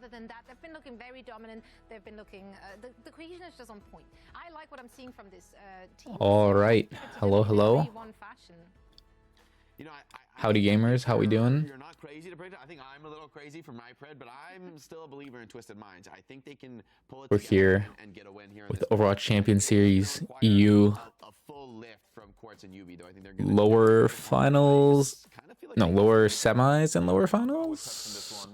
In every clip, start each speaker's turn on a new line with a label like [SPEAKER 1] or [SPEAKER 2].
[SPEAKER 1] other than that, they've been looking very dominant. They've been looking, the cohesion is just on point. I like what I'm seeing from this team.
[SPEAKER 2] All right. Hello, hello.
[SPEAKER 3] You know,
[SPEAKER 2] Howdy gamers, how we doing?
[SPEAKER 3] You're not crazy to predict. I think I'm a little crazy for my pred, but I'm still a believer in Twisted Minds. I think they can pull it
[SPEAKER 2] We're
[SPEAKER 3] together
[SPEAKER 2] here
[SPEAKER 3] and get a win here
[SPEAKER 2] with the Overwatch Champion Series EU
[SPEAKER 3] a full lift from Quartz and UV, though. I think they're
[SPEAKER 2] lower finals. No, lower semis and lower finals.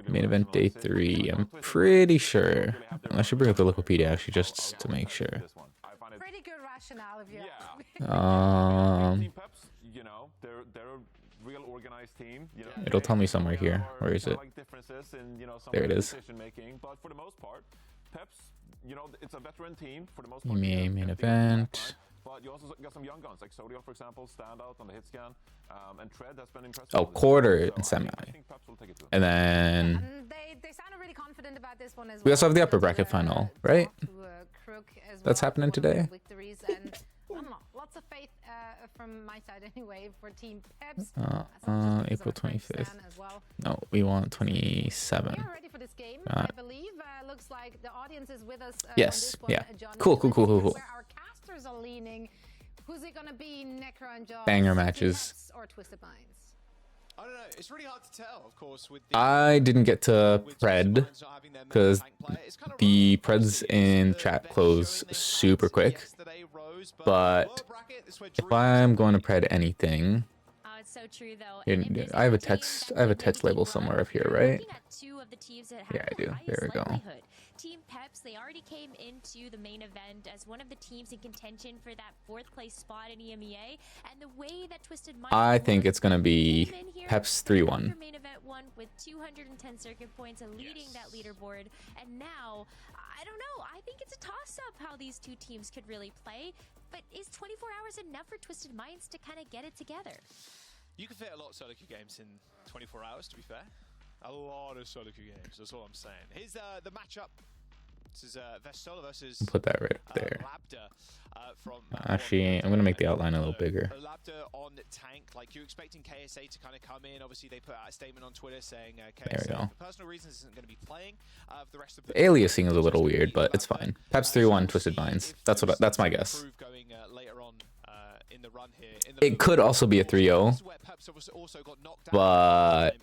[SPEAKER 2] Main event day 3. I'm pretty sure. I should bring up the Wikipedia actually just to make sure.
[SPEAKER 1] Pretty good rationale if you
[SPEAKER 4] Team PEPS, you know, they're a real organized team. You know,
[SPEAKER 2] It'll tell me somewhere here. Where is it? There it is.
[SPEAKER 4] But for the most part, PEPS, you know, it's a veteran team for the most part.
[SPEAKER 2] Main event.
[SPEAKER 4] But you also got some young guns like Zodiac, for example, stand out on the hit scan, and Tread has been impressive.
[SPEAKER 2] Oh, quarter and semi. And then
[SPEAKER 1] they sounded really confident about this one as well.
[SPEAKER 2] we also have the upper bracket final, right? That's happening today.
[SPEAKER 1] Lots of faith from my side anyway for Team PEPS.
[SPEAKER 2] April 25th. No, we want 27.
[SPEAKER 1] We are ready for this game, I believe. Looks like the audience is with us.
[SPEAKER 2] Yes,
[SPEAKER 1] on this one,
[SPEAKER 2] yeah.
[SPEAKER 1] John.
[SPEAKER 2] Cool.
[SPEAKER 1] Where our casters are leaning. Who's it gonna be, Necro and John?
[SPEAKER 2] Banger matches.
[SPEAKER 1] PEPS or Twisted Minds?
[SPEAKER 5] I don't know. It's really hard to tell, of course. With the,
[SPEAKER 2] I didn't get to pred because the preds in chat close super quick. But if I'm going to pred anything,
[SPEAKER 6] it's so true though.
[SPEAKER 2] I have a text label somewhere up here, right? Yeah, I do. There we go.
[SPEAKER 6] Team PEPS, they already came into the main event as one of the teams in contention for that 4th place spot in EMEA, and the way that Twisted Minds
[SPEAKER 2] I think it's gonna be PEPS 3-1.
[SPEAKER 6] Main event one with 210 circuit points and leading that leaderboard, and now I don't know. I think it's a toss-up how these two teams could really play, but is 24 hours enough for Twisted Minds to kind of get it together?
[SPEAKER 5] You can fit a lot of solo queue games in 24 hours, to be fair. A lot of solo queue games, that's all I'm saying. Here's the matchup. This is Vestola versus
[SPEAKER 2] Put that right up there.
[SPEAKER 5] Labda, from
[SPEAKER 2] Actually, I'm gonna make the outline a little bigger.
[SPEAKER 5] Labda on tank, like you're expecting KSA to kind of come in. Obviously, they put out a statement on Twitter saying
[SPEAKER 2] There we
[SPEAKER 5] KSA,
[SPEAKER 2] go.
[SPEAKER 5] for personal reasons, isn't going to be playing. For the rest of
[SPEAKER 2] The aliasing is a little weird, but it's fine. PEPS 3-1 Twisted Minds. That's my guess. It could also be a 3-0, but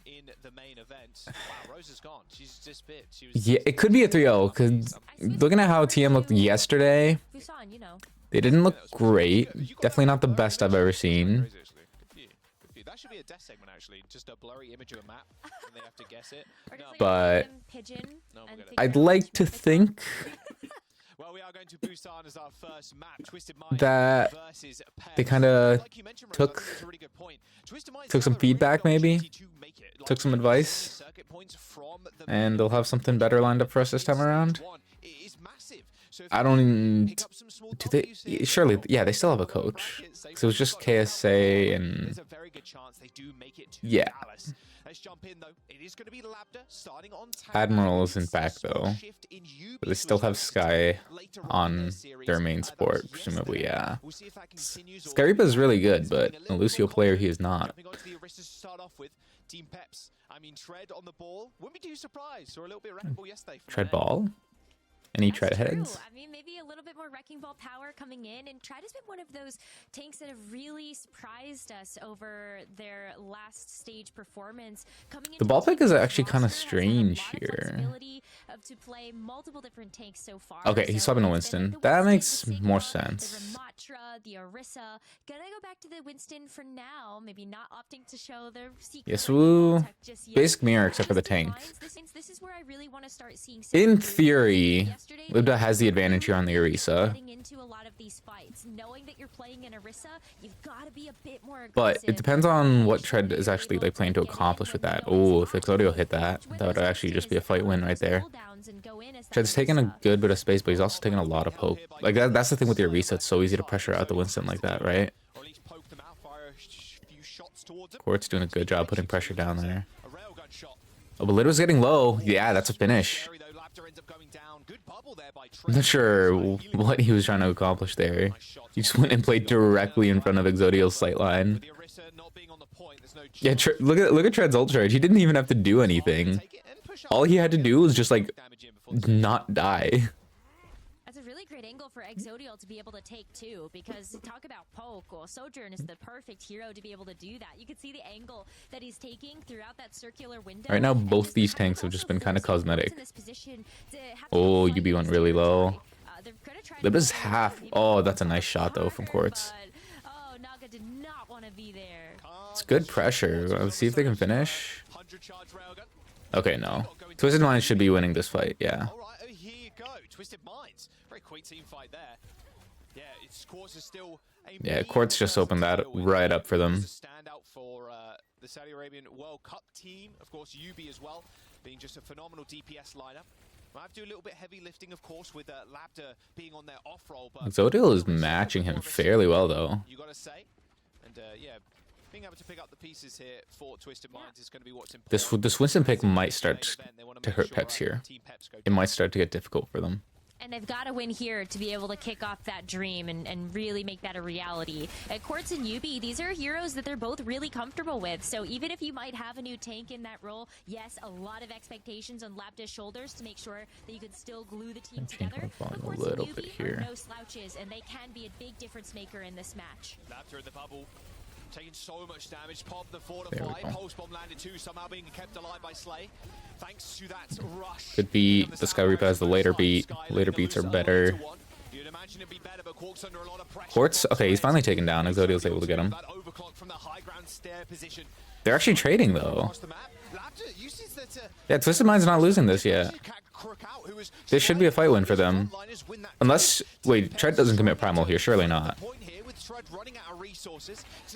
[SPEAKER 2] yeah, it could be a 3-0 because looking at how TM looked yesterday, they didn't look great. Definitely not the best I've ever seen.
[SPEAKER 5] That should be a death segment, actually. Just a blurry image of a map, and they have to guess it.
[SPEAKER 2] But I'd like to think
[SPEAKER 5] well, we are going to Busan as our first map. Twisted Minds
[SPEAKER 2] that
[SPEAKER 5] versus PEPS.
[SPEAKER 2] they kind of
[SPEAKER 5] Like you mentioned,
[SPEAKER 2] took
[SPEAKER 5] that's a really good point.
[SPEAKER 2] took some feedback, maybe took some advice, and they'll have something better lined up for us this time around. I don't. Do they? Surely, yeah. They still have a coach. So it was just KSA and yeah. Admiral isn't back though, but they still have Sky on their main sport, presumably. Yeah. Skyreaper is really good, but a Lucio player he is not. Tread ball? Any Tread heads?
[SPEAKER 6] I mean, maybe a little bit more Wrecking Ball power coming in, and Tread has been one of those tanks that have really surprised us over their last stage performance.
[SPEAKER 2] The ball pick is actually kind of strange here.
[SPEAKER 6] To play multiple different tanks so far.
[SPEAKER 2] Okay, he's swapping to Winston. That makes more sense.
[SPEAKER 6] The Ramatra, the Orisa. Gonna go back to the Winston for now. Maybe not opting to show the
[SPEAKER 2] Yasuo, basic mirror except for the tank.
[SPEAKER 6] This is where I really want to start seeing.
[SPEAKER 2] In theory, Libda has the advantage here on the Orisa.
[SPEAKER 6] Into a lot of these fights, knowing that you're playing in Orisa, you've got to be a bit more aggressive.
[SPEAKER 2] But it depends on what Tread is actually like planning to accomplish with that. Oh, if Exodio hit that, that would actually just be a fight win right there. Tread's taking a good bit of space, but he's also taking a lot of poke. Like that's the thing with the Orisa, it's so easy to pressure out the Winston like that, right? Quartz doing a good job putting pressure down there. Oh, but Lid was getting low. Yeah, that's a finish. I'm not sure what he was trying to accomplish there. He just went and played directly in front of Exodio's sight line. Yeah, look at Tread's ult charge. He didn't even have to do anything. all he had to do was just like not die.
[SPEAKER 6] That's a really great angle for EXODIAL to be able to take too, because talk about poke, or Sojourn is the perfect hero to be able to do that. You can see the angle that he's taking throughout that circular window.
[SPEAKER 2] Right now, both these tanks have just been kind of cosmetic. Oh, UB went really low. Libba's half. Oh, that's a nice shot though from Quartz.
[SPEAKER 6] Oh, Naga did not want to be there.
[SPEAKER 2] It's good pressure. Let's see if they can finish. Okay, no. Twisted Minds should be winning this fight. Yeah.
[SPEAKER 5] Here you go. Twisted Minds. Very quick team fight there. Yeah, it's Quartz is still
[SPEAKER 2] Yeah, Quartz just opened that right up for them.
[SPEAKER 5] Standout for the Saudi Arabian World Cup team. Of course, UB as well, being just a phenomenal DPS lineup. I have to do a little bit heavy lifting, of course, with Labda being on their off roll. But
[SPEAKER 2] Zodiel is matching him fairly well, though.
[SPEAKER 5] You gotta say, and yeah, being able to pick up the pieces here for Twisted Minds is going to be what's important.
[SPEAKER 2] This Winston pick might start to hurt Peps here. It might start to get difficult for them.
[SPEAKER 6] And they've got to win here to be able to kick off that dream and really make that a reality. At Quartz and UB, these are heroes that they're both really comfortable with. So even if you might have a new tank in that role, yes, a lot of expectations on Labda's shoulders to make sure that you can still glue the team together. But Quartz and UB are no slouches, and they can be a big difference maker in this match.
[SPEAKER 5] Labda in the bubble. Taking so much damage, pop the fortify, pulse bomb landed too, somehow being kept alive by Slay. Thanks to that rush.
[SPEAKER 2] Could be the Sky Reaper has the later beat. Later beats are better. Quartz, okay, he's finally taken down. Exodial's able to get him. They're actually trading though. Yeah, Twisted Mind's not losing this yet. This should be a fight win for them. Unless, wait, Tread doesn't commit Primal here, surely not.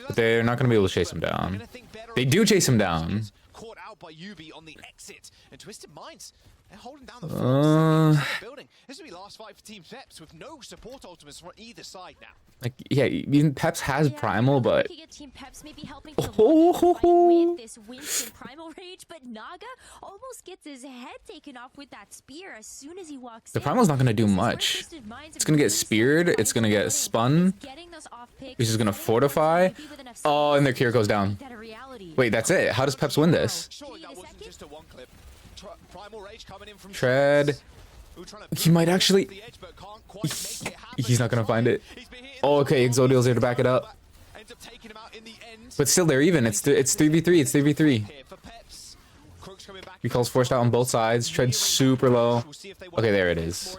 [SPEAKER 2] But they're not going to be able to chase him down. They do chase him down.
[SPEAKER 5] Caught out by UB on the exit, and Twisted Minds, they're holding down the building. This will be last fight for Team PEPS with no support ultimates from either side now.
[SPEAKER 2] Like, yeah, even PEPS has Primal, but
[SPEAKER 6] Team PEPS maybe helping to with this Winston Primal Rage, but Naga almost gets his head taken off with that spear as soon as he walks
[SPEAKER 2] the Primal's not going to do much. It's going to get speared, it's going to get spun, he's just going to fortify. Oh, and their Cure goes down. Wait, that's it? How does PEPS win this? Tread. He might actually... He's not going to find it. Oh, okay, Exodial's there to back it up. But still, they're even. It's 3v3. It's 3v3. Recall's forced out on both sides. Tread super low. Okay, there it is.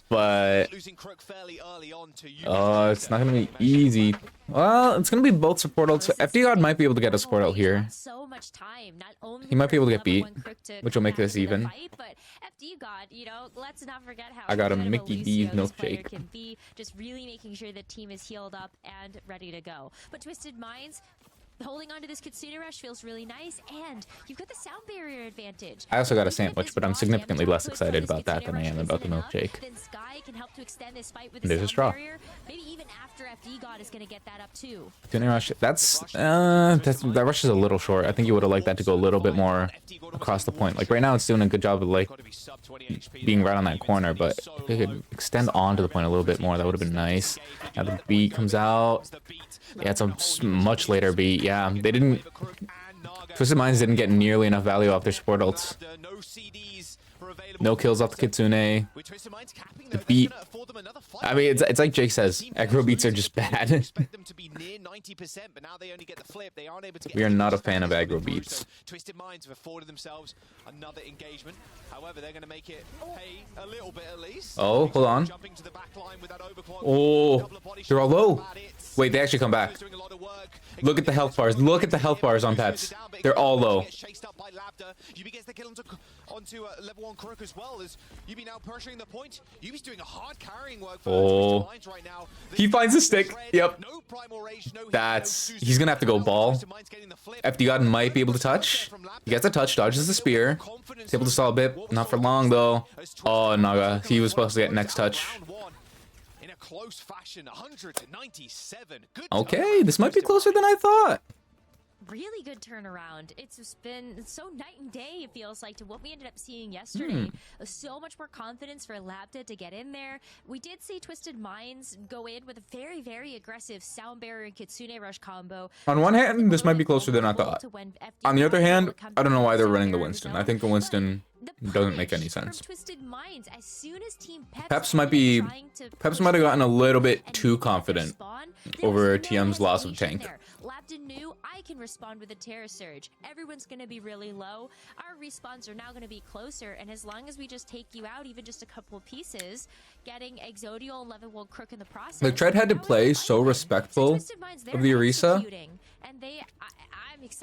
[SPEAKER 2] But it's not gonna be easy. Well, it's gonna be both support ults. FD God might be able to get a support out here. He might be able to get beat, which will make this even. I got a Mickey D's milkshake.
[SPEAKER 6] Just really making sure the team is healed up and ready to go. But Twisted Minds, holding on to this Kitsune Rush feels really nice, and you've got the sound barrier advantage.
[SPEAKER 2] I also got a sandwich, but I'm significantly less excited about that than I am about the milkshake.
[SPEAKER 6] Then Sky can help to extend this fight with
[SPEAKER 2] There's a straw.
[SPEAKER 6] barrier. Maybe even after FD God is going to get that up too.
[SPEAKER 2] Kitsune Rush, that rush is a little short. I think you would have liked that to go a little bit more across the point. Like right now, it's doing a good job of like being right on that corner, but if they could extend on to the point a little bit more, that would have been nice. Now the beat comes out. Yeah, it's a much later beat. Yeah, they didn't... Twisted Minds didn't get nearly enough value off their support ults. No kills off the Kitsune. The beat... I mean, it's like Jake says, aggro beats are just bad. We are not a fan of aggro beats.
[SPEAKER 5] Twisted Minds have afforded themselves another engagement. However, they're going to make it pay a little bit at least.
[SPEAKER 2] Oh, hold on. Oh, they're all low. Wait, they actually come back. Look at the health bars. Look at the health bars on PEPS. They're all low. Oh, he finds the stick. Yep. He's gonna have to go ball. FD God might be able to touch. He gets a touch, dodges the spear. He's able to stall a bit. Not for long though. Oh, Naga. He was supposed to get next touch. Okay, this might be closer than I thought.
[SPEAKER 6] really good turnaround. It's just been so night and day, it feels like, to what we ended up seeing yesterday. So much more confidence for Labda to get in there. We did see Twisted Minds go in with a very, very aggressive Sound Barrier and Kitsune Rush combo.
[SPEAKER 2] On one hand, this might be closer than I thought. On the other hand, I don't know why they're running the Winston. I think the Winston doesn't make any sense.
[SPEAKER 6] Twisted Minds, as soon as Team
[SPEAKER 2] Peps might have gotten a little bit too confident over TM's loss of tank.
[SPEAKER 6] Labda knew I can respond with a Terror Surge. Everyone's going to be really low. Our respawns are now going to be closer, and as long as we just take you out, even just a couple of pieces, getting Exodial and Levenwold Crook in the process.
[SPEAKER 2] The Tread had to play so respectful of the Orisa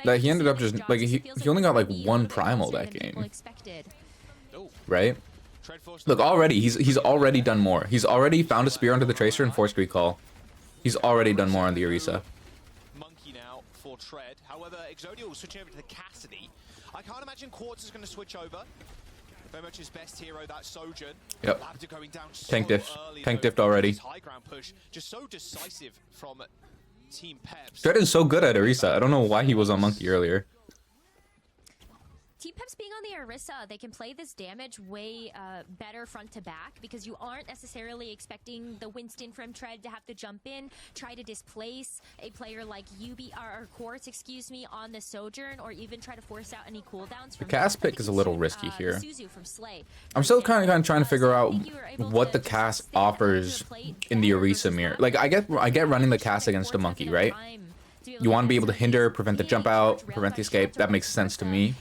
[SPEAKER 2] that he ended up just like he only got like one primal that game, right? Look, already he's already done more. He's already found a spear under the Tracer and forced recall. He's already done more on the Orisa.
[SPEAKER 5] Monkey now for Tread. However, Exodial will switch over to the Cassidy. I can't imagine Quartz is going to switch over. Very much his best hero, that Sojourn.
[SPEAKER 2] Yep.
[SPEAKER 5] Going down so
[SPEAKER 2] Tank diff.
[SPEAKER 5] early,
[SPEAKER 2] Tank
[SPEAKER 5] though.
[SPEAKER 2] diffed already.
[SPEAKER 5] High ground push, just so decisive from Team Peps.
[SPEAKER 2] Tread is so good at Orisa. I don't know why he was on Monkey earlier.
[SPEAKER 6] Team Peps being on the Orisa, they can play this damage way better front to back, because you aren't necessarily expecting the Winston from Tread to have to jump in, try to displace a player like or Quartz, excuse me, on the Sojourn, or even try to force out any cooldowns from
[SPEAKER 2] The cast pick is a little risky here.
[SPEAKER 6] From Slay.
[SPEAKER 2] I'm still kind of trying to figure out what the cast offers in the Orisa mirror. Like I get running the cast against a Monkey, right? You want to be able to hinder, prevent the jump out, prevent the escape. That makes sense to me.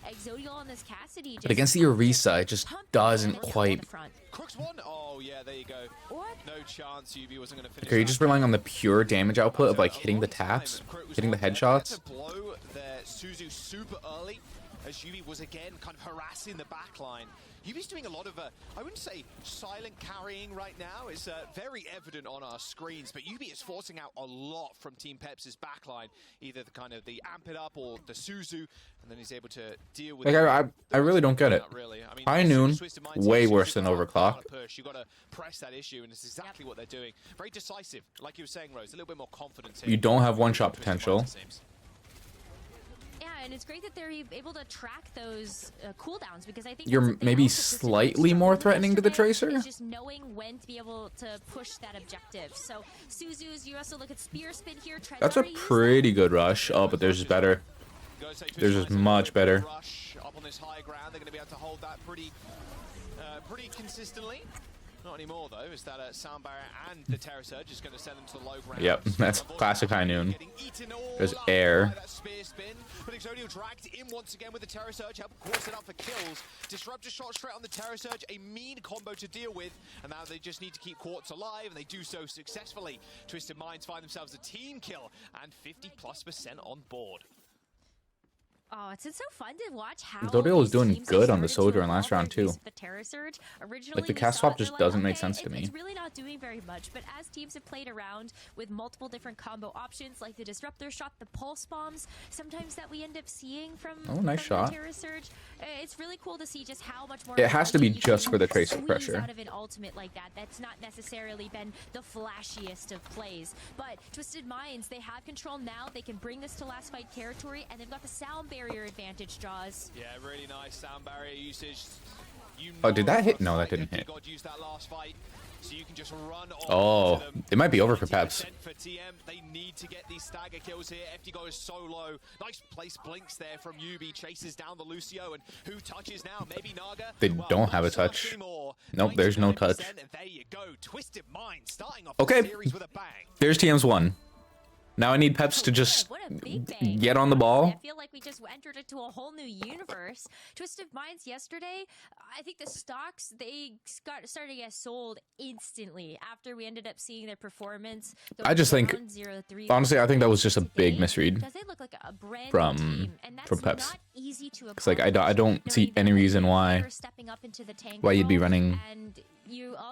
[SPEAKER 2] But against the Orisa, it just doesn't quite.
[SPEAKER 5] Crooks one. Oh yeah, there you go. No chance. UB wasn't going to finish.
[SPEAKER 2] Okay, you're just relying on the pure damage output of like hitting the taps, hitting the headshots.
[SPEAKER 5] Blow their Suzu super early, as UB was again kind of harassing the backline. UB's doing a lot of, I wouldn't say silent carrying right now. It's very evident on our screens, but UB is forcing out a lot from Team Peps' backline. Either the kind of the amp it up or the Suzu, and then he's able to deal with.
[SPEAKER 2] Like I really don't get it.
[SPEAKER 5] Really. I mean,
[SPEAKER 2] High Noon, way worse than Overclock.
[SPEAKER 5] You got to press that issue, and it's exactly what they're doing. Very decisive, like you were saying, Rose. A little bit more confidence here.
[SPEAKER 2] You don't have one-shot potential.
[SPEAKER 6] And it's great that they're able to track those cooldowns, because I think
[SPEAKER 2] you're maybe slightly more threatening to the Tracer.
[SPEAKER 6] It's just knowing when to be able to push that objective. So Suzu's, you also look at Spear Spin here.
[SPEAKER 2] That's a pretty good rush. Oh, but theirs is better. Theirs is much better.
[SPEAKER 5] Up on this high ground, they're going to be able to hold that pretty consistently. Not anymore though. Is that a Sound Barrier and the Terror Surge is going to send them to the low ground.
[SPEAKER 2] Yep, that's classic High Noon. There's air.
[SPEAKER 5] But Exodial dragged in once again with the Terror Surge, help course it up for kills. Disruptor shot straight on the Terror Surge, a mean combo to deal with, and now they just need to keep Quartz alive, and they do so successfully. Twisted Minds find themselves a team kill and 50+% on board.
[SPEAKER 6] Oh, it's so fun to watch how
[SPEAKER 2] Exodial was doing good on the Soldier in last round too.
[SPEAKER 6] The Terror Surge.
[SPEAKER 2] Like the cast swap just doesn't make sense to me.
[SPEAKER 6] It's really not doing very much, but as teams have played around with multiple different combo options, like the Disruptor shot, the Pulse bombs, sometimes that we end up seeing from,
[SPEAKER 2] nice shot.
[SPEAKER 6] The Terror Surge, it's really cool to see just how much more.
[SPEAKER 2] It has to be just for the Tracer pressure.
[SPEAKER 6] Out of an ultimate like that, that's not necessarily been the flashiest of plays, but Twisted Minds, they have control now. They can bring this to last fight territory, and they've got the Sound Barrier advantage, Jaws.
[SPEAKER 5] Yeah, really nice Sound Barrier usage.
[SPEAKER 2] Oh, did that hit? No, that didn't hit.
[SPEAKER 5] Use that last fight, so you can just run
[SPEAKER 2] oh, it might be over for Peps.
[SPEAKER 5] For TM, they need to get these stagger kills here. FD goes solo. Nice place blinks there from UB. Chases down the Lucio, and who touches now? Maybe Naga.
[SPEAKER 2] They don't have a touch. Nope, there's no touch.
[SPEAKER 5] There you go. Twisted Mind starting off
[SPEAKER 2] okay.
[SPEAKER 5] the series with a bang.
[SPEAKER 2] There's TM's one. Now I need Peps to just get on the ball.
[SPEAKER 6] I feel like we just entered into a whole new universe. Twisted Minds yesterday, I think the stocks, they started to get sold instantly after we ended up seeing their performance.
[SPEAKER 2] I just think, honestly, I think that was just a big misread from Peps. Because like I don't see any reason why you'd be running.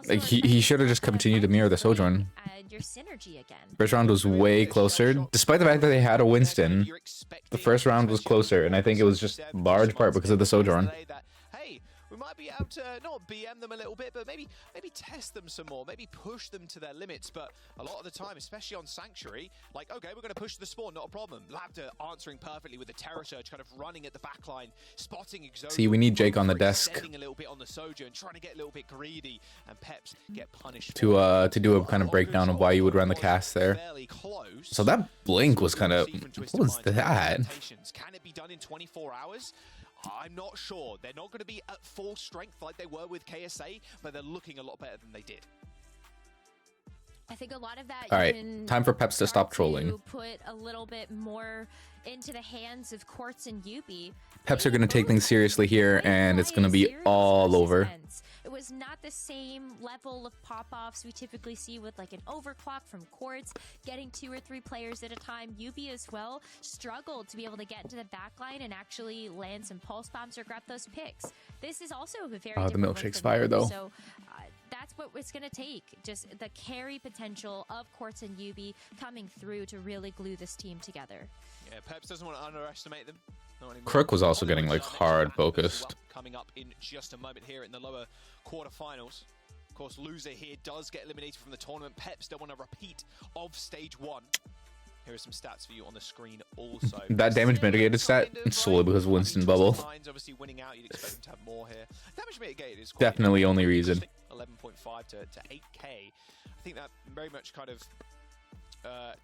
[SPEAKER 2] Like he should have just continued to mirror the Sojourn. First round was way closer, despite the fact that they had a Winston. The first round was closer, and I think it was just large part because of the Sojourn.
[SPEAKER 5] might be able to not BM them a little bit, but maybe test them some more, maybe push them to their limits. But a lot of the time, especially on Sanctuary, like, okay, we're going to push the spawn, not a problem. Labda answering perfectly with the Terror Surge, kind of running at the back line, spotting Exodia.
[SPEAKER 2] See, we need Jake on the desk.
[SPEAKER 5] A little bit on the Sojourn, trying to get a little bit greedy, and PEPS get punished
[SPEAKER 2] to do a kind of breakdown of why you would run the cast there. So that blink was kind of, what was that?
[SPEAKER 5] Can it be done in 24 hours? I'm not sure. They're not going to be at full strength like they were with KSA, but they're looking a lot better than they did.
[SPEAKER 6] I think a lot of that.
[SPEAKER 2] All right, time for Peps to stop trolling.
[SPEAKER 6] Put a little bit more into the hands of Quartz and Yubi.
[SPEAKER 2] Peps are going to take things seriously here, and it's going to be all over.
[SPEAKER 6] It was not the same level of pop-offs we typically see with like an overclock from Quartz, getting 2 or 3 players at a time. Yubi as well struggled to be able to get into the backline and actually land some pulse bombs or grab those picks. This is also a very
[SPEAKER 2] the milkshake's fire though.
[SPEAKER 6] So that's what it's going to take. Just the carry potential of Quartz and Yubi coming through to really glue this team together.
[SPEAKER 5] Yeah, Peps doesn't want to underestimate them.
[SPEAKER 2] Crook was also getting like hard focused.
[SPEAKER 5] Coming up in just a moment here in the lower quarterfinals. Of course, loser here does get eliminated from the tournament. Peps don't want a repeat of stage 1. Here are some stats for you on the screen also.
[SPEAKER 2] That damage mitigated stat solely because of Winston bubble.
[SPEAKER 5] Obviously winning out, you'd expect them to have more here. Damage mitigated is
[SPEAKER 2] definitely only reason.
[SPEAKER 5] 11.5 to 8k. I think that very much kind of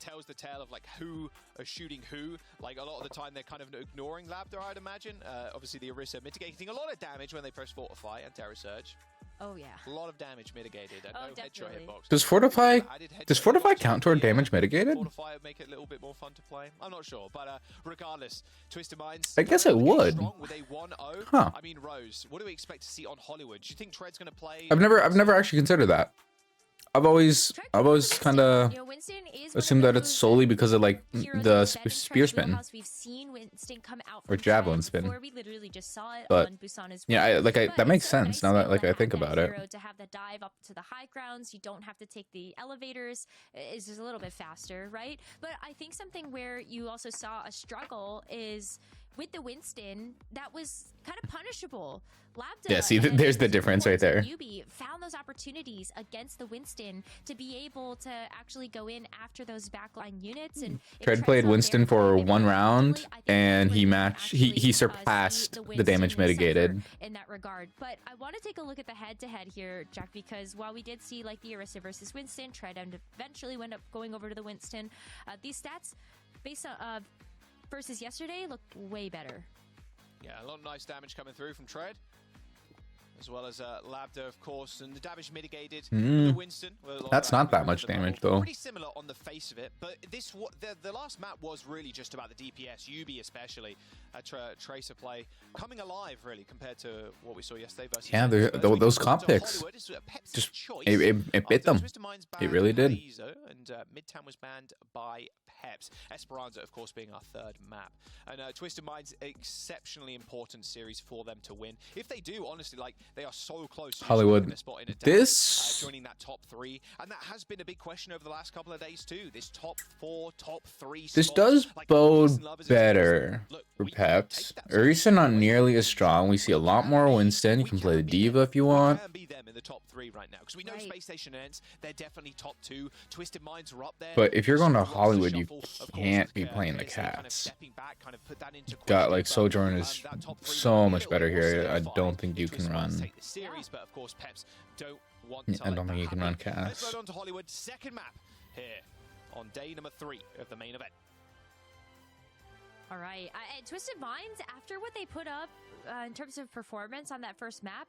[SPEAKER 5] tells the tale of like who are shooting who. Like a lot of the time they're kind of ignoring Labda, I'd imagine. Obviously the Orisa mitigating a lot of damage when they press Fortify and Terror Surge.
[SPEAKER 6] Oh yeah.
[SPEAKER 5] A lot of damage mitigated.
[SPEAKER 6] Oh,
[SPEAKER 5] no
[SPEAKER 6] definitely.
[SPEAKER 5] headshot hitbox.
[SPEAKER 2] Does Fortify count toward damage mitigated?
[SPEAKER 5] Fortify would make it a little bit more fun to play. I'm not sure, but regardless, Twisted Minds.
[SPEAKER 2] I guess it would.
[SPEAKER 5] With a 1-0.
[SPEAKER 2] Huh.
[SPEAKER 5] I mean, Rose, what do we expect to see on Hollywood? Do you think Tread's going to play?
[SPEAKER 2] I've never actually considered that. I've always kind of assumed that it's solely because of like the spear spin or javelin spin. But yeah, that makes sense now that like I think about it.
[SPEAKER 6] To have the dive up to the high grounds, you don't have to take the elevators. Is just a little bit faster, right? But I think something where you also saw a struggle is with the Winston that was kind of punishable. Labda,
[SPEAKER 2] yeah, see, there's the difference right there.
[SPEAKER 6] Yubi found those opportunities against the Winston to be able to actually go in after those backline units. And
[SPEAKER 2] Tread played Winston for 1 round, and he surpassed the damage mitigated
[SPEAKER 6] in that regard. But I want to take a look at the head-to-head here, Jack, because while we did see like the Orisa versus Winston, Tread eventually went up going over to the Winston. These stats based on versus yesterday look way better.
[SPEAKER 5] Yeah, a lot of nice damage coming through from Tread, as well as Labda, of course, and the damage mitigated. The Winston.
[SPEAKER 2] That's not that much damage, though.
[SPEAKER 5] Pretty similar on the face of it, but the last map was really just about the DPS, Yubi especially, Tracer play coming alive really compared to what we saw yesterday. Versus
[SPEAKER 2] those comp picks, just it bit them. It really did.
[SPEAKER 5] And Midtown was banned by PEPS. Esperanza, of course, being our 3rd map. And Twisted Minds, exceptionally important series for them to win. If they do, honestly, like they are so close to
[SPEAKER 2] Hollywood.
[SPEAKER 5] This joining that top 3, and that has been a big question over the last couple of days too. This top 4, top 3.
[SPEAKER 2] This
[SPEAKER 5] spot,
[SPEAKER 2] does
[SPEAKER 5] like,
[SPEAKER 2] bode better for Peps. Orisa not nearly as strong. We see a lot more Winston. You can play the Diva if you want.
[SPEAKER 5] We can be them in the top 3 right now because we know Space Station ENCE, they're definitely top 2. Twisted Minds are up there.
[SPEAKER 2] But if you're going to Hollywood, you can't be playing the cats. Got like Sojourn is so much better here. I don't think you can run. I don't think you can run cats.
[SPEAKER 5] Let's go on to Hollywood, 2nd map here on day number 3 of the main event.
[SPEAKER 6] All right, Twisted Minds, after what they put up in terms of performance on that first map,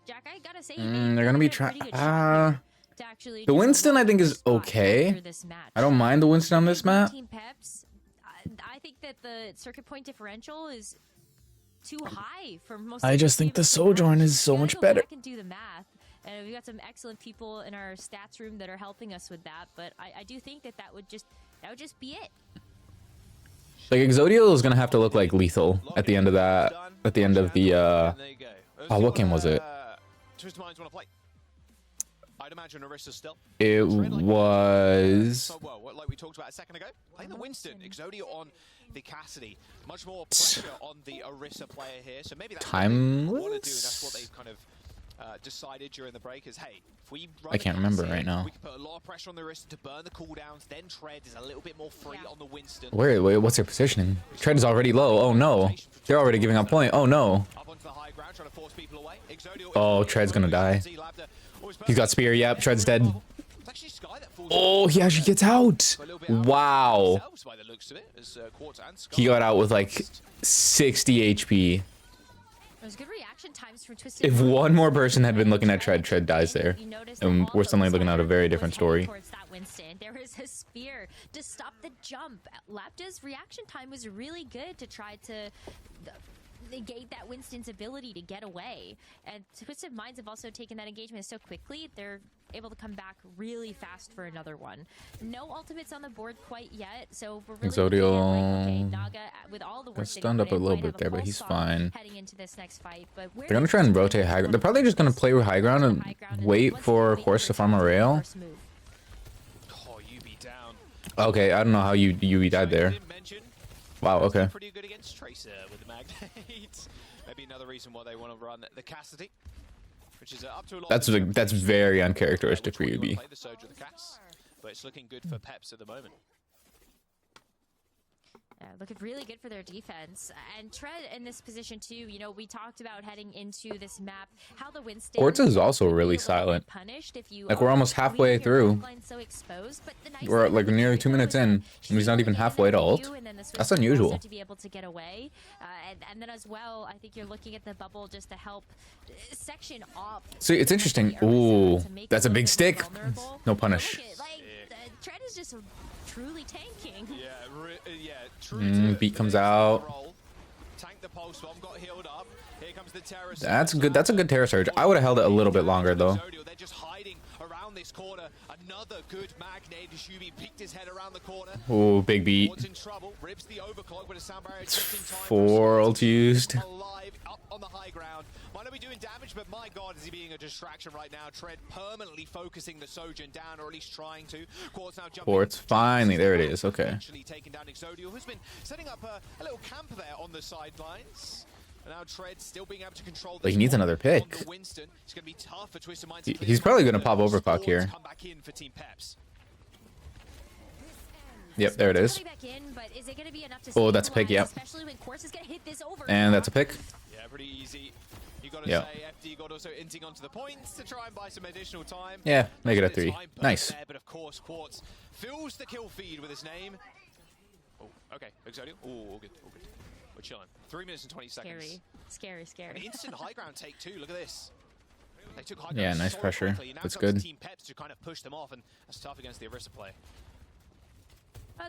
[SPEAKER 6] Jack, I gotta say,
[SPEAKER 2] they're gonna be trying. The Winston, I think, is okay. I don't mind the Winston on this map.
[SPEAKER 6] Team PEPS, I think that the circuit point differential is too high for most.
[SPEAKER 2] I just think the Sojourn is so much better.
[SPEAKER 6] I can do the math, and we've got some excellent people in our stats room that are helping us with that. But I do think that would just be it.
[SPEAKER 2] Like Exodia is gonna have to look like lethal at the end of that. At the end of the what game was it?
[SPEAKER 5] Twisted Minds want to play. I'd imagine Orisa still.
[SPEAKER 2] It was.
[SPEAKER 5] Oh, well, like we talked about a second ago. Playing the Winston, Exodio on the Cassidy. Much more pressure on the Orisa player here. So maybe that's what they want to do. And that's what they've kind of decided during the break is, hey, if we run
[SPEAKER 2] I can't remember
[SPEAKER 5] Cassidy,
[SPEAKER 2] right now.
[SPEAKER 5] we can put a lot of pressure on the Orisa to burn the cooldowns. Then Tread is a little bit more free on the Winston.
[SPEAKER 2] Wait, what's their positioning? Tread is already low. Oh no. They're already giving up point. Oh no.
[SPEAKER 5] Up onto the high ground, trying to force people away. Exodio
[SPEAKER 2] Oh, Tread's gonna die. He's got spear. Yep, Tread's dead. Oh, he actually gets out. Wow. He got out with like 60 HP.
[SPEAKER 6] There's good reaction times from Twisted
[SPEAKER 2] If
[SPEAKER 6] Minds.
[SPEAKER 2] one more person had been looking at Tread, Tread dies there. And we're suddenly looking at a very different story.
[SPEAKER 6] Towards that Winston. There is a spear to stop the jump. Lapta's reaction time was really good to try to negate that Winston's ability to get away. And Twisted Minds have also taken that engagement so quickly, they're able to come back really fast for another one. No ultimates on the board quite yet, so we're really
[SPEAKER 2] Exodio
[SPEAKER 6] okay, Naga, with all the work that he
[SPEAKER 2] stunned
[SPEAKER 6] put
[SPEAKER 2] up a
[SPEAKER 6] in,
[SPEAKER 2] little
[SPEAKER 6] might
[SPEAKER 2] bit
[SPEAKER 6] have
[SPEAKER 2] there, but
[SPEAKER 6] pulse
[SPEAKER 2] he's
[SPEAKER 6] on
[SPEAKER 2] fine.
[SPEAKER 6] heading into this next fight. But where
[SPEAKER 2] They're gonna
[SPEAKER 6] does
[SPEAKER 2] try and
[SPEAKER 6] Twisted
[SPEAKER 2] rotate
[SPEAKER 6] Minds
[SPEAKER 2] high ground.
[SPEAKER 6] go
[SPEAKER 2] They're probably just gonna
[SPEAKER 6] first?
[SPEAKER 2] play with high ground and
[SPEAKER 6] High ground,
[SPEAKER 2] wait
[SPEAKER 6] once
[SPEAKER 2] for
[SPEAKER 6] they
[SPEAKER 2] Horse to
[SPEAKER 6] reach
[SPEAKER 2] farm a
[SPEAKER 6] the
[SPEAKER 2] rail.
[SPEAKER 6] first move.
[SPEAKER 5] Oh, UB down.
[SPEAKER 2] Okay, I don't know how you died there. Wow, okay.
[SPEAKER 5] Pretty good against Tracer with the Magnate. Maybe another reason why they want to run the Cassidy, which is up to a lot.
[SPEAKER 2] That's very uncharacteristic for UB.
[SPEAKER 5] Play the Surge with the Cats, but it's looking good for PEPS at the moment.
[SPEAKER 6] Looking really good for their defense. And Tread in this position too, you know, we talked about heading into this map, how the Winston...
[SPEAKER 2] Orta is also
[SPEAKER 6] could be
[SPEAKER 2] really
[SPEAKER 6] a little bit
[SPEAKER 2] silent.
[SPEAKER 6] punished if you
[SPEAKER 2] Like, we're almost halfway
[SPEAKER 6] leave your
[SPEAKER 2] through.
[SPEAKER 6] backline so exposed, but the nice
[SPEAKER 2] We're at
[SPEAKER 6] thing
[SPEAKER 2] like
[SPEAKER 6] with
[SPEAKER 2] nearly
[SPEAKER 6] Exodio
[SPEAKER 2] 2 minutes
[SPEAKER 6] is
[SPEAKER 2] in,
[SPEAKER 6] that
[SPEAKER 2] and he's
[SPEAKER 6] she's
[SPEAKER 2] not
[SPEAKER 6] really
[SPEAKER 2] even
[SPEAKER 6] good
[SPEAKER 2] halfway
[SPEAKER 6] at
[SPEAKER 2] to ult.
[SPEAKER 6] you, and then the
[SPEAKER 2] That's
[SPEAKER 6] Swiss
[SPEAKER 2] unusual.
[SPEAKER 6] also to be able to get away. And then as well, I think you're looking at the bubble just to help section off.
[SPEAKER 2] See, it's interesting. Ooh, that's a big stick. No punish.
[SPEAKER 6] Tread is just truly tanking.
[SPEAKER 5] Yeah, true.
[SPEAKER 2] Beat comes out.
[SPEAKER 5] Tank the pulse bomb, got healed up. Here comes the Terror
[SPEAKER 2] That's good. That's a good Terror Surge. I would have held it a little bit longer though.
[SPEAKER 5] They're just hiding around this corner. Another good Magnate. Shubi peeked his head around the corner.
[SPEAKER 2] Ooh, big beat.
[SPEAKER 5] Ward's in trouble. Rips the overclock with a sound barrier just in time.
[SPEAKER 2] 4 ult used.
[SPEAKER 5] Alive up on the high ground. Might not be doing damage, but my god, is he being a distraction right now? Tread permanently focusing the Sojourn down, or at least trying to. Quartz now jumping.
[SPEAKER 2] Quartz, finally, there it is. Okay.
[SPEAKER 5] Eventually taking down Exodio, who's been setting up a little camp there on the sidelines. And now Tread still being able to control.
[SPEAKER 2] But he needs another pick.
[SPEAKER 5] Winston. It's going to be tough for Twisted Minds.
[SPEAKER 2] He's probably gonna pop overclock here.
[SPEAKER 5] Come back in for Team PEPS.
[SPEAKER 2] Yep, there it is. Oh, that's a pick. Yep. And that's a pick.
[SPEAKER 5] Yeah, pretty easy. You got to
[SPEAKER 2] Yep.
[SPEAKER 5] say FD got also inting onto the points to try and buy some additional time.
[SPEAKER 2] Yeah, make it a
[SPEAKER 5] Bit of
[SPEAKER 2] 3.
[SPEAKER 5] time burn
[SPEAKER 2] Nice.
[SPEAKER 5] there, but of course, Quartz fills the kill feed with his name. Oh, okay. Exodio. Oh, all good. All good. We're chilling. 3 minutes and 20 seconds.
[SPEAKER 6] Scary.
[SPEAKER 5] An instant high ground take too. Look at this. They took high
[SPEAKER 2] Yeah,
[SPEAKER 5] ground
[SPEAKER 2] nice
[SPEAKER 5] so
[SPEAKER 2] pressure.
[SPEAKER 5] quickly. Now
[SPEAKER 2] That's
[SPEAKER 5] it's up to
[SPEAKER 2] good.
[SPEAKER 5] Team PEPS to kind of push them off, and that's tough against the Orisa play.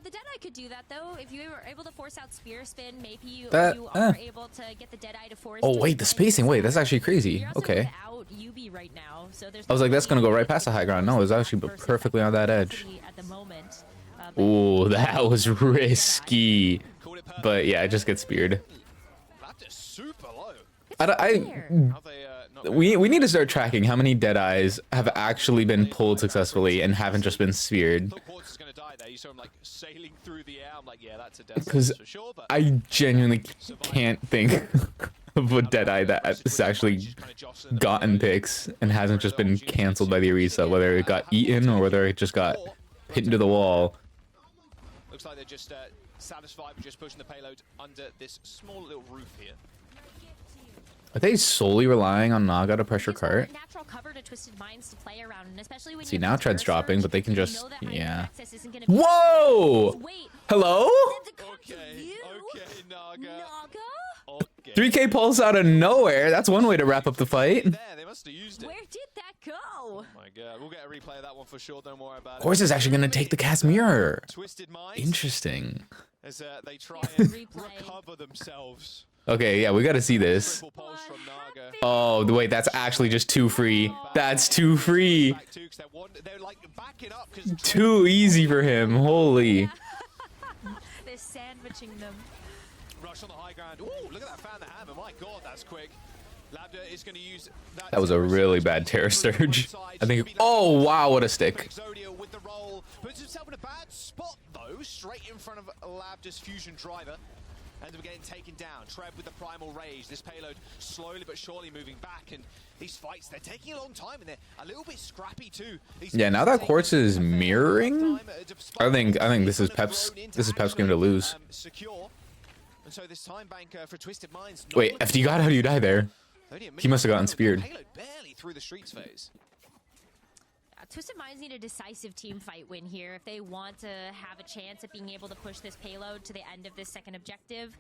[SPEAKER 6] The Deadeye could do that though. If you were able to force out Spear Spin, maybe you
[SPEAKER 2] That-
[SPEAKER 6] are able to get the Deadeye to force.
[SPEAKER 2] Oh wait, the spacing. Wait, that's actually crazy.
[SPEAKER 6] You're also
[SPEAKER 2] Okay.
[SPEAKER 6] without UB right now, so there's
[SPEAKER 2] I was like, that's gonna go right past the high ground. No, it was actually perfectly on that edge.
[SPEAKER 6] At the moment. But
[SPEAKER 2] Ooh, that was risky.
[SPEAKER 5] Called it perfect.
[SPEAKER 2] But yeah, I just get speared.
[SPEAKER 5] That's just super low.
[SPEAKER 6] it's
[SPEAKER 2] I
[SPEAKER 6] fair.
[SPEAKER 5] How they not
[SPEAKER 2] we need to start tracking how many Deadeyes have actually been pulled successfully and haven't just been speared.
[SPEAKER 5] thought Quartz is going to die there. You saw him like sailing through the air. I'm like, yeah, that's a death
[SPEAKER 2] Because
[SPEAKER 5] sentence for sure. But
[SPEAKER 2] I genuinely can't think of a Deadeye that has actually gotten picks and hasn't just been canceled by the Orisa, whether it got eaten or whether it just got hit into the wall.
[SPEAKER 5] Looks like they're just satisfied with just pushing the payload under this small little roof here.
[SPEAKER 2] Are they solely relying on Naga to pressure
[SPEAKER 6] Gives more
[SPEAKER 2] cart?
[SPEAKER 6] natural cover to Twisted Minds to play around, and especially when
[SPEAKER 2] See,
[SPEAKER 6] you
[SPEAKER 2] now
[SPEAKER 6] have
[SPEAKER 2] Tread's
[SPEAKER 6] Terror
[SPEAKER 2] dropping,
[SPEAKER 6] Surge,
[SPEAKER 2] but they can
[SPEAKER 6] you
[SPEAKER 2] just-
[SPEAKER 6] know that high
[SPEAKER 2] yeah.
[SPEAKER 6] access isn't gonna be-
[SPEAKER 2] Whoa!
[SPEAKER 6] Wait,
[SPEAKER 2] Hello?
[SPEAKER 6] did it come to
[SPEAKER 5] Okay,
[SPEAKER 6] you?
[SPEAKER 5] okay, Naga.
[SPEAKER 6] Naga?
[SPEAKER 5] Okay.
[SPEAKER 2] 3K pulse out of nowhere. That's one way to wrap up the fight.
[SPEAKER 5] There, they must have used it.
[SPEAKER 6] Where did that go?
[SPEAKER 5] Oh my god, we'll get a replay of that one for sure. Don't worry about it.
[SPEAKER 2] Horse is actually going to take the Casimir.
[SPEAKER 5] Twisted Minds.
[SPEAKER 2] Interesting.
[SPEAKER 5] As they try and
[SPEAKER 6] Replay.
[SPEAKER 5] recover themselves.
[SPEAKER 2] Okay, yeah, we got to see this.
[SPEAKER 5] Triple pulse from Naga.
[SPEAKER 2] Oh, wait, that's actually just too free. That's too free.
[SPEAKER 5] Back too, 'cause they're like backing up 'cause
[SPEAKER 2] Too easy for him. Holy.
[SPEAKER 6] They're sandwiching them.
[SPEAKER 5] rush on the high ground. Ooh, look at that fan the hammer. My god, that's quick. Labda is going to use
[SPEAKER 2] That was a really bad terror surge. I think. Oh wow, what a stick!
[SPEAKER 5] Exodia with the roll, puts himself in a bad spot though, straight in front of Labda's fusion driver. Ends up getting taken down. Treb with the primal rage. This payload slowly but surely moving back, and these fights, they're taking a long time, and they're a little bit scrappy too.
[SPEAKER 2] Yeah, now that Quartz is mirroring, I think this is PEP's game to lose.
[SPEAKER 5] Secure. And so this time bank for Twisted Minds.
[SPEAKER 2] Wait, FD God, how do you die there? He must have gotten speared.
[SPEAKER 5] Payload barely through the streets phase.
[SPEAKER 6] Twisted Minds need a decisive team fight win here if they want to have a chance at being able to push this payload to the end of this second objective.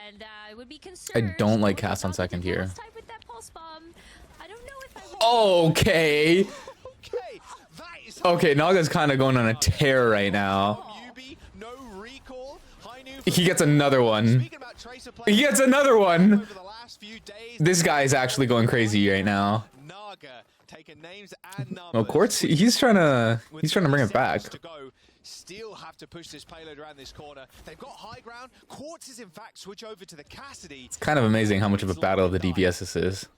[SPEAKER 6] And I would be concerned.
[SPEAKER 2] I don't like cast on second here.
[SPEAKER 6] With that pulse bomb. I don't know if I
[SPEAKER 2] Okay.
[SPEAKER 5] Okay, that is
[SPEAKER 2] Okay, Naga's kind of going on a tear right now.
[SPEAKER 5] no recall.
[SPEAKER 2] He gets another one. He gets another one. This guy is actually going crazy right now.
[SPEAKER 5] Naga taking names and numbers.
[SPEAKER 2] Well, Quartz, he's trying to bring it back.
[SPEAKER 5] To go. Still have to push this payload around this corner. They've got high ground. Quartz is in fact switch over to the Cassidy.
[SPEAKER 2] It's kind of amazing how much of a battle of the DPS this is.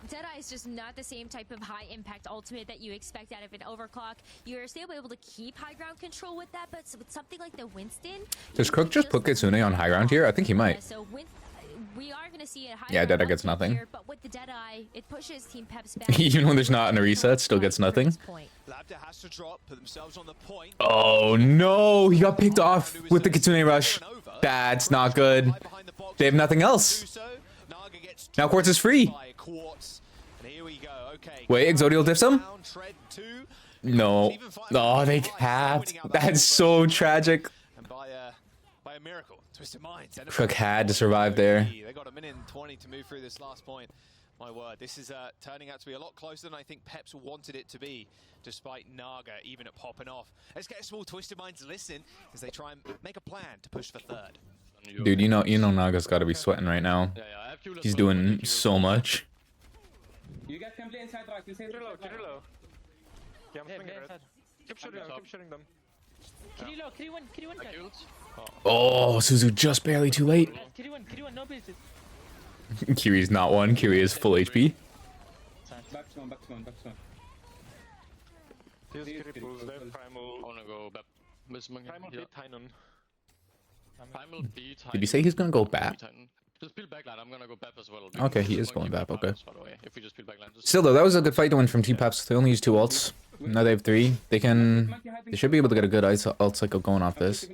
[SPEAKER 6] Deadeye is just not the same type of high impact ultimate that you expect out of an overclock. You're still able to keep high ground control with that, but with something like the Winston,
[SPEAKER 2] Does Crook just put Kitsune on high ground here? I think he might.
[SPEAKER 6] So we are going to see a high
[SPEAKER 2] Yeah,
[SPEAKER 6] ground
[SPEAKER 2] Deadeye gets
[SPEAKER 6] ultimate
[SPEAKER 2] nothing.
[SPEAKER 6] here, but with the Deadeye, it pushes Team PEPS back.
[SPEAKER 2] Even when there's not a reset, still gets nothing.
[SPEAKER 5] Labda has to drop, put themselves on the point.
[SPEAKER 2] Oh no, he got picked off with the Kitsune rush. That's not good. They have nothing else. Now Quartz is free. Wait, Exodial dips him? No. Oh, they capped. That's so tragic.
[SPEAKER 5] And by a miracle, Twisted Minds.
[SPEAKER 2] Crook had to survive there.
[SPEAKER 5] They got a minute and 20 to move through this last point. My word, this is turning out to be a lot closer than I think PEPS wanted it to be, despite Naga even at popping off. Let's get a small Twisted Minds listen as they try and make a plan to push for third.
[SPEAKER 2] Dude, you know Naga's got to be sweating right now. He's doing so much.
[SPEAKER 7] You guys can play inside right. Inside
[SPEAKER 4] Kill
[SPEAKER 7] right.
[SPEAKER 4] low. Yeah, I'm swinging red. Keep shooting them.
[SPEAKER 7] Kill one, guys.
[SPEAKER 2] Oh, Suzu just barely too late.
[SPEAKER 7] Kill one, no business.
[SPEAKER 2] Kiri's not one. Kiri is full HP.
[SPEAKER 7] Back to one.
[SPEAKER 4] Here's Kiri pulls left, Primal.
[SPEAKER 8] I wanna go back.
[SPEAKER 4] Primal beat Tynon.
[SPEAKER 8] Primal beat Tynon.
[SPEAKER 2] Did you say he's gonna go back?
[SPEAKER 8] Just peel backline, I'm gonna go back as well.
[SPEAKER 2] Okay, he is going back, okay.
[SPEAKER 8] By the way, if we just peel backline.
[SPEAKER 2] Still though, that was a good fight to win from Team PEPS. They only used 2 ults. Now they have 3. They should be able to get a good ult cycle going off this.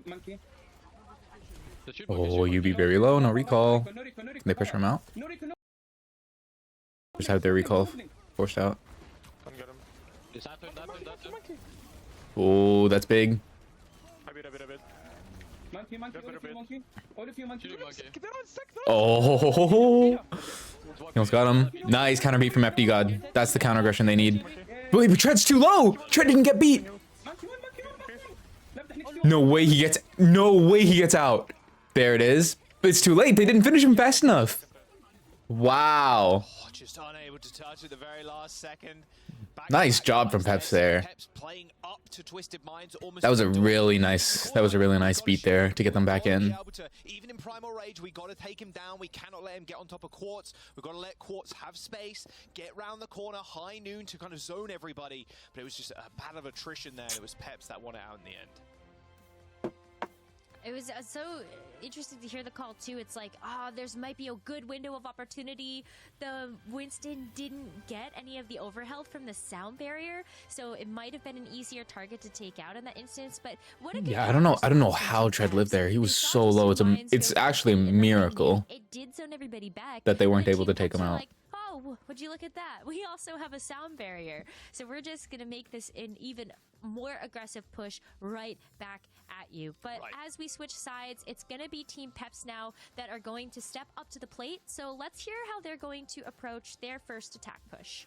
[SPEAKER 2] Oh, UB very low, no recall. Can they pressure him out? Just have their recall forced out.
[SPEAKER 4] Come get him.
[SPEAKER 2] Oh, that's big.
[SPEAKER 4] A bit.
[SPEAKER 7] Monkey. All of you, monkey.
[SPEAKER 2] Oh, he almost got him. Nice counter beat from FD God. That's the counter aggression they need. Wait, but Tread's too low. Tread didn't get beat. No way he gets out. There it is. But it's too late. They didn't finish him fast enough. Wow.
[SPEAKER 5] Oh, just unable to touch at the very last second.
[SPEAKER 2] Nice job from PEPS there.
[SPEAKER 5] PEPS playing up to Twisted Minds, almost
[SPEAKER 2] That was a really nice beat there to get them back in.
[SPEAKER 5] Even in Primal Rage, we got to take him down. We cannot let him get on top of Quartz. We've got to let Quartz have space, get round the corner, high noon to kind of zone everybody. But it was just a battle of attrition there. It was PEPS that won it out in the end.
[SPEAKER 6] It was so interesting to hear the call too. It's like, there's might be a good window of opportunity. The Winston didn't get any of the overhealth from the sound barrier, so it might have been an easier target to take out in that instance. But what a
[SPEAKER 2] Yeah, I don't know how Tread lived there. He was so low. It's actually a miracle
[SPEAKER 6] it did zone everybody back
[SPEAKER 2] that they weren't
[SPEAKER 6] but
[SPEAKER 2] able to
[SPEAKER 6] Team
[SPEAKER 2] take him
[SPEAKER 6] PEPS were
[SPEAKER 2] out.
[SPEAKER 6] like, oh, would you look at that? We also have a sound barrier, so we're just gonna make this an even more aggressive push right back at you. But as we switch sides, it's gonna be Team PEPS now that are going to step up to the plate. So let's hear how they're going to approach their first attack push.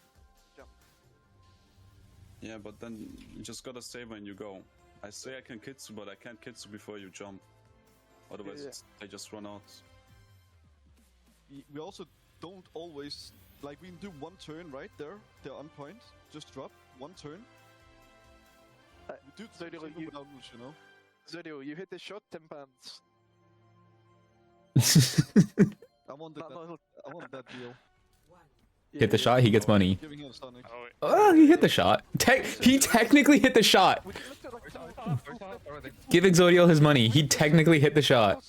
[SPEAKER 9] Yeah, but then you just gotta say when you go. I say I can kitsu, but I can't kitsu before you jump. Otherwise, they just run out.
[SPEAKER 10] We also don't always, like, we can do one turn right there. They're on point. Just drop one turn. We do Zodio, without much, you know.
[SPEAKER 11] Zodio, you hit the shot 10 pounds.
[SPEAKER 10] I'm want that deal.
[SPEAKER 2] Hit the shot, he gets money.
[SPEAKER 10] Giving him Sonic.
[SPEAKER 2] Oh, he hit the shot. He technically hit the shot. Give Exodio his money. He technically hit the shot.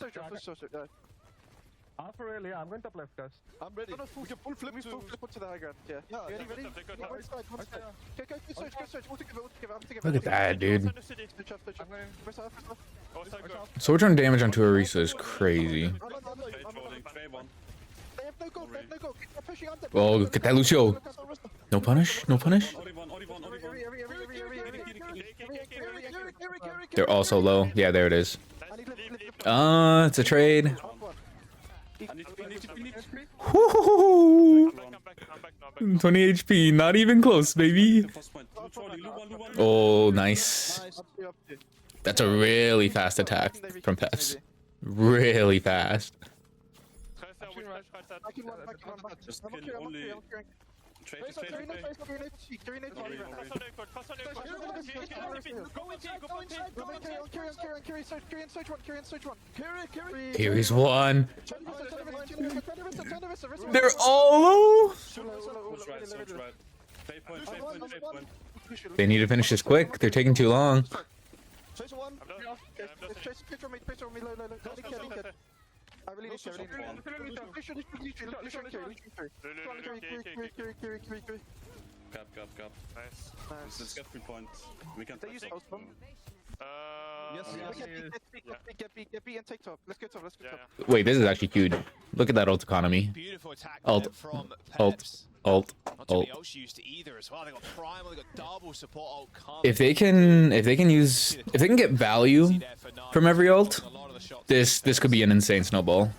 [SPEAKER 4] I'm going top left, guys.
[SPEAKER 10] I'm ready. We can full flip to the high ground. Yeah. Ready?
[SPEAKER 2] Look at that, dude. Sojourn damage on Orisa is crazy. Oh, look at that, Lucio. No punish? No punish? They're also low. Yeah, there it is. It's a trade. Woo-hoo-hoo-hoo. 20 HP, not even close, baby. Oh, nice. That's a really fast attack from PEPS. Really fast.
[SPEAKER 9] Just kill only... Trade.
[SPEAKER 2] Here's one. They're all low. They need to finish this quick. They're taking too long.
[SPEAKER 10] I really need to
[SPEAKER 9] Gap. Nice. Let's get 3 points. We can take top.
[SPEAKER 10] Get B and take top. Let's get top.
[SPEAKER 2] Wait, this is actually huge. Look at that ult economy.
[SPEAKER 5] Beautiful attack
[SPEAKER 2] Ult.
[SPEAKER 5] from
[SPEAKER 2] Ult.
[SPEAKER 5] PEPS.
[SPEAKER 2] Ult.
[SPEAKER 5] Not to
[SPEAKER 2] Ult.
[SPEAKER 5] be else used to either as well. They got primal, they got double support ult coming.
[SPEAKER 2] If they can get value from every ult, this could be an insane snowball.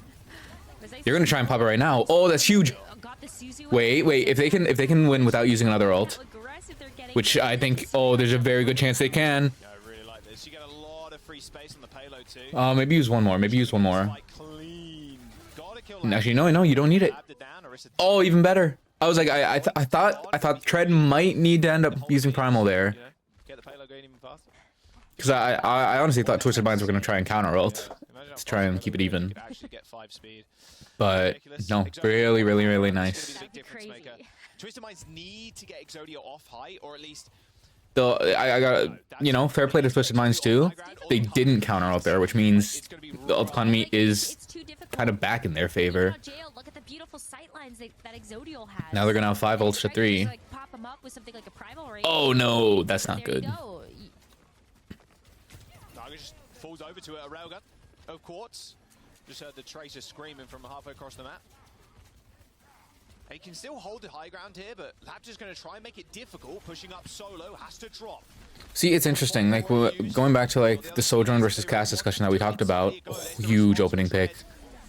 [SPEAKER 2] You're gonna try and pop it right now. Oh, that's huge. Wait. If they can win without using another ult, which I think, oh, there's a very good chance they can.
[SPEAKER 5] Yeah, I really like this. You get a lot of free space on the payload too.
[SPEAKER 2] Maybe use one more.
[SPEAKER 5] Like clean. Gotta kill that.
[SPEAKER 2] Actually, no, you don't need it. Oh, even better. I was like, I thought Tread might need to end up using primal there.
[SPEAKER 5] Yeah. Get the payload going even faster.
[SPEAKER 2] Because I honestly thought Twisted Minds were gonna try and counter ult to try and keep it even.
[SPEAKER 5] Could actually get 5 speed.
[SPEAKER 2] But no, really nice.
[SPEAKER 5] Twisted Minds need to get Exodio off height, or at least.
[SPEAKER 2] Though I got, fair play to Twisted Minds too. They didn't counter ult there, which means the ult economy is kind of back in their favor.
[SPEAKER 6] Look at the beautiful sight lines that Exodio has.
[SPEAKER 2] Now they're gonna have 5 ults to 3. Oh no, that's not good.
[SPEAKER 5] Target just falls over to a railgun of quartz. Just heard the Tracer screaming from halfway across the map. He can still hold the high ground here, but Labs is going to try and make it difficult. Pushing up solo, has to drop.
[SPEAKER 2] See, it's interesting. Like, going back to like the Sojourn versus Cass discussion that we talked about. Huge opening pick.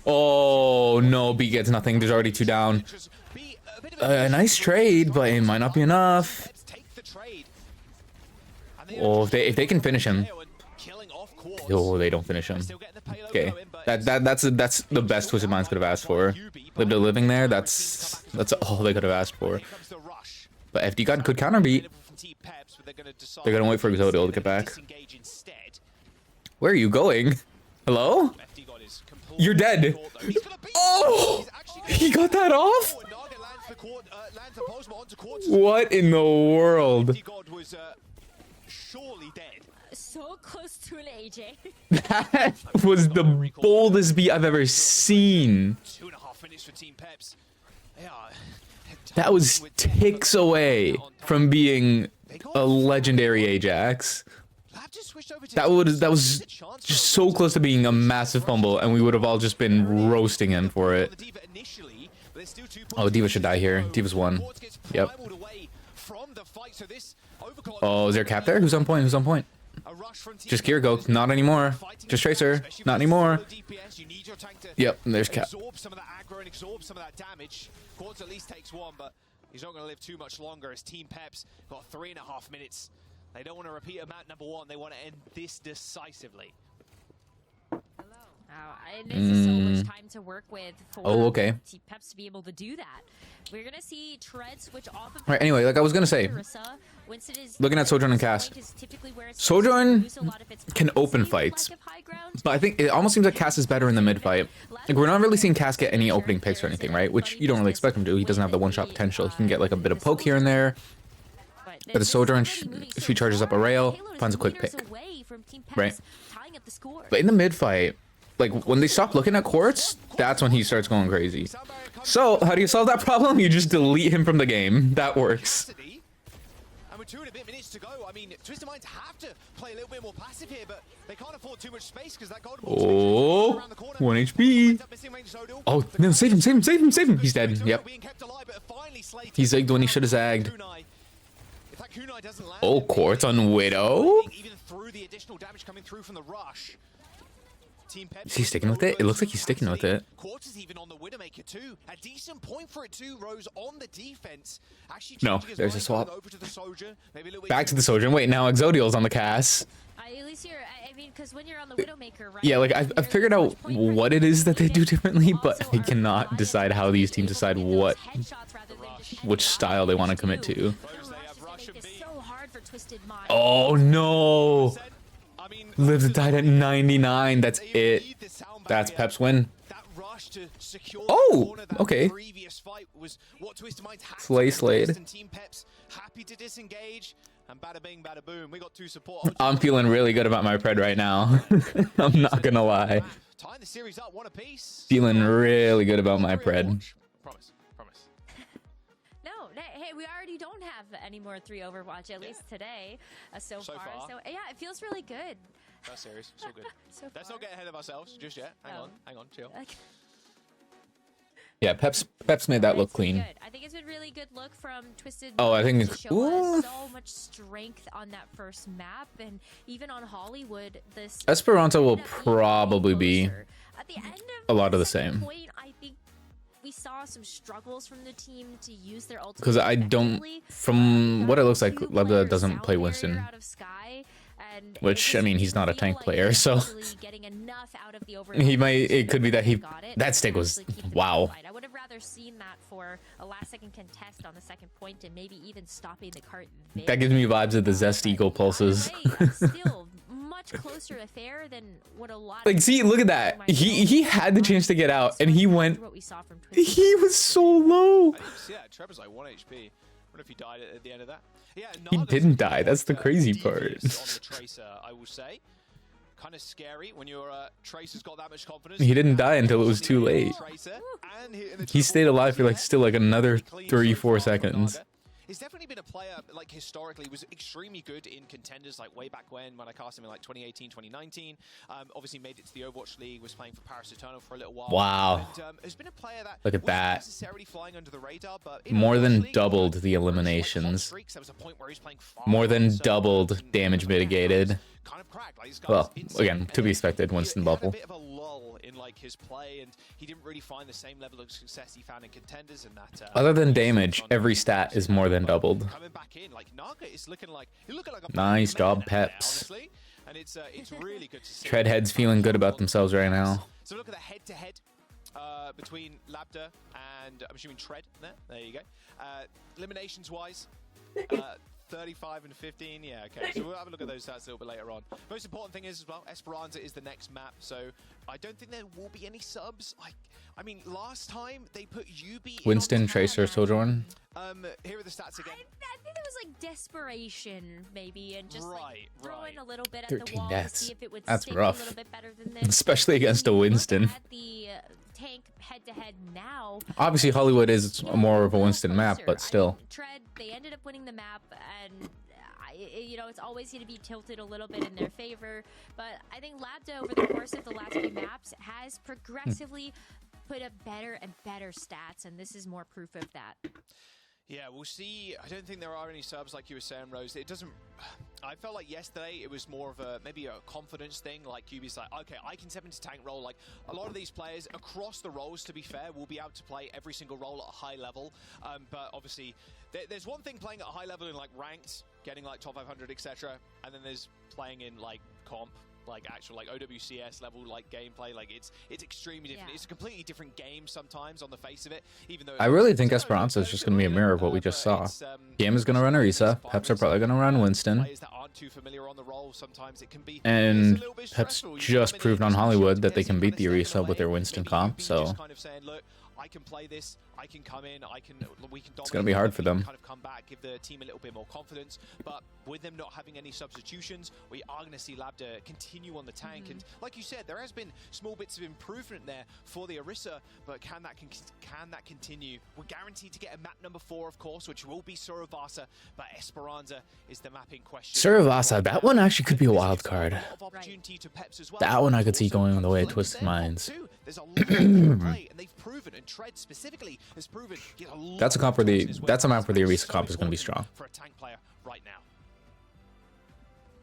[SPEAKER 2] Oh no, B gets nothing. There's already 2 down. A nice trade, but it might not be enough. Oh, if they can finish him. Oh, they don't finish him. Okay, that's the best Twisted Minds could have asked for. Lived a living there. That's all they could have asked for. But FD God could counter beat. They're gonna wait for Exodio to get back. Where are you going? Hello? You're dead. Oh, he got that off. What in the world?
[SPEAKER 5] Surely dead.
[SPEAKER 6] So close to an AJ.
[SPEAKER 2] That was the boldest beat I've ever seen.
[SPEAKER 5] 2.5 minutes for Team PEPS.
[SPEAKER 2] That was ticks away from being a legendary Ajax. That was just so close to being a massive fumble, and we would have all just been roasting him for it. Oh, D.Va should die here. D.Va's 1. Yep. Oh, is there a cap there? Who's on point? Who's on point? Just Kiriko. Not anymore. Just Tracer. Not anymore. Yep, there's cap.
[SPEAKER 5] Absorb some of that aggro and absorb some of that damage. Quartz at least takes 1, but he's not going to live too much longer as Team PEPS got 3.5 minutes. They don't want to repeat a map number 1. They want to end this decisively.
[SPEAKER 6] And this is so much time to work with for
[SPEAKER 2] okay.
[SPEAKER 6] PEPS to be able to do that. We're gonna see Tread switch off of.
[SPEAKER 2] All right, anyway, like I was gonna say, looking at Sojourn and Cass, Sojourn can open fights, but I think it almost seems like Cass is better in the mid fight. Like we're not really seeing Cass get any opening picks or anything, right? Which you don't really expect him to. He doesn't have the one-shot potential. He can get like a bit of poke here and there. But the Sojourn, she charges up a rail, finds a quick pick, right? But in the mid fight, like when they stop looking at Quartz, that's when he starts going crazy. So how do you solve that problem? You just delete him from the game. That works.
[SPEAKER 5] And with 2 and a bit minutes to go, I mean, Twisted Minds have to play a little bit more passive here, but they can't afford too much space because that golden
[SPEAKER 2] Oh, 1 HP. Oh no, save him, save him, save him, save him. He's dead. Yep. He zigged when he should have zagged. Oh, Quartz on Widow.
[SPEAKER 5] Even through the additional damage coming through from the rush.
[SPEAKER 2] Is he sticking with it? It looks like he's sticking with it.
[SPEAKER 5] Quartz is even on the Widowmaker too. A decent point for it too. Rose on the defense. Actually,
[SPEAKER 2] no, there's a swap.
[SPEAKER 5] Over to the Soldier.
[SPEAKER 2] Back to the Soldier. Wait, now Exodial's on the Cass.
[SPEAKER 6] At least you're, I mean, because when you're on the Widowmaker, right?
[SPEAKER 2] Yeah, like I've figured out what it is that they do differently, but I cannot decide how these teams decide which style they want to commit to. Oh no! Liv died at 99. That's it. That's PEPS win. Oh, okay. Slay slayed.
[SPEAKER 5] Happy to disengage. And bada bing, bada boom. We got 2 support.
[SPEAKER 2] I'm feeling really good about my pred right now. I'm not gonna lie.
[SPEAKER 5] Tying the series up 1 apiece.
[SPEAKER 2] Feeling really good about my pred.
[SPEAKER 5] Promise.
[SPEAKER 6] No, hey, we already don't have any more 3 Overwatch, at least today, so far. So yeah, it feels really good.
[SPEAKER 5] That series, so good. Let's not get ahead of ourselves just yet. Hang on, chill.
[SPEAKER 2] Yeah, PEPS made that look clean.
[SPEAKER 6] Good. I think it's been really good look from Twisted.
[SPEAKER 2] Oh, I think it's
[SPEAKER 6] so much strength on that first map, and even on Hollywood, this
[SPEAKER 2] Esperanto will probably be
[SPEAKER 6] at the end of
[SPEAKER 2] a lot of the same.
[SPEAKER 6] Point, I think we saw some struggles from the team to use their ultimate.
[SPEAKER 2] Because I don't, from what it looks like, Lebda doesn't play Winston. Which, I mean, he's not a tank player, so he might, it could be that that stick was, wow.
[SPEAKER 6] I would have rather seen that for a last-second contest on the second point and maybe even stopping the cart there.
[SPEAKER 2] That gives me vibes of the Zest Eagle pulses.
[SPEAKER 6] Still much closer affair than what a lot
[SPEAKER 2] like, see, look at that. He had the chance to get out, and he went, he was so low.
[SPEAKER 5] Yeah, Trevor's like 1 HP. I wonder if he died at the end of that. Yeah,
[SPEAKER 2] he didn't die. That's the crazy part.
[SPEAKER 5] On the Tracer, I will say. Kind of scary when your Tracer's got that much confidence.
[SPEAKER 2] He didn't die until it was too late. He stayed alive for like still like another 3-4 seconds.
[SPEAKER 5] He's definitely been a player, like historically, was extremely good in contenders, like way back when I cast him in like 2018, 2019. Obviously made it to the Overwatch League, was playing for Paris Eternal for a little while.
[SPEAKER 2] Wow.
[SPEAKER 5] And, has been a player that
[SPEAKER 2] look at that.
[SPEAKER 5] Necessarily flying under the radar, but
[SPEAKER 2] more than doubled the eliminations. More than doubled damage mitigated. Well, again, to be expected, Winston bubble.
[SPEAKER 5] A bit of a lull in like his play, and he didn't really find the same level of success he found in contenders. And that
[SPEAKER 2] other than damage, every stat is more than doubled.
[SPEAKER 5] Coming back in, like Naga is looking like a
[SPEAKER 2] nice job, PEPS.
[SPEAKER 5] And it's really good to see.
[SPEAKER 2] Treadhead's feeling good about themselves right now.
[SPEAKER 5] So look at the head-to-head between Labda and I'm assuming Tread. There you go. Eliminations wise. 35 and 15, yeah, okay. So we'll have a look at those stats a little bit later on. Most important thing is as well, Esperanza is the next map, so I don't think there will be any subs. I mean, last time they put UB
[SPEAKER 2] Winston, Tracer, Sojourn.
[SPEAKER 5] Here are the stats again.
[SPEAKER 6] I think it was like desperation, maybe, and just like throwing a little bit at
[SPEAKER 2] 13
[SPEAKER 6] the wall
[SPEAKER 2] deaths.
[SPEAKER 6] to see if it would
[SPEAKER 2] That's
[SPEAKER 6] stick
[SPEAKER 2] rough.
[SPEAKER 6] a little bit better than this.
[SPEAKER 2] Especially against a Winston.
[SPEAKER 6] At the tank head-to-head now.
[SPEAKER 2] Obviously, Hollywood is more of a Winston map, but still.
[SPEAKER 6] Tread, they ended up winning the map, and you know, it's always going to be tilted a little bit in their favor. But I think Labda, over the course of the last few maps, has progressively put up better and better stats, and this is more proof of that.
[SPEAKER 5] Yeah, we'll see. I don't think there are any subs, like you were saying, Rose. It doesn't... I felt like yesterday it was more of a maybe a confidence thing. Like QB's like, okay, I can step into tank role. Like a lot of these players across the roles, to be fair, will be able to play every single role at a high level. But obviously, there's one thing playing at a high level in like ranked, getting like top 500, etc. And then there's playing in like comp like actual like OWCS level like gameplay. Like it's extremely different.
[SPEAKER 6] Yeah.
[SPEAKER 5] It's a completely different game sometimes on the face of it. Even though
[SPEAKER 2] I really think Esperanza is just going to be a mirror of what we just saw. Game is going to run Orisa. Peps are probably going to run Winston.
[SPEAKER 5] Players that aren't too familiar on the role, sometimes it can be
[SPEAKER 2] And
[SPEAKER 5] a little bit
[SPEAKER 2] Peps
[SPEAKER 5] stressful. You
[SPEAKER 2] just
[SPEAKER 5] come in
[SPEAKER 2] proved
[SPEAKER 5] and
[SPEAKER 2] on
[SPEAKER 5] you just
[SPEAKER 2] Hollywood
[SPEAKER 5] have
[SPEAKER 2] that
[SPEAKER 5] to
[SPEAKER 2] they can beat the
[SPEAKER 5] kind of stay in
[SPEAKER 2] Orisa
[SPEAKER 5] the
[SPEAKER 2] with their
[SPEAKER 5] lane.
[SPEAKER 2] Winston
[SPEAKER 5] Maybe
[SPEAKER 2] comp,
[SPEAKER 5] you've been
[SPEAKER 2] so
[SPEAKER 5] just kind of saying, look, I can play this, I can come in, we can dominate.
[SPEAKER 2] it's going to be hard for
[SPEAKER 5] we can
[SPEAKER 2] them.
[SPEAKER 5] kind of come back, give the team a little bit more confidence. But with them not having any substitutions, we are going to see Labda continue on the tank. And like you said, there has been small bits of improvement there for the Orisa, but can that continue? We're guaranteed to get a map number 4, of course, which will be Suravasa, but Esperanza is the map in question.
[SPEAKER 2] Suravasa, that one actually could be a wild card.
[SPEAKER 5] Opportunity to Peps as well.
[SPEAKER 2] That one I could see
[SPEAKER 5] Also,
[SPEAKER 2] going the way of
[SPEAKER 5] Flames
[SPEAKER 2] Twisted
[SPEAKER 5] there,
[SPEAKER 2] Minds.
[SPEAKER 5] too. There's a lot of play, and they've proven, and Tread specifically has proven.
[SPEAKER 2] That's a comp where that's a map where the Orisa comp is going to be strong.
[SPEAKER 5] For a tank player right now.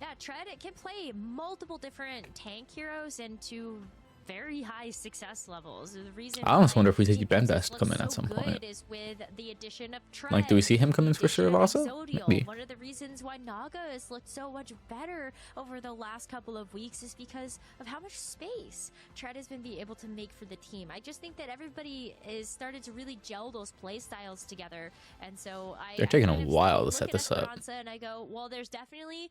[SPEAKER 6] Yeah, Tread, it can play multiple different tank heroes into very high success levels. The reason
[SPEAKER 2] I almost
[SPEAKER 6] why
[SPEAKER 2] wonder if we see
[SPEAKER 6] Team
[SPEAKER 2] Ben
[SPEAKER 6] Peps
[SPEAKER 2] Best
[SPEAKER 6] looks
[SPEAKER 2] come in at
[SPEAKER 6] so
[SPEAKER 2] some point.
[SPEAKER 6] good is with the addition of Tread,
[SPEAKER 2] Like, do we see him come in for
[SPEAKER 6] the addition of
[SPEAKER 2] Suravasa?
[SPEAKER 6] Exodial.
[SPEAKER 2] Maybe.
[SPEAKER 6] One of the reasons why Naga has looked so much better over the last couple of weeks is because of how much space Tread has been able to make for the team. I just think that everybody is started to really gel those play styles together, and so
[SPEAKER 2] They're taking
[SPEAKER 6] kind
[SPEAKER 2] a
[SPEAKER 6] of
[SPEAKER 2] while to
[SPEAKER 6] look
[SPEAKER 2] set
[SPEAKER 6] at
[SPEAKER 2] this up.
[SPEAKER 6] Esperanza and I go, well, there's definitely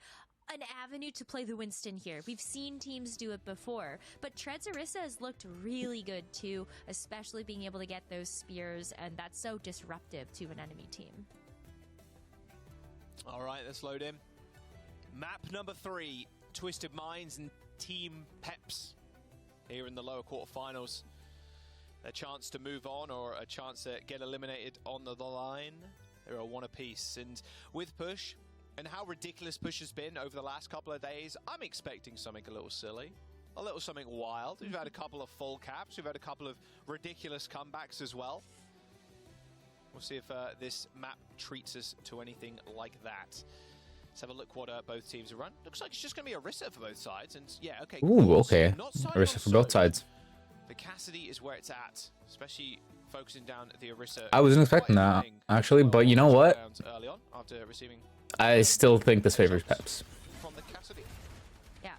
[SPEAKER 6] an avenue to play the Winston here. We've seen teams do it before, but Tread's Orisa has looked really good too, especially being able to get those spears, and that's so disruptive to an enemy team.
[SPEAKER 5] All right, let's load in. Map number 3, Twisted Minds and Team PEPS here in the lower quarterfinals. A chance to move on or a chance to get eliminated on the line. They're a 1 apiece, and with Push, and how ridiculous Push has been over the last couple of days, I'm expecting something a little silly, a little something wild. We've had a couple of full caps, we've had a couple of ridiculous comebacks as well. We'll see if this map treats us to anything like that. Let's have a look what both teams have run. Looks like it's just going to be Orisa for both sides, and yeah, okay.
[SPEAKER 2] Ooh, okay.
[SPEAKER 5] Not signed
[SPEAKER 2] Orisa
[SPEAKER 5] on
[SPEAKER 2] for both
[SPEAKER 5] solo.
[SPEAKER 2] sides.
[SPEAKER 5] The Cassidy is where it's at, especially focusing down the Orisa.
[SPEAKER 2] I wasn't expecting that, actually, but you know what?
[SPEAKER 5] Early on, after receiving
[SPEAKER 2] I still think this favors Peps.
[SPEAKER 5] from the Cassidy.
[SPEAKER 6] Yeah.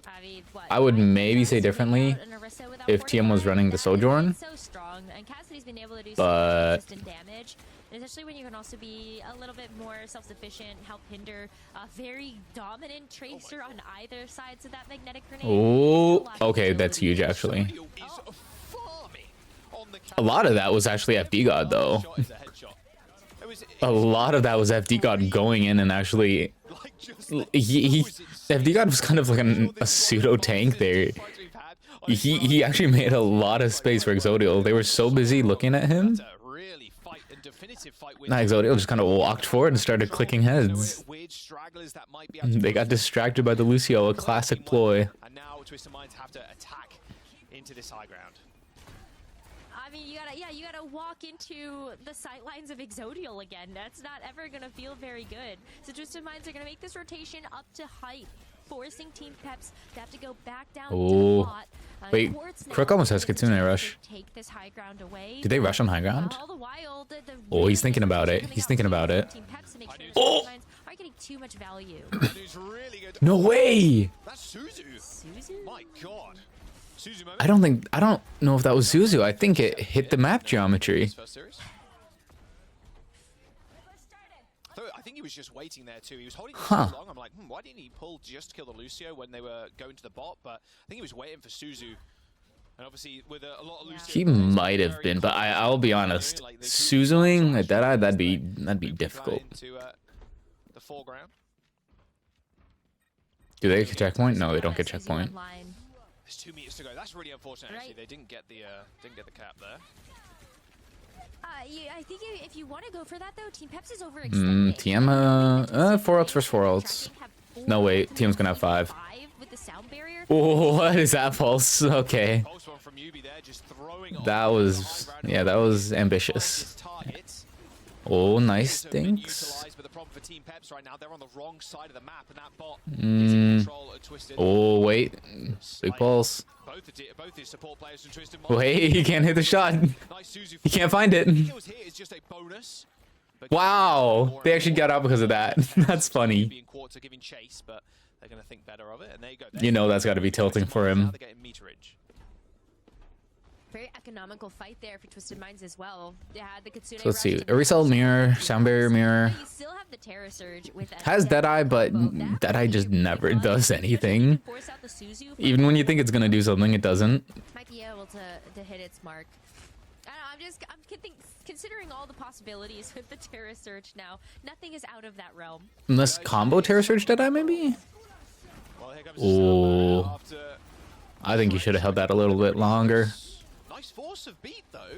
[SPEAKER 6] I mean, what,
[SPEAKER 2] I would
[SPEAKER 6] 9
[SPEAKER 2] maybe say
[SPEAKER 6] rounds
[SPEAKER 2] differently
[SPEAKER 6] without an Orisa without
[SPEAKER 2] if TM was
[SPEAKER 6] 45,
[SPEAKER 2] running the
[SPEAKER 6] that has been
[SPEAKER 2] Sojourn,
[SPEAKER 6] so strong, and Cassidy's been able to do
[SPEAKER 2] but
[SPEAKER 6] some consistent damage, and especially when you can also be a little bit more self-sufficient, help hinder a very dominant tracer on either sides of that magnetic grenade.
[SPEAKER 2] oh,
[SPEAKER 6] There's a lot of
[SPEAKER 2] okay, that's
[SPEAKER 6] utility.
[SPEAKER 2] huge actually.
[SPEAKER 5] Exodial is farming on the
[SPEAKER 2] A lot of that was actually FD God though.
[SPEAKER 5] shot is a headshot. It was-
[SPEAKER 2] A lot of that was FD God going in and actually
[SPEAKER 5] like just
[SPEAKER 2] he FD God was kind of like a pseudo tank there. He actually made a lot of space for Exodial. They were so busy looking at him.
[SPEAKER 5] really fight and definitive fight with
[SPEAKER 2] Now Exodial just kind of walked forward and started clicking heads.
[SPEAKER 5] weird stragglers that might be able to
[SPEAKER 2] They got distracted by the Lucio, a classic ploy.
[SPEAKER 5] and now Twisted Minds have to attack into this high ground.
[SPEAKER 6] I mean, you gotta walk into the sightlines of Exodial again. That's not ever gonna feel very good. So Twisted Minds are gonna make this rotation up to height, forcing Team Peps to have to go back down
[SPEAKER 2] Oh.
[SPEAKER 6] to bot.
[SPEAKER 2] Wait,
[SPEAKER 6] Quartz now
[SPEAKER 2] Crook almost has
[SPEAKER 6] gets a
[SPEAKER 2] Kitsune
[SPEAKER 6] chance to
[SPEAKER 2] rush.
[SPEAKER 6] Take this high ground away.
[SPEAKER 2] Did they rush on high ground?
[SPEAKER 6] All the while, the
[SPEAKER 2] Oh, he's thinking
[SPEAKER 6] really
[SPEAKER 2] about it.
[SPEAKER 6] coming
[SPEAKER 2] He's
[SPEAKER 6] out
[SPEAKER 2] thinking
[SPEAKER 6] from
[SPEAKER 2] about it.
[SPEAKER 6] Team Peps to make sure
[SPEAKER 2] Oh!
[SPEAKER 6] Twisted Minds aren't getting too much value.
[SPEAKER 5] That is really good.
[SPEAKER 2] No way!
[SPEAKER 5] That's Suzu.
[SPEAKER 6] Suzu?
[SPEAKER 5] My God. Suzu moment.
[SPEAKER 2] I don't know if that was Zuzu. I think it hit the map geometry.
[SPEAKER 5] First series. I think he was just waiting there too. He was holding it so long. I'm like, why didn't he pull just to kill the Lucio when they were going to the bot? But I think he was waiting for Suzu. And obviously, with a lot of Lucio,
[SPEAKER 2] He might have been, but I'll be honest. Suzuing at Deadeye, that'd be difficult.
[SPEAKER 5] into the foreground.
[SPEAKER 2] Do they get checkpoint? No, they don't get
[SPEAKER 6] Suzu
[SPEAKER 2] checkpoint.
[SPEAKER 6] online.
[SPEAKER 5] There's 2 meters to go. That's really unfortunate. Actually,
[SPEAKER 6] Right.
[SPEAKER 5] they didn't get the cap there.
[SPEAKER 6] I think if you want to go for that though, Team Peps is overextending.
[SPEAKER 2] TM, 4 ults versus 4 ults. No, wait, Team's gonna have 5.
[SPEAKER 6] With the sound barrier.
[SPEAKER 2] Oh, what is that pulse? Okay.
[SPEAKER 5] Pulse one from Yubi there, just throwing
[SPEAKER 2] That was, yeah, that was ambitious. Oh, nice things.
[SPEAKER 5] But the problem for Team Peps right now, they're on the wrong side of the map, and that bot is in control of Twisted.
[SPEAKER 2] Oh, wait. Big pulse.
[SPEAKER 5] Both his support players from Twisted.
[SPEAKER 2] Wait, he can't hit the shot.
[SPEAKER 5] Nice Suzu.
[SPEAKER 2] He can't find it.
[SPEAKER 5] Kills here is just a bonus. But
[SPEAKER 2] Wow. They actually got out because of that. That's funny.
[SPEAKER 5] Being Quartz are giving chase, but they're going to think better of it. And there you go.
[SPEAKER 2] You know that's got to be tilting for
[SPEAKER 5] Now
[SPEAKER 2] him.
[SPEAKER 5] they're getting meterage.
[SPEAKER 6] Very economical fight there for Twisted Minds as well. They had the Kitsune
[SPEAKER 2] So let's see.
[SPEAKER 6] Rush to
[SPEAKER 2] Result
[SPEAKER 6] match.
[SPEAKER 2] mirror, sound barrier mirror.
[SPEAKER 6] You still have the Terror Surge with
[SPEAKER 2] Has Deadeye, but Deadeye just never does anything. Even when you think it's gonna do something, it doesn't.
[SPEAKER 6] Might be able to hit its mark. I don't know, I'm considering all the possibilities with the Terror Surge now. Nothing is out of that realm.
[SPEAKER 2] Unless combo Terror Surge Deadeye, maybe?
[SPEAKER 5] Well, here comes
[SPEAKER 2] Oh.
[SPEAKER 5] after
[SPEAKER 2] I think you should have held that a little bit longer.
[SPEAKER 5] nice force of beat though.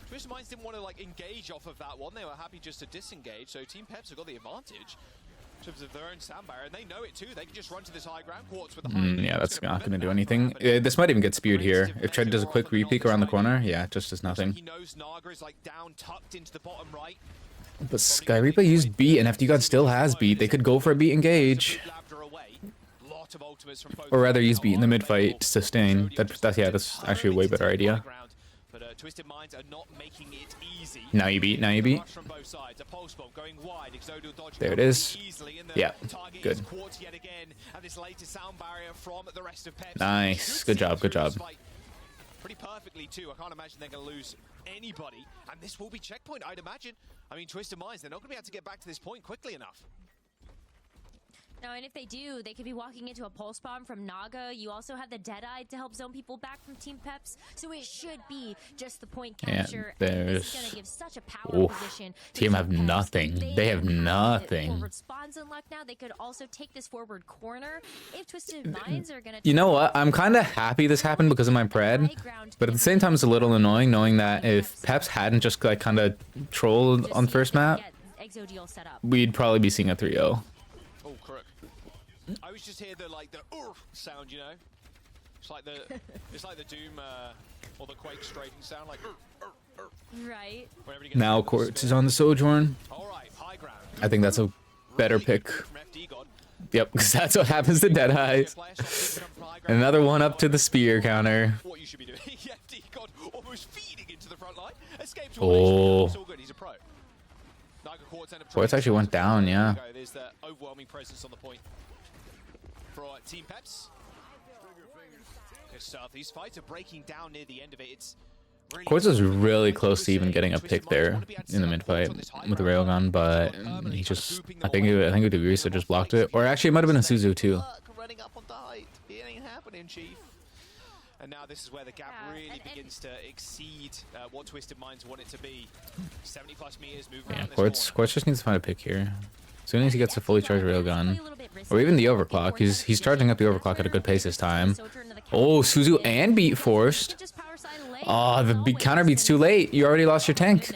[SPEAKER 5] Twisted Minds didn't want to like engage off of that one. They were happy just to disengage. So Team PEPS have got the advantage in terms of their own sound barrier, and they know it too. They can just run to this high ground. Quartz with the high
[SPEAKER 2] Yeah, that's not gonna do anything. This might even get spewed here. If Tread does a quick re-peek around the corner, yeah, it just does nothing.
[SPEAKER 5] He knows Naga is like down, tucked into the bottom right.
[SPEAKER 2] But Sky Reaper used beat, and FD God still has beat. They could go for a beat engage.
[SPEAKER 5] Lot of ultimates from both
[SPEAKER 2] Or rather use beat in the mid-fight to sustain. That's actually a way better idea.
[SPEAKER 5] But Twisted Minds are not making it easy.
[SPEAKER 2] Now you beat, now you beat.
[SPEAKER 5] Rush from both sides. A pulse bomb going wide. Exodal dodging
[SPEAKER 2] There it is.
[SPEAKER 5] easily, and the
[SPEAKER 2] Yeah,
[SPEAKER 5] target
[SPEAKER 2] good.
[SPEAKER 5] is Quartz yet again, and this latest sound barrier from the rest of PEPS.
[SPEAKER 2] Nice. Good job, good job.
[SPEAKER 5] Pretty perfectly too. I can't imagine they're going to lose anybody, and this will be checkpoint, I'd imagine. I mean, Twisted Minds, they're not going to be able to get back to this point quickly enough.
[SPEAKER 6] No, and if they do, they could be walking into a pulse bomb from Naga. You also have the Deadeye to help zone people back from Team PEPS, so it should be just the point capture.
[SPEAKER 2] Yeah,
[SPEAKER 6] and this
[SPEAKER 2] there's...
[SPEAKER 6] is going to give such a power position. to
[SPEAKER 2] Team have
[SPEAKER 6] PEPS.
[SPEAKER 2] nothing. They have nothing.
[SPEAKER 6] Forward spawns unlocked now. They could also take this forward corner. If Twisted Minds are going to...
[SPEAKER 2] You know what? I'm kind of happy this happened because of my pred, but at the same time, it's a little annoying knowing that if Peps hadn't just like kind of trolled on first map,
[SPEAKER 6] Exodeal set up.
[SPEAKER 2] we'd probably be seeing a 3-0.
[SPEAKER 5] Oh, crook. I was just hear the sound, you know. It's like the Doom or the Quake striking sound, like.
[SPEAKER 6] Right.
[SPEAKER 2] Now Quartz is on the Sojourn.
[SPEAKER 5] All right, high ground.
[SPEAKER 2] I think that's a better pick. Yep, because that's what happens to Deadeye. Another one up to the spear counter.
[SPEAKER 5] What you should be doing. FD God almost feeding into the front line. Escaped
[SPEAKER 2] Oh.
[SPEAKER 5] It's all good. He's a pro.
[SPEAKER 2] Quartz actually went down, yeah.
[SPEAKER 5] There's the overwhelming presence on the point for Team PEPS. Good stuff. These fights are breaking down near the end of it. It's really
[SPEAKER 2] Quartz was really close to even getting a pick there in the mid fight with the railgun, but he just I think the Greaser just blocked it, or actually it might have been a Suzu too.
[SPEAKER 5] running up on the height. It ain't happening, Chief. And now this is where the gap really begins to exceed what Twisted Minds want it to be. 70 plus meters moving
[SPEAKER 2] Yeah,
[SPEAKER 5] around this
[SPEAKER 2] Quartz
[SPEAKER 5] corner.
[SPEAKER 2] just needs to find a pick here. As soon as he gets a fully charged railgun, or even the overclock, he's charging up the overclock at a good pace this time. Oh, Suzu and beat forced. Oh, the counter beat's too late. You already lost your tank.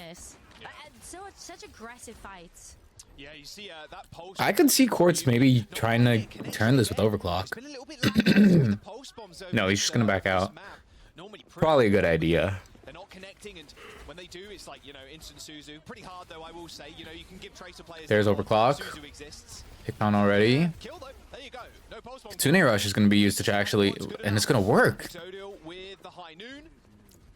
[SPEAKER 6] Such aggressive fights.
[SPEAKER 5] Yeah, you see that pulse.
[SPEAKER 2] I could see Quartz maybe trying to turn this with overclock. No, he's just gonna back out. Probably a good idea.
[SPEAKER 5] They're not connecting, and when they do, it's like, you know, instant Suzu. Pretty hard though, I will say. You know, you can give Tracer players.
[SPEAKER 2] There's overclock.
[SPEAKER 5] Suzu exists.
[SPEAKER 2] Hit on already.
[SPEAKER 5] Kill though. There you go. No pulse bomb.
[SPEAKER 2] Kitsune Rush is gonna be used to actually, and it's gonna work.
[SPEAKER 5] Exodal with the high noon.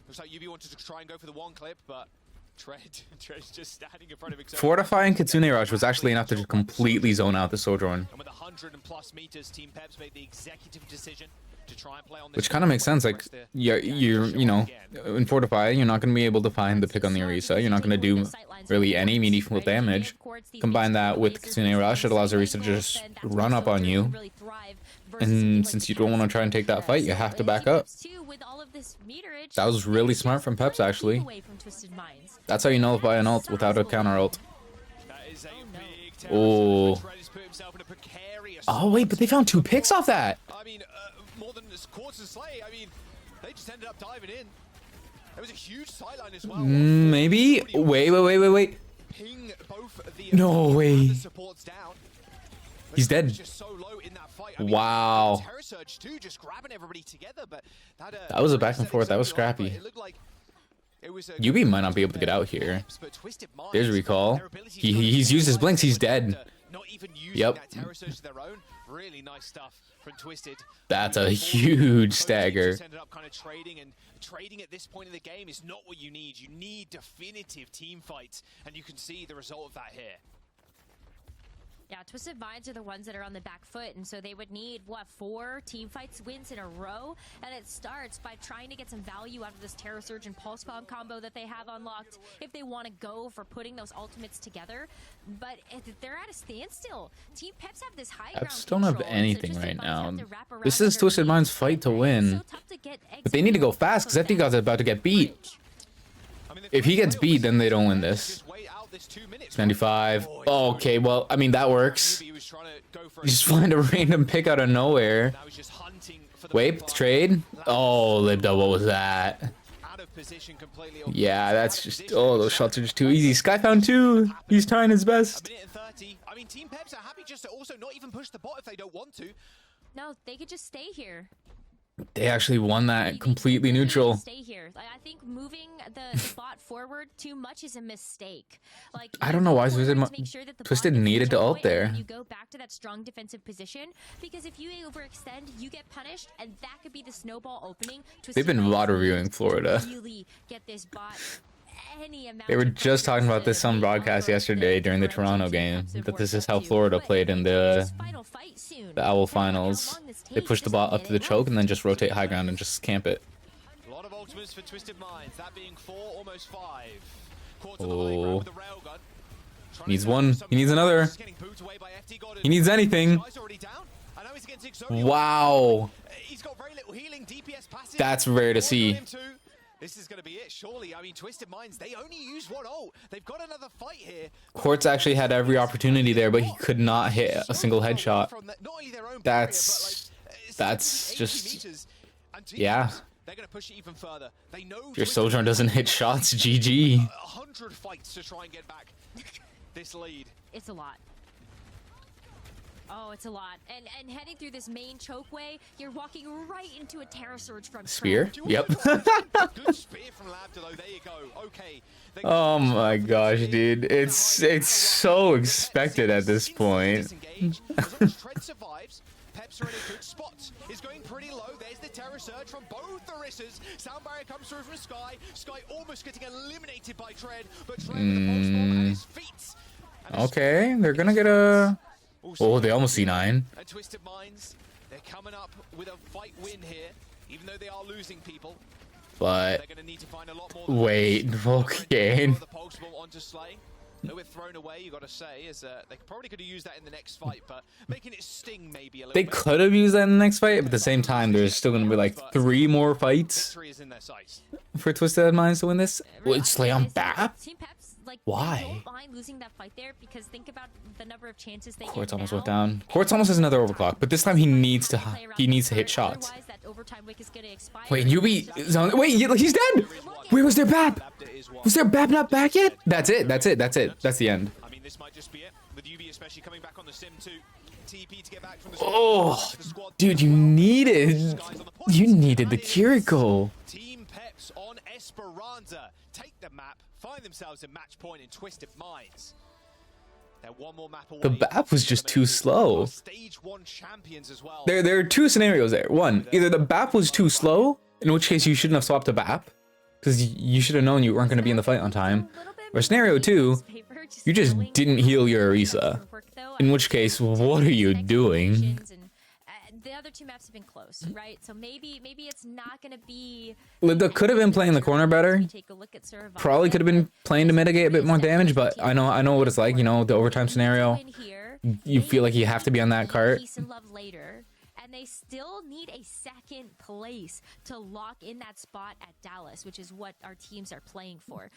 [SPEAKER 5] Looks like UB wanted to try and go for the one clip, but Tread's just standing in front of Exodal.
[SPEAKER 2] Fortifying Kitsune Rush was actually enough to just completely zone out the Sojourn.
[SPEAKER 5] And with 100+ meters, Team PEPS made the executive decision to try and play on this.
[SPEAKER 2] Which kind of makes sense. Like, you're you know, in Fortify, you're not going to be able to find the pick on the Orisa. You're not going to do really any meaningful damage. Combine that with Kitsune Rush, it allows Orisa to just run up on you. And since you don't want to try and take that fight, you have to back up. That was really smart from Peps, actually. That's how you nullify an ult without a counter ult. Oh. Oh, wait, but they found 2 picks off that.
[SPEAKER 5] I mean, more than this Quartz and Slay. I mean, they just ended up diving in. There was a huge sideline as well.
[SPEAKER 2] Maybe? Wait.
[SPEAKER 5] Ping both the
[SPEAKER 2] No way.
[SPEAKER 5] supports down.
[SPEAKER 2] He's dead.
[SPEAKER 5] Just so low in that fight. I mean,
[SPEAKER 2] Wow.
[SPEAKER 5] Terror Surge too, just grabbing everybody together, but
[SPEAKER 2] That was a back and forth. That was scrappy.
[SPEAKER 5] It looked like it was a
[SPEAKER 2] UB might not be able to get out here. There's recall. He's used his blinks. He's dead.
[SPEAKER 5] Not even using
[SPEAKER 2] Yep.
[SPEAKER 5] that Terror Surge of their own. Really nice stuff from Twisted.
[SPEAKER 2] That's a huge stagger.
[SPEAKER 5] Just ended up kind of trading, and trading at this point in the game is not what you need. You need definitive team fights, and you can see the result of that here.
[SPEAKER 6] Yeah, Twisted Minds are the ones that are on the back foot, and so they would need, what, 4 team fights wins in a row? And it starts by trying to get some value out of this Terror Surge and Pulse Bomb combo that they have unlocked if they want to go for putting those ultimates together. But they're at a standstill. Team Peps have this high ground
[SPEAKER 2] Peps don't have
[SPEAKER 6] control,
[SPEAKER 2] anything
[SPEAKER 6] so
[SPEAKER 2] right
[SPEAKER 6] Twisted Minds
[SPEAKER 2] now.
[SPEAKER 6] have to wrap around
[SPEAKER 2] This is Twisted
[SPEAKER 6] underneath.
[SPEAKER 2] Minds' fight to
[SPEAKER 6] It's
[SPEAKER 2] win.
[SPEAKER 6] so tough to get
[SPEAKER 2] But they need to go
[SPEAKER 6] executed.
[SPEAKER 2] fast because FD God's about to get beat. If he gets beat, then they don't win this. 95. Oh, okay, well, I mean, that works. You just find a random pick out of nowhere. Wait, trade? Oh, Libda, what was that? Yeah, that's just... Oh, those shots are just too easy. Sky found 2. He's trying his best.
[SPEAKER 5] I mean, Team Peps are happy just to also not even push the bot if they don't want to.
[SPEAKER 6] No, they could just stay here.
[SPEAKER 2] They actually won that completely neutral.
[SPEAKER 6] Stay here. Like, I think moving the bot forward too much is a mistake. Like,
[SPEAKER 2] I don't know why
[SPEAKER 6] Twisted
[SPEAKER 2] needed to ult there.
[SPEAKER 6] You go back to that strong defensive position because if you overextend, you get punished, and that could be the snowball opening.
[SPEAKER 2] They've been VOD reviewing Florida.
[SPEAKER 6] Really get this bot any amount
[SPEAKER 2] They were
[SPEAKER 6] of
[SPEAKER 2] just talking about this on broadcast yesterday during the Toronto game, that this is how Florida played in the OWL finals. They push the bot up to the choke and then just rotate high ground and just camp it.
[SPEAKER 5] A lot of ultimates for Twisted Minds, that being 4, almost 5.
[SPEAKER 2] Oh, needs one. He needs another. He needs anything. Wow, that's rare to see.
[SPEAKER 5] This is going to be it, surely. I mean, Twisted Minds, they only use 1 ult. They've got another fight here.
[SPEAKER 2] Quartz actually had every opportunity there, but he could not hit a single headshot. That's just, yeah.
[SPEAKER 5] They're going to push it even further. They know
[SPEAKER 2] If your Sojourn doesn't hit shots, GG.
[SPEAKER 5] 100 fights to try and get back this lead.
[SPEAKER 6] It's a lot. Oh, it's a lot. And heading through this main chokeway, you're walking right into a Terror Surge from
[SPEAKER 2] Spear? Yep.
[SPEAKER 5] Good spear from Labda, though. There you go. Okay.
[SPEAKER 2] Oh my gosh, dude. It's so expected at this point.
[SPEAKER 5] Tread survives. Peps are in a good spot. Is going pretty low. There's the Terror Surge from both the Rissas. Sound barrier comes through from Sky. Sky almost getting eliminated by Tread, but Tread with the pulse bomb at his feet.
[SPEAKER 2] Okay, they're gonna get a... Oh, they almost C9.
[SPEAKER 5] And Twisted Minds, they're coming up with a fight win here, even though they are losing people.
[SPEAKER 2] But...
[SPEAKER 5] They're gonna need to find a lot more.
[SPEAKER 2] Wait, okay.
[SPEAKER 5] The pulse bomb onto Slay. A little bit thrown away, you gotta say, as they probably could have used that in the next fight, but making it sting maybe a little
[SPEAKER 2] They
[SPEAKER 5] bit.
[SPEAKER 2] could have used that in the next fight, but at the same time, there's still gonna be like 3 more fights
[SPEAKER 5] Victory is in their sights.
[SPEAKER 2] for Twisted Minds to win this. Would Slay on BAP?
[SPEAKER 6] Team Peps, like,
[SPEAKER 2] Why?
[SPEAKER 6] don't mind losing that fight there because think about the number of chances they
[SPEAKER 2] Quartz
[SPEAKER 6] get
[SPEAKER 2] almost
[SPEAKER 6] now.
[SPEAKER 2] went down. Quartz almost has another overclock, but this time he needs to hit shots.
[SPEAKER 6] Otherwise, that overtime wick is gonna expire.
[SPEAKER 2] Wait, Yubi is on... Wait, he's dead! Wait, was there BAP? Was there BAP not back yet? That's it, that's it, that's it. That's the end.
[SPEAKER 5] I mean, this might just be it, with UB especially coming back on the sim too. TP to get back from the
[SPEAKER 2] Oh, dude, you needed the Kiriko.
[SPEAKER 5] Team Peps on Esperanza take the map, find themselves a match point in Twisted Minds. They're one more map away.
[SPEAKER 2] The BAP was just too slow.
[SPEAKER 5] Stage 1 champions as well.
[SPEAKER 2] There are 2 scenarios there. One, either the BAP was too slow, in which case you shouldn't have swapped to BAP, because you should have known you weren't going to be in the fight on time. Or scenario 2, you just didn't heal your Orisa, in which case, what are you doing?
[SPEAKER 6] The other 2 maps have been close, right? So maybe it's not gonna be.
[SPEAKER 2] Libda could have been playing the corner better. Probably could have been playing to mitigate a bit more damage, but I know what it's like. You know, the overtime scenario. You feel like you have to be on that cart.
[SPEAKER 6] And they still need a 2nd place to lock in that spot at Dallas, which is what our teams are playing for.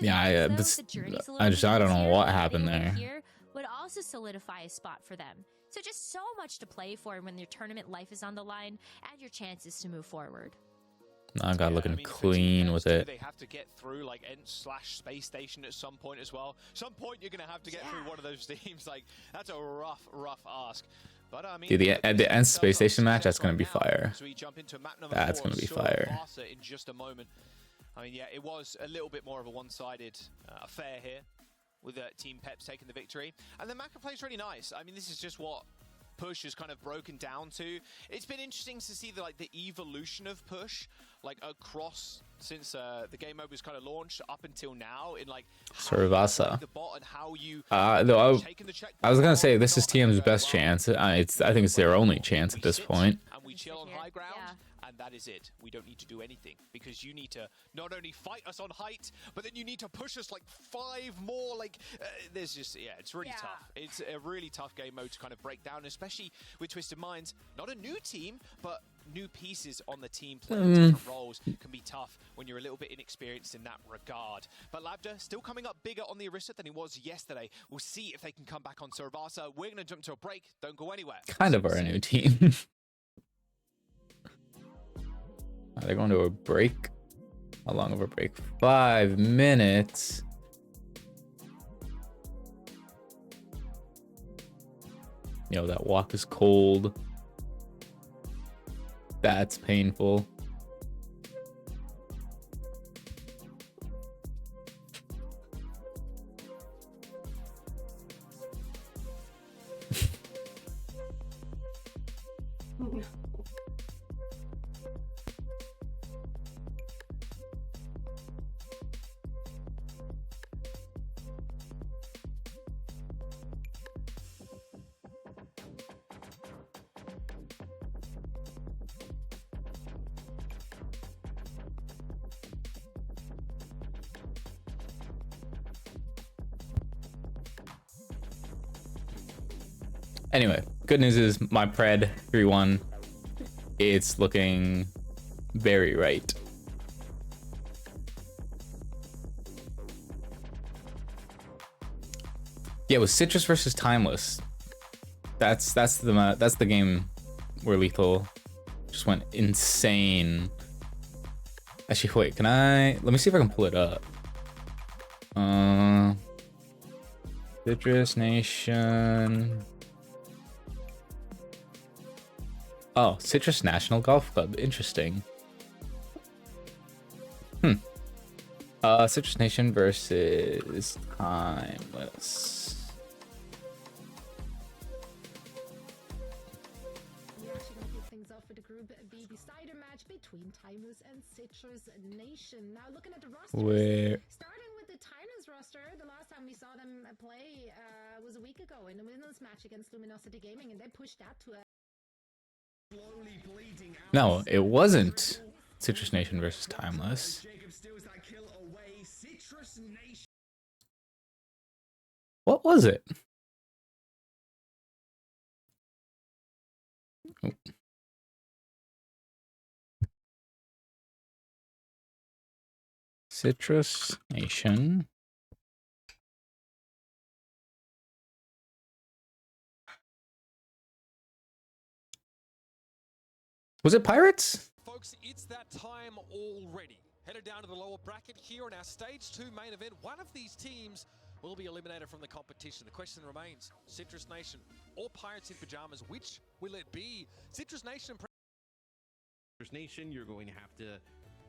[SPEAKER 2] Yeah, I don't know what happened there.
[SPEAKER 6] Here would also solidify a spot for them. So just so much to play for when your tournament life is on the line and your chances to move forward.
[SPEAKER 2] I got looking clean with it.
[SPEAKER 5] They have to get through like ENCE/Space Station at some point as well. Some point you're gonna have to get through one of those teams. Like that's a rough ask. But I mean,
[SPEAKER 2] Dude, the ENCE Space Station match, that's gonna be fire.
[SPEAKER 5] So we jump into map number
[SPEAKER 2] That's
[SPEAKER 5] 4,
[SPEAKER 2] gonna be fire.
[SPEAKER 5] In just a moment. I mean, yeah, it was a little bit more of a one-sided affair here, with Team Peps taking the victory. And the Maka play is really nice. I mean, this is just what Push has kind of broken down to. It's been interesting to see the evolution of Push like across since the game mode was kind of launched up until now in like
[SPEAKER 2] Cerveza.
[SPEAKER 5] the bot and how you
[SPEAKER 2] Though
[SPEAKER 5] taking the check.
[SPEAKER 2] I was gonna say this is TM's best chance. I think it's their only chance at this point.
[SPEAKER 5] And we chill on high ground. And that is it. We don't need to do anything because you need to not only fight us on height, but then you need to push us like 5 more. Like there's just it's really tough. It's a really tough game mode to kind of break down, especially with Twisted Minds. Not a new team, but new pieces on the team playing different roles can be tough when you're a little bit inexperienced in that regard. But Labda still coming up bigger on the Orisa than he was yesterday. We'll see if they can come back on Cerveza. We're going to jump to a break. Don't go anywhere.
[SPEAKER 2] Kind of our new team. Are they going to a break? How long of a break? 5 minutes. Yo, that walk is cold. That's painful. Anyway, good news is my pred 3-1. It's looking very right. Yeah, it was Citrus versus Timeless. That's the game where Lethal just went insane. Actually, wait, let me see if I can pull it up. Citrus Nation. Oh, Citrus National Golf Club. Interesting. Citrus Nation versus Timeless.
[SPEAKER 1] We're actually going to kick things off with the Group B decider match between Timeless and Citrus Nation. Now, looking at the rosters, starting with the Timeless roster, the last time we saw them play was a week ago in the winners match against Luminosity Gaming, and they pushed that to a
[SPEAKER 2] No, it wasn't Citrus Nation versus Timeless. What was it? Oh. Citrus Nation. Was it Pirates?
[SPEAKER 11] Folks, it's that time already. Headed down to the lower bracket here on our Stage 2 main event. One of these teams will be eliminated from the competition. The question remains, Citrus Nation or Pirates in Pajamas, which will it be? Citrus Nation,
[SPEAKER 3] you're going to have to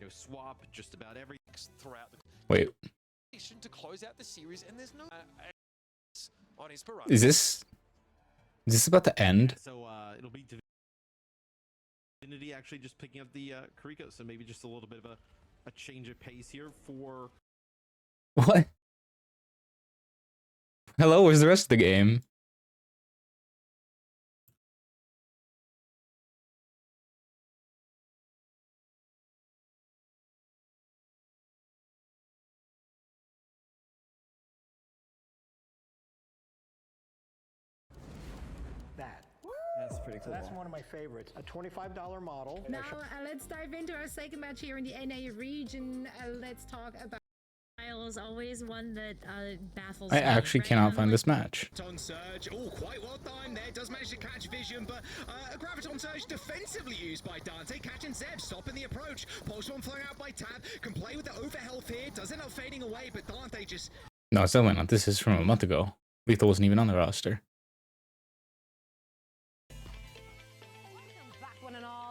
[SPEAKER 3] swap just about every
[SPEAKER 11] throughout the
[SPEAKER 2] Wait.
[SPEAKER 11] to close out the series, and there's no on his parade.
[SPEAKER 2] Is this about to end?
[SPEAKER 3] So it'll be Divinity actually just picking up the Kariko, so maybe just a little bit of a change of pace here for
[SPEAKER 2] What? Hello, where's the rest of the game?
[SPEAKER 12] That's pretty cool. So that's one of my favorites. A $25 model.
[SPEAKER 1] Now, let's dive into our second match here in the NA region. Let's talk about.
[SPEAKER 6] Is always one that baffles
[SPEAKER 2] I
[SPEAKER 6] me,
[SPEAKER 2] actually
[SPEAKER 6] right?
[SPEAKER 2] cannot find this match.
[SPEAKER 13] On Surge, oh, quite well timed there, does manage to catch vision, but a Graviton Surge defensively used by Dante, catching Zeb, stopping the approach. Pulse one flung out by Tab, can play with the overhealth here, does end up fading away, but Dante just...
[SPEAKER 2] No, it's definitely not. This is from a month ago. Lethal wasn't even on the roster.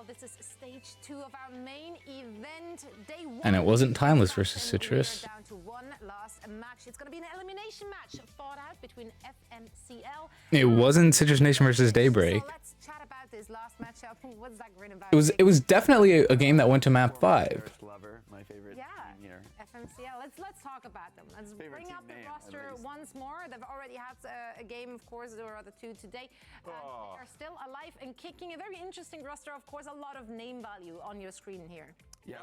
[SPEAKER 1] This is stage 2 of our main event, day 1.
[SPEAKER 2] And it wasn't Timeless versus Citrus.
[SPEAKER 1] Down to one last match. It's going to be an elimination match fought out between FMCL.
[SPEAKER 2] It wasn't Citrus Nation versus Daybreak.
[SPEAKER 1] So let's chat about this last matchup. What's that grin about?
[SPEAKER 2] It was definitely a game that went to map 5.
[SPEAKER 3] Lover, my favorite team here.
[SPEAKER 1] FMCL. Let's talk about them. Let's bring up the roster once more. They've already had a game, of course, or rather 2 today. They are still alive and kicking. A very interesting roster, of course. A lot of name value on your screen here.
[SPEAKER 3] Yeah.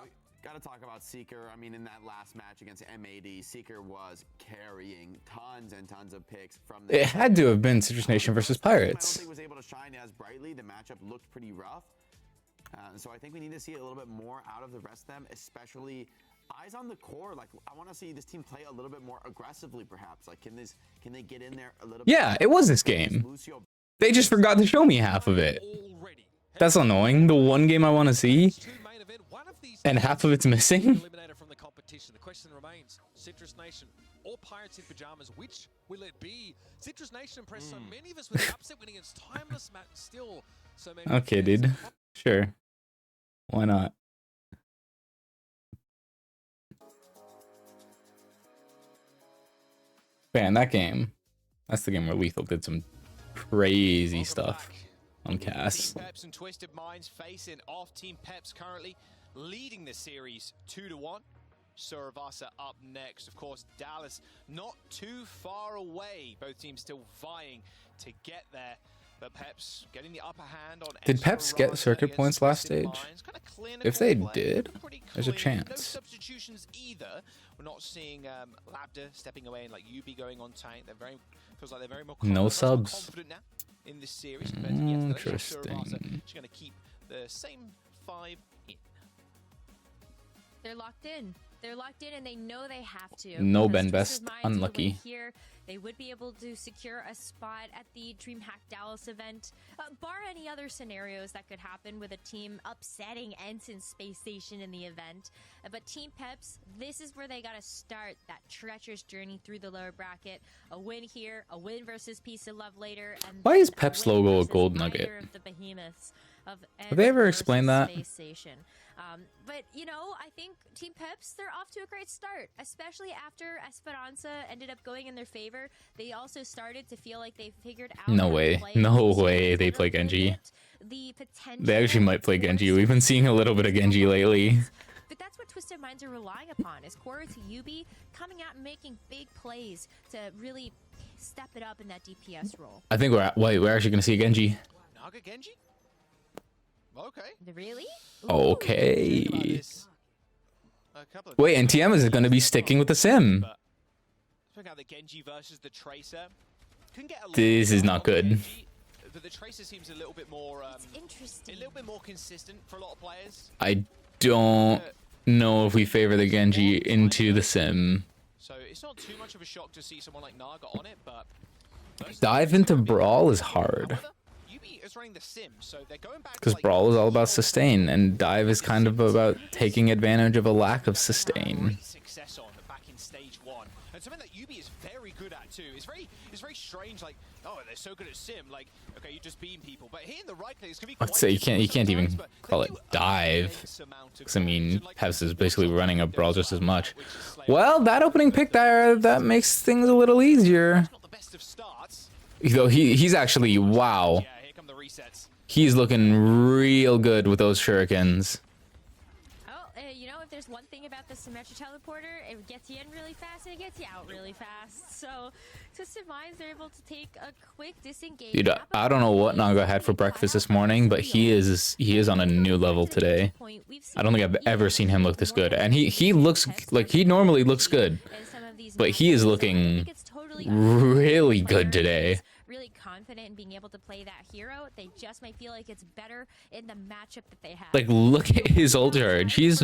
[SPEAKER 3] Got to talk about Seeker. I mean, in that last match against MAD, Seeker was carrying tons and tons of picks from the...
[SPEAKER 2] It had to have been Citrus Nation versus Pirates.
[SPEAKER 3] I don't think was able to shine as brightly. The matchup looked pretty rough. So I think we need to see a little bit more out of the rest of them, especially eyes on the core. Like, I want to see this team play a little bit more aggressively, perhaps. Like, can they get in there a little bit?
[SPEAKER 2] Yeah, it was this game. They just forgot to show me half of it. That's annoying. The one game I want to see, and half of it's missing.
[SPEAKER 11] Eliminated from the competition. The question remains: Citrus Nation or Pirates in Pajamas? Which will it be? Citrus Nation impressed so many of us with the upset win against Timeless. Matt still so many.
[SPEAKER 2] Okay, dude. Sure. Why not? Man, that game. That's the game where Lethal did some crazy stuff on Cass.
[SPEAKER 5] Team PEPS and Twisted Minds facing off. Team PEPS currently leading the series 2-1. Suravasa up next. Of course, Dallas not too far away. Both teams still vying to get there. But PEPS getting the upper hand on...
[SPEAKER 2] Did PEPS get circuit points last stage? If they did, there's a
[SPEAKER 5] No
[SPEAKER 2] chance.
[SPEAKER 5] substitutions either. We're not seeing Labda stepping away and like Yubi going on tank. Feels like they're very more
[SPEAKER 2] No subs.
[SPEAKER 5] confident now in this series compared to yesterday.
[SPEAKER 2] Interesting.
[SPEAKER 5] She's going to keep the same 5 in.
[SPEAKER 6] They're locked in. They're locked in and they know they have to.
[SPEAKER 2] No
[SPEAKER 6] Because
[SPEAKER 2] Ben
[SPEAKER 6] Twisted
[SPEAKER 2] Best.
[SPEAKER 6] Minds would win
[SPEAKER 2] Unlucky.
[SPEAKER 6] Here, they would be able to secure a spot at the DreamHack Dallas event. Bar any other scenarios that could happen with a team upsetting ENCE in Space Station in the event. But Team PEPS, this is where they got to start that treacherous journey through the lower bracket. A win here, a win versus Peace and Love later. And
[SPEAKER 2] Why
[SPEAKER 6] then
[SPEAKER 2] is PEPS
[SPEAKER 6] win
[SPEAKER 2] logo a
[SPEAKER 6] versus
[SPEAKER 2] gold
[SPEAKER 6] either
[SPEAKER 2] nugget?
[SPEAKER 6] of the behemoths of
[SPEAKER 2] Have they ever
[SPEAKER 6] ENCE
[SPEAKER 2] explained
[SPEAKER 6] versus
[SPEAKER 2] that?
[SPEAKER 6] Space Station. But, you know, I think Team PEPS, they're off to a great start, especially after Esperanza ended up going in their favor. They also started to feel like they figured out
[SPEAKER 2] No
[SPEAKER 6] how to
[SPEAKER 2] way.
[SPEAKER 6] play
[SPEAKER 2] No
[SPEAKER 6] the
[SPEAKER 2] way they
[SPEAKER 6] better
[SPEAKER 2] play
[SPEAKER 6] a little
[SPEAKER 2] Genji.
[SPEAKER 6] bit. The potential
[SPEAKER 2] They actually might play
[SPEAKER 6] for
[SPEAKER 2] Genji. We've been seeing a little bit of Genji lately.
[SPEAKER 6] But that's what Twisted Minds are relying upon, is Koro to Yubi coming out and making big plays to really step it up in that DPS role.
[SPEAKER 2] I think we're actually gonna see a Genji.
[SPEAKER 5] Naga Genji? Okay.
[SPEAKER 6] Really?
[SPEAKER 2] Okay. Wait, and TM is gonna be sticking with the sim.
[SPEAKER 5] Check out the Genji versus the Tracer. Couldn't get a
[SPEAKER 2] This is not good.
[SPEAKER 5] Genji, but the Tracer seems a little bit more
[SPEAKER 6] interesting.
[SPEAKER 5] A little bit more consistent for a lot of players.
[SPEAKER 2] I don't know if we favor the Genji into the sim.
[SPEAKER 5] So it's not too much of a shock to see someone like Naga on it, but
[SPEAKER 2] Dive into Brawl is hard.
[SPEAKER 5] Yubi is running the sim, so they're going back
[SPEAKER 2] Because Brawl is all about sustain, and Dive is kind of about taking advantage of a lack of sustain.
[SPEAKER 5] success on back in stage 1. And something that Yubi is very good at too. It's very strange, like, oh, they're so good at sim, like, okay, you just beam people. But hitting the right click is gonna be
[SPEAKER 2] I'd say you can't even call it Dive. Because I mean, PEPS is basically running a Brawl just as much. Well, that opening pick there, that makes things a little easier. Though he's actually, wow. He's looking real good with those shurikens.
[SPEAKER 6] You know, if there's one thing about the Symmetra Teleporter, it gets you in really fast and it gets you out really fast. So, Twisted Minds, they're able to take a quick disengage.
[SPEAKER 2] Dude, I don't know what Naga had for breakfast this morning, but he is on a new level today. I don't think I've ever seen him look this good, and he looks like he normally looks good, but he is looking really good today.
[SPEAKER 6] Really confident in being able to play that hero. They just might feel like it's better in the matchup that they have.
[SPEAKER 2] Like, look at his ult charge. He's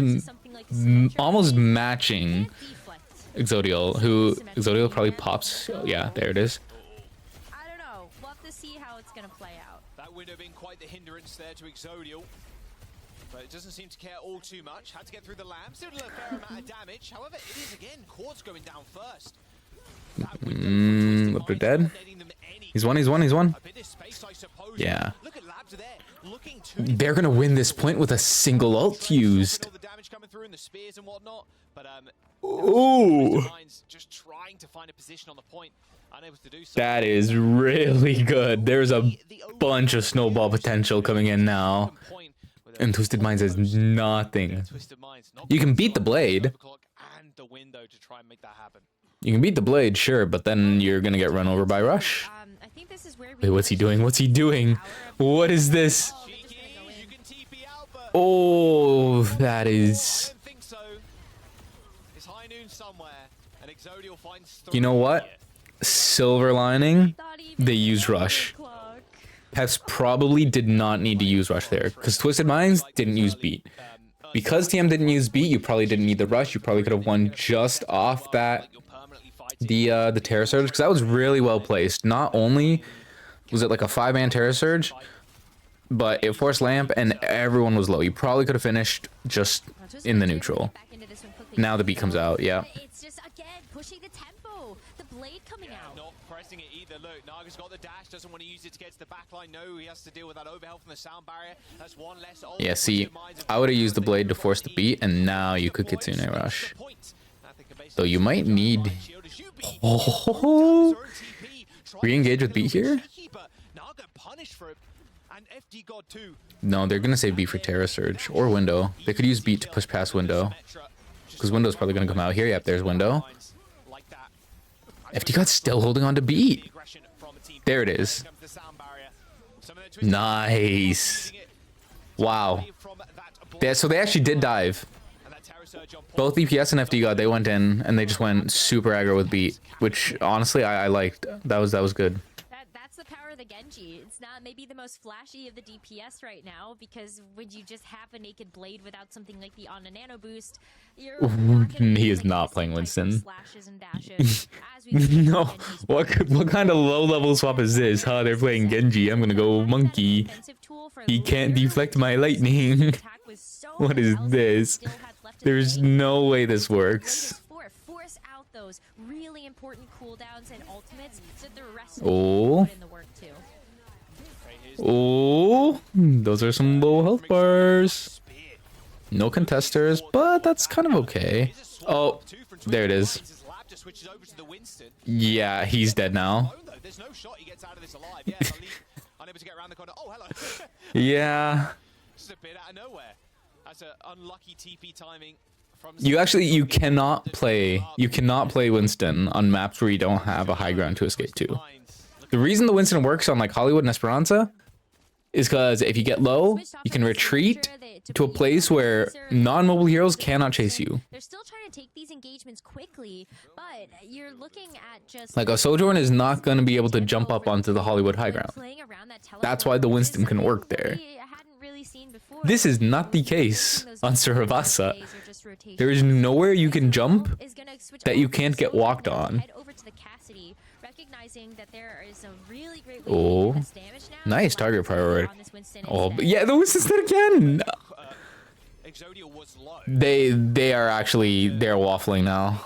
[SPEAKER 2] almost matching Exodial, who Exodial probably pops. Oh, yeah, there it is.
[SPEAKER 6] I don't know. We'll have to see how it's going to play out.
[SPEAKER 5] That window being quite the hindrance there to Exodial. But it doesn't seem to care all too much. Had to get through the lamp. Still a fair amount of damage. However, it is again Quartz going down first.
[SPEAKER 2] They're dead. He's one. Yeah. They're gonna win this point with a single ult used.
[SPEAKER 5] coming through and the spears and whatnot, but
[SPEAKER 2] Ooh.
[SPEAKER 5] just trying to find a position on the point, unable to do so.
[SPEAKER 2] That is really good. There's a bunch of snowball potential coming in now. And Twisted Minds has nothing. You can beat the blade.
[SPEAKER 5] And the window to try and make that happen.
[SPEAKER 2] You can beat the blade, sure, but then you're gonna get run over by Rush.
[SPEAKER 6] I think this is where
[SPEAKER 2] Wait, what's he doing? What's he doing? What is this? Oh, that is... You know what? Silver lining, they used Rush. PEPS probably did not need to use Rush there, because Twisted Minds didn't use Beat. Because TM didn't use Beat, you probably didn't need the Rush. You probably could have won just off that, the Terror Surge, because that was really well placed. Not only was it like a 5-man Terror Surge, but it forced Lamp and everyone was low. You probably could have finished just in the neutral. Now the Beat comes out, yeah.
[SPEAKER 6] It's just, again, pushing the tempo. The blade coming out.
[SPEAKER 5] Not pressing it either. Look, Naga's got the dash, doesn't want to use it to get to the backline. No, he has to deal with that overhealth from the sound barrier. That's one less.
[SPEAKER 2] Yeah, see, I would have used the blade to force the Beat, and now you could Kitsune Rush. Though you might need... Oh! Re-engage with Beat here? No, they're gonna save Beat for Terra Surge or Window. They could use Beat to push past Window, because Window's probably gonna come out here. Yep, there's Window. FD God's still holding on to Beat. There it is. Nice. Wow. So they actually did dive. Both EPS and FD God, they went in and they just went super aggro with Beat, which honestly I liked. That was good.
[SPEAKER 6] That's the power of the Genji. It's not maybe the most flashy of the DPS right now, because when you just have a naked blade without something like the on a nano boost, you're
[SPEAKER 2] he is not playing Winston. No, what kind of low level swap is this? Huh? They're playing Genji. I'm gonna go Monkey. He can't deflect my lightning. What is this? There's no way this works.
[SPEAKER 6] Force out those really important cooldowns and ultimates so the rest of
[SPEAKER 2] Oh.
[SPEAKER 6] in the work too.
[SPEAKER 2] Oh, those are some low health bars. No contesters, but that's kind of okay. Oh, there it is. Yeah, he's dead now. Yeah. You cannot play Winston on maps where you don't have a high ground to escape to. The reason the Winston works on like Hollywood and Esperanza is because if you get low, you can retreat to a place where non-mobile heroes cannot chase you.
[SPEAKER 6] They're still trying to take these engagements quickly, but you're looking at just
[SPEAKER 2] Like a Sojourn is not going to be able to jump up onto the Hollywood high ground. That's why the Winston can work there. This is not the case on Suravasa. There is nowhere you can jump that you can't get walked on. Oh, nice target priority. Oh, but yeah, the Winston's dead again. They're waffling now.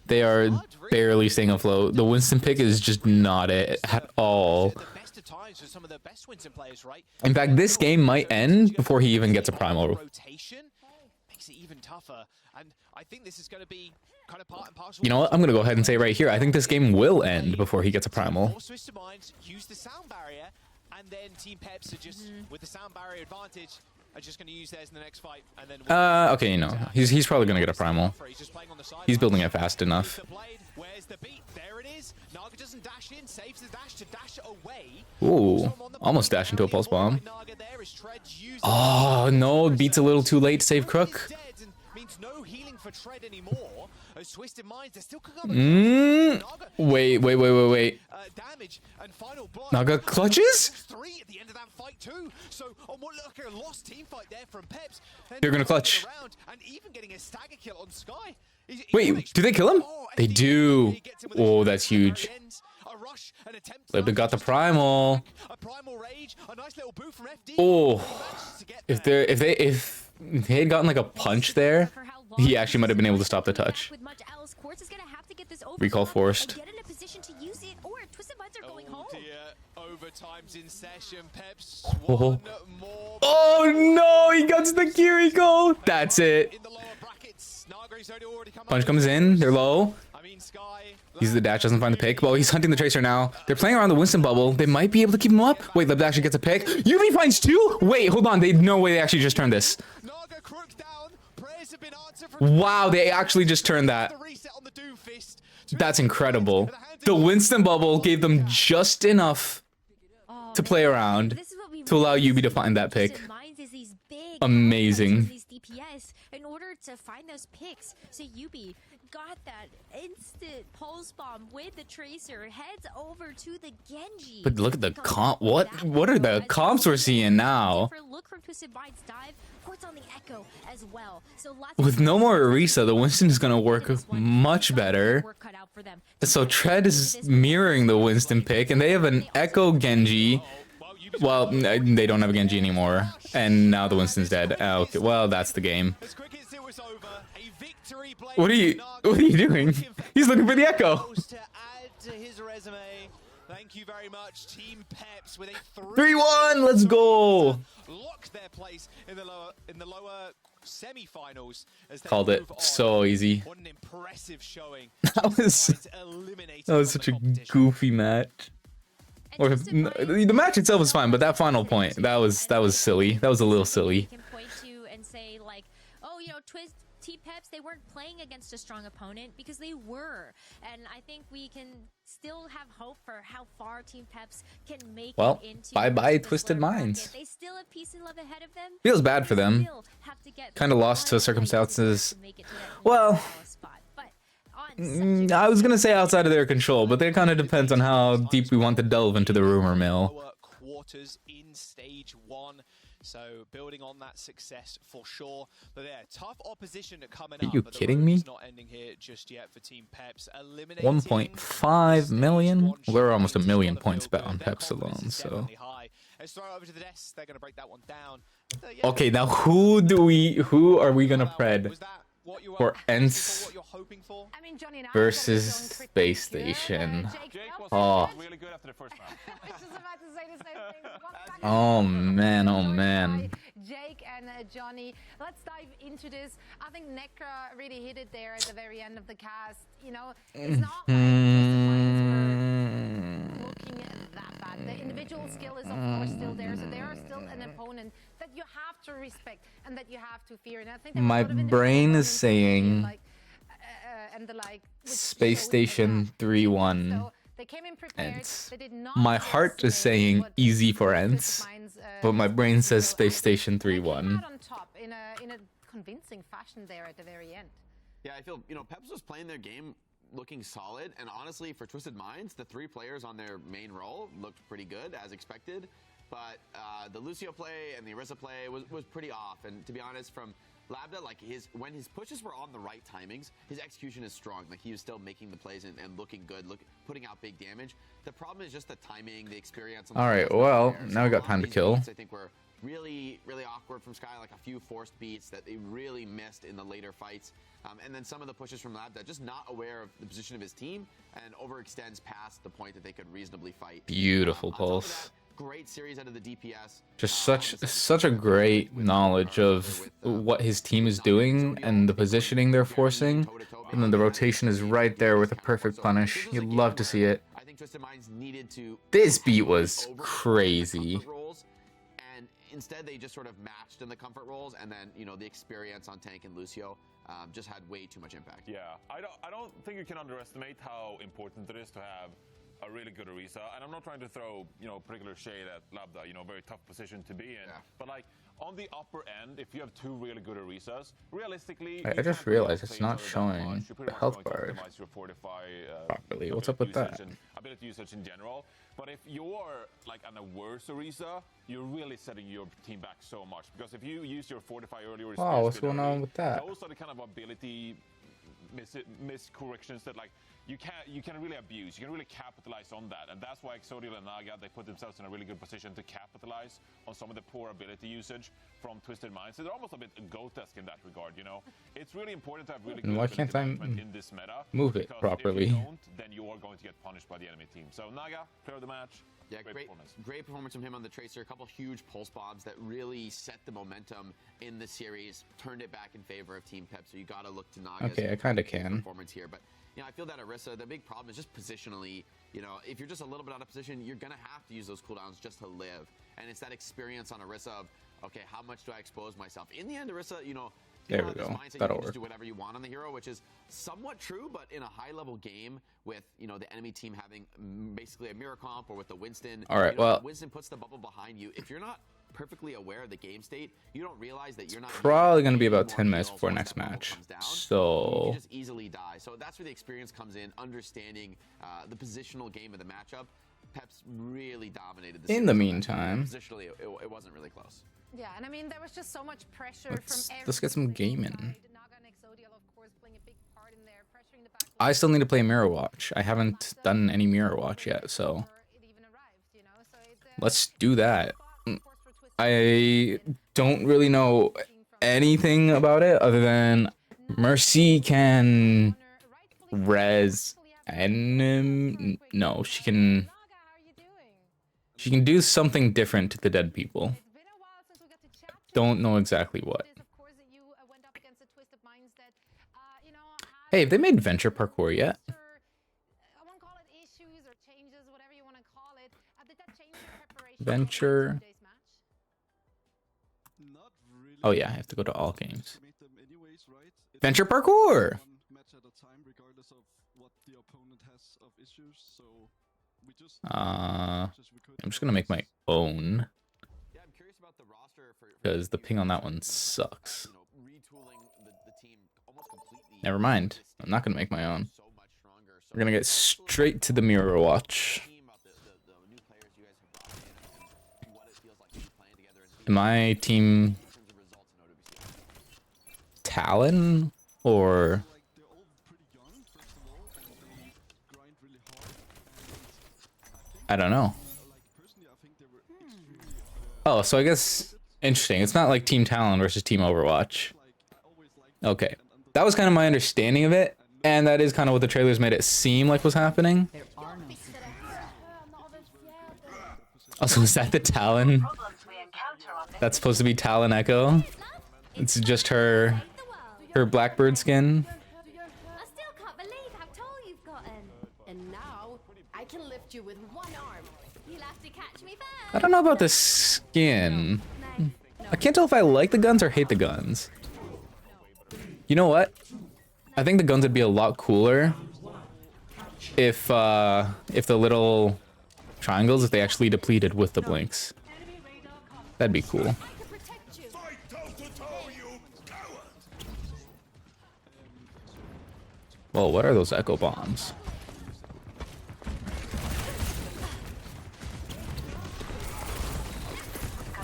[SPEAKER 2] They are barely staying afloat. The Winston pick is just not it at all. In fact, this game might end before he even gets a primal. You know what? I'm gonna go ahead and say right here, I think this game will end before he gets a primal.
[SPEAKER 5] And then Team PEPS are just with the sound barrier advantage are just going to use theirs in the next fight. And then
[SPEAKER 2] okay, you know, he's probably gonna get a primal. He's building it fast enough.
[SPEAKER 5] Where's the beat? There it is. Naga doesn't dash in, saves the dash to dash away.
[SPEAKER 2] Ooh, almost dash into a pulse bomb. Oh no, Beat's a little too late to save Crook.
[SPEAKER 5] Means no healing for Tread anymore. As Twisted Minds, they're still
[SPEAKER 2] Wait. Naga clutches?
[SPEAKER 5] 3 at the end of that fight too. So on what looked like a lost team fight there from PEPS.
[SPEAKER 2] They're gonna clutch.
[SPEAKER 5] And even getting a stagger kill on Sky.
[SPEAKER 2] Wait, do they kill him? They do. Oh, that's huge. Libda got the primal. Oh, if they had gotten like a punch there, he actually might have been able to stop the touch. Recall forced.
[SPEAKER 5] overtimes in session. Peps,
[SPEAKER 2] Oh.
[SPEAKER 5] one more.
[SPEAKER 2] Oh no, he gets the Kiriko. That's it.
[SPEAKER 5] In the lower brackets, Naga's already come
[SPEAKER 2] Punch
[SPEAKER 5] out.
[SPEAKER 2] comes in, they're low.
[SPEAKER 5] I mean, Sky.
[SPEAKER 2] He's the dash, doesn't find the pick. Well, he's hunting the Tracer now. They're playing around the Winston bubble. They might be able to keep him up. Wait, Leb actually gets a pick. Yubi finds two? Wait, hold on. No way they actually just turned this.
[SPEAKER 5] Naga crook down. Prayers have been answered from
[SPEAKER 2] Wow, they actually just turned that.
[SPEAKER 5] the reset on the Doom Fist.
[SPEAKER 2] That's incredible. The Winston bubble gave them just enough to play around to allow Yubi to find that pick. Amazing.
[SPEAKER 6] These DPS in order to find those picks. So Yubi got that instant pulse bomb with the Tracer, heads over to the Genji.
[SPEAKER 2] But look at the comp. What are the comps we're seeing now?
[SPEAKER 6] Look from Twisted Minds dive, puts on the Echo as well. So
[SPEAKER 2] With no more Orisa, the Winston is going to work much better. So Tread is mirroring the Winston pick, and they have an Echo Genji. Well, they don't have a Genji anymore, and now the Winston's dead. Okay, well, that's the game. What are you doing? He's looking for the Echo.
[SPEAKER 5] Thank you very much, Team Peps, with a
[SPEAKER 2] 3-1. Let's go.
[SPEAKER 5] Lock their place in the lower semi-finals.
[SPEAKER 2] Called it so easy.
[SPEAKER 5] What an impressive showing.
[SPEAKER 2] That was such a goofy match. Or the match itself was fine, but that final point, that was silly. That was a little silly.
[SPEAKER 6] Can point to and say like, oh, you know, Team Peps, they weren't playing against a strong opponent, because they were. And I think we can still have hope for how far Team Peps can make it into
[SPEAKER 2] bye-bye
[SPEAKER 6] this
[SPEAKER 2] Twisted
[SPEAKER 6] lower
[SPEAKER 2] Minds.
[SPEAKER 6] bracket. They still have peace and love ahead of them.
[SPEAKER 2] Feels bad for them. Kind of lost to circumstances. Well, I was gonna say outside of their control, but it kind of depends on how deep we want to delve into the rumor mill.
[SPEAKER 5] Quarters in stage 1. So building on that success for sure. But yeah, tough opposition coming up.
[SPEAKER 2] Are you kidding me?
[SPEAKER 5] Not ending here just yet for Team Peps.
[SPEAKER 2] 1.5 million? We're almost 1 million points bet on Peps alone, so.
[SPEAKER 5] Let's throw it over to the desk. They're gonna break that one down.
[SPEAKER 2] Okay, now who are we gonna pred for ENCE versus Space Station? Oh.
[SPEAKER 4] Really good after the first round.
[SPEAKER 2] Oh man.
[SPEAKER 1] Jake and Johnny, let's dive into this. I think Necra really hit it there at the very end of the cast. You know, it's not like looking that bad. The individual skill is of course still there, so they are still an opponent that you have to respect and that you have to fear. And I think
[SPEAKER 2] my brain is saying Space Station 3-1. ENCE. My heart is saying easy for ENCE, but my brain says Space Station 3-1.
[SPEAKER 1] On top in a convincing fashion there at the very end.
[SPEAKER 3] Yeah, I feel, you know, Peps was playing their game looking solid, and honestly, for Twisted Minds, the 3 players on their main role looked pretty good, as expected, but the Lucio play and the Orisa play was pretty off, and to be honest, from Labda, like when his pushes were on the right timings, his execution is strong. Like he was still making the plays and looking good, putting out big damage. The problem is just the timing, the experience.
[SPEAKER 2] All right, well, now we got time to kill.
[SPEAKER 3] Beats, I think were really awkward from Sky, like a few forced beats that they really missed in the later fights. And then some of the pushes from Labda, just not aware of the position of his team and overextends past the point that they could reasonably fight.
[SPEAKER 2] Beautiful pulse.
[SPEAKER 3] Great series out of the DPS.
[SPEAKER 2] Just such a great knowledge of what his team is doing and the positioning they're forcing, and then the rotation is right there with a perfect punish. You'd love to see it.
[SPEAKER 3] I think Twisted Minds needed to.
[SPEAKER 2] This beat was crazy.
[SPEAKER 3] And instead they just sort of matched in the comfort roles, and then the experience on Tank and Lucio just had way too much impact.
[SPEAKER 4] Yeah, I don't think you can underestimate how important it is to have a really good Orisa, and I'm not trying to throw particular shade at Labda, very tough position to be in. Yeah. But like on the upper end, if you have 2 really good Orisas, realistically,
[SPEAKER 2] I just realized it's not showing the health bar properly. What's up with that?
[SPEAKER 4] Ability usage in general. But if you're like on a worse Orisa, you're really setting your team back so much, because if you use your Fortify earlier,
[SPEAKER 2] wow, what's going on with that?
[SPEAKER 4] Those are the kind of ability miscorrections that like you can really abuse. You can really capitalize on that, and that's why Exodial and Naga, they put themselves in a really good position to capitalize on some of the poor ability usage from Twisted Minds. So they're almost a bit Goatesk in that regard. It's really important to have really good
[SPEAKER 2] why can't I
[SPEAKER 4] in this meta.
[SPEAKER 2] Move it properly?
[SPEAKER 4] If you don't, then you are going to get punished by the enemy team. So Naga, player of the match.
[SPEAKER 3] Yeah, great performance from him on the Tracer. A couple huge pulse bombs that really set the momentum in the series, turned it back in favor of Team PEPS. So you got to look to Naga's
[SPEAKER 2] Okay, I kind of can.
[SPEAKER 3] performance here. But, you know, I feel that Orisa, the big problem is just positionally. You know, if you're just a little bit out of position, you're going to have to use those cooldowns just to live. And it's that experience on Orisa of, okay, how much do I expose myself? In the end, Orisa, you know,
[SPEAKER 2] there we go. That'll work.
[SPEAKER 3] Just do whatever you want on the hero, which is somewhat true, but in a high-level game with, you know, the enemy team having basically a mirror comp, or with the Winston.
[SPEAKER 2] All right, well,
[SPEAKER 3] Winston puts the bubble behind you. If you're not perfectly aware of the game state, you don't realize that you're not.
[SPEAKER 2] Probably going to be about 10 minutes before next match. So
[SPEAKER 3] you just easily die. So that's where the experience comes in, understanding the positional game of the matchup. PEPS really dominated the
[SPEAKER 2] in the meantime,
[SPEAKER 3] positionally, it wasn't really close.
[SPEAKER 1] Yeah, and I mean, there was just so much pressure
[SPEAKER 2] let's get some gaming. I still need to play Mirror Watch. I haven't done any Mirror Watch yet, so let's do that. I don't really know anything about it other than Mercy can res and no, she can do something different to the dead people. Don't know exactly what. Hey, have they made venture parkour yet? Venture. Oh yeah, I have to go to all games. Venture parkour. I'm just gonna make my own because the ping on that one sucks. Never mind. I'm not gonna make my own. We're gonna get straight to the Mirror Watch. My team Talon or I don't know. Oh, so I guess interesting. It's not like Team Talon versus Team Overwatch. Okay. That was kind of my understanding of it, and that is kind of what the trailers made it seem like was happening. Also, is that the Talon? That's supposed to be Talon Echo. It's just her Blackbird skin.
[SPEAKER 6] I still can't believe how tall you've gotten. And now I can lift you with one arm. You'll have to catch me first.
[SPEAKER 2] I don't know about the skin. I can't tell if I like the guns or hate the guns. You know what? I think the guns would be a lot cooler if the little triangles, if they actually depleted with the blinks. That'd be cool. Whoa, what are those echo bombs?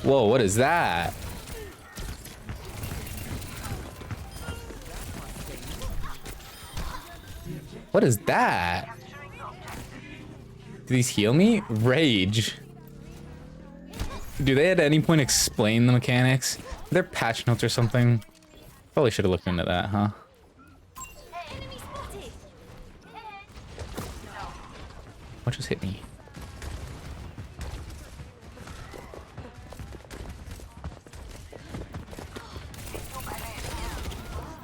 [SPEAKER 2] Whoa, what is that? What is that? Do these heal me? Rage. Do they at any point explain the mechanics? Are there patch notes or something? Probably should have looked into that, huh? What just hit me?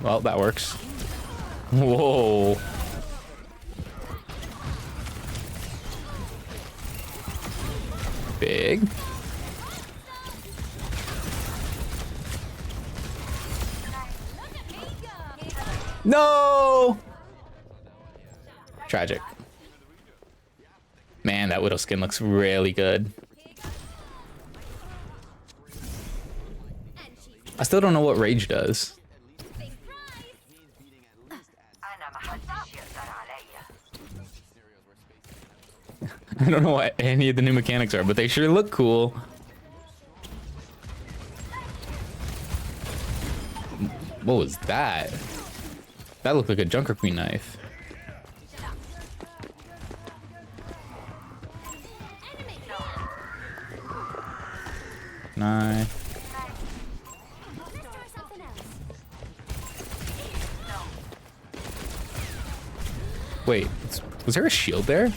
[SPEAKER 2] Well, that works. Whoa. Big. No! Tragic. Man, that Widow skin looks really good. I still don't know what Rage does. I don't know what any of the new mechanics are, but they sure look cool. What was that? That looked like a Junker Queen knife. Nice. Wait, was there a shield there?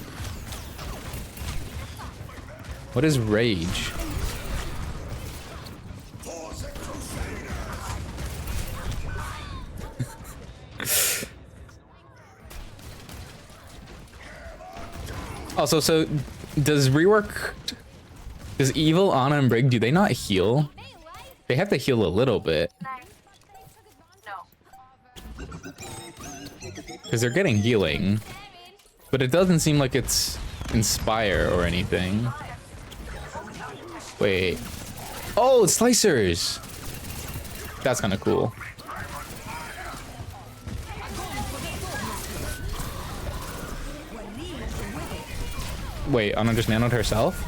[SPEAKER 2] What is rage? Also, so does Evil, Ana, and Brig, do they not heal? They have to heal a little bit. Because they're getting healing. But it doesn't seem like it's Inspire or anything. Wait. Oh, it's Slicers! That's kind of cool. Wait, Ana just nanoed herself?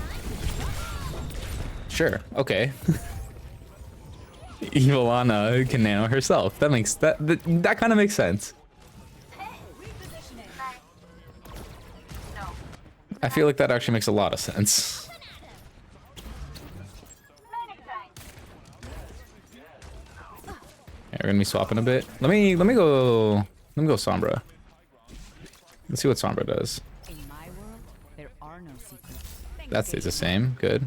[SPEAKER 2] Sure, okay. Evil Ana can nano herself. That makes that kind of makes sense. I feel like that actually makes a lot of sense. Yeah, we're gonna be swapping a bit. Let me go Sombra. Let's see what Sombra does. That stays the same. Good.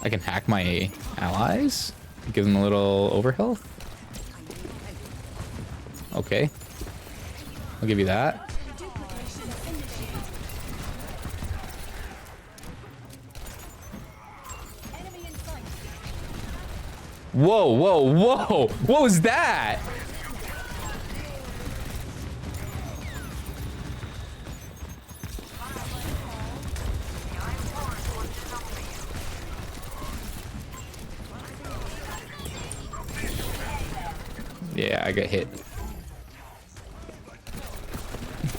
[SPEAKER 2] I can hack my allies. Give them a little overhealth. Okay. I'll give you that. Whoa, whoa, whoa! What was that? Yeah, I got hit.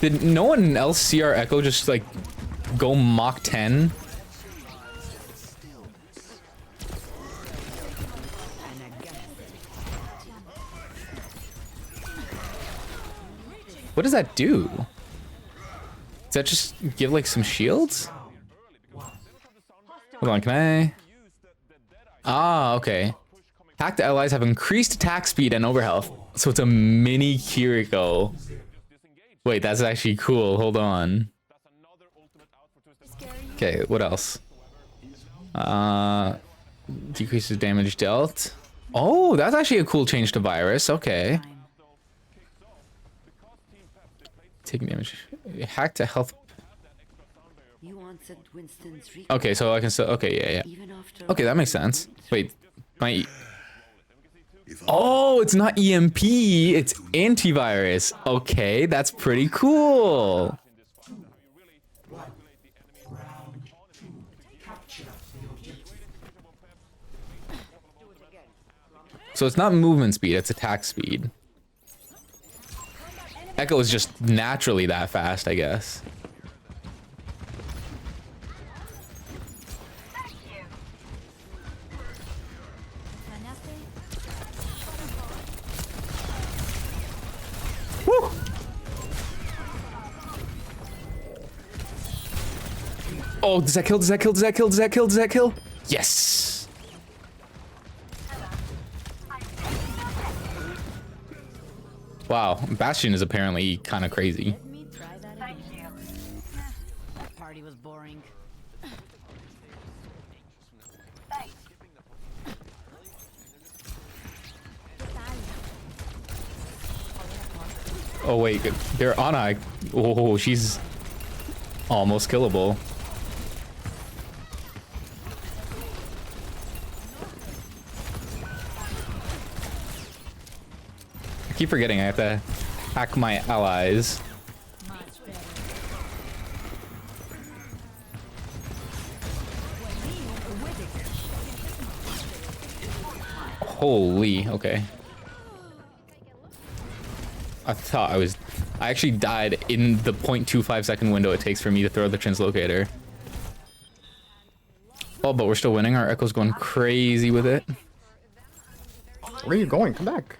[SPEAKER 2] Did no one else see our Echo just like go Mach 10? What does that do? Does that just give like some shields? Hold on, can I? Ah, okay. Hacked allies have increased attack speed and overhealth. So it's a mini Kiriko. Wait, that's actually cool. Hold on. Okay, what else? Decreases damage dealt. Oh, that's actually a cool change to Virus. Okay. Taking damage. Hack to health. Okay, so I can still. Okay, yeah. Okay, that makes sense. Wait, my. Oh, it's not EMP, it's antivirus. Okay, that's pretty cool. So it's not movement speed, it's attack speed. Echo is just naturally that fast, I guess. Woo! Oh, does that kill? Does that kill? Does that kill? Does that kill? Does that kill? Yes! Wow, Bastion is apparently kind of crazy.
[SPEAKER 14] Party was boring.
[SPEAKER 2] Oh wait, they're Ana. Oh, she's almost killable. I keep forgetting I have to hack my allies. Holy, okay. I actually died in the 0.25 second window it takes for me to throw the translocator. Oh, but we're still winning. Our Echo's going crazy with it.
[SPEAKER 15] Where are you going? Come back.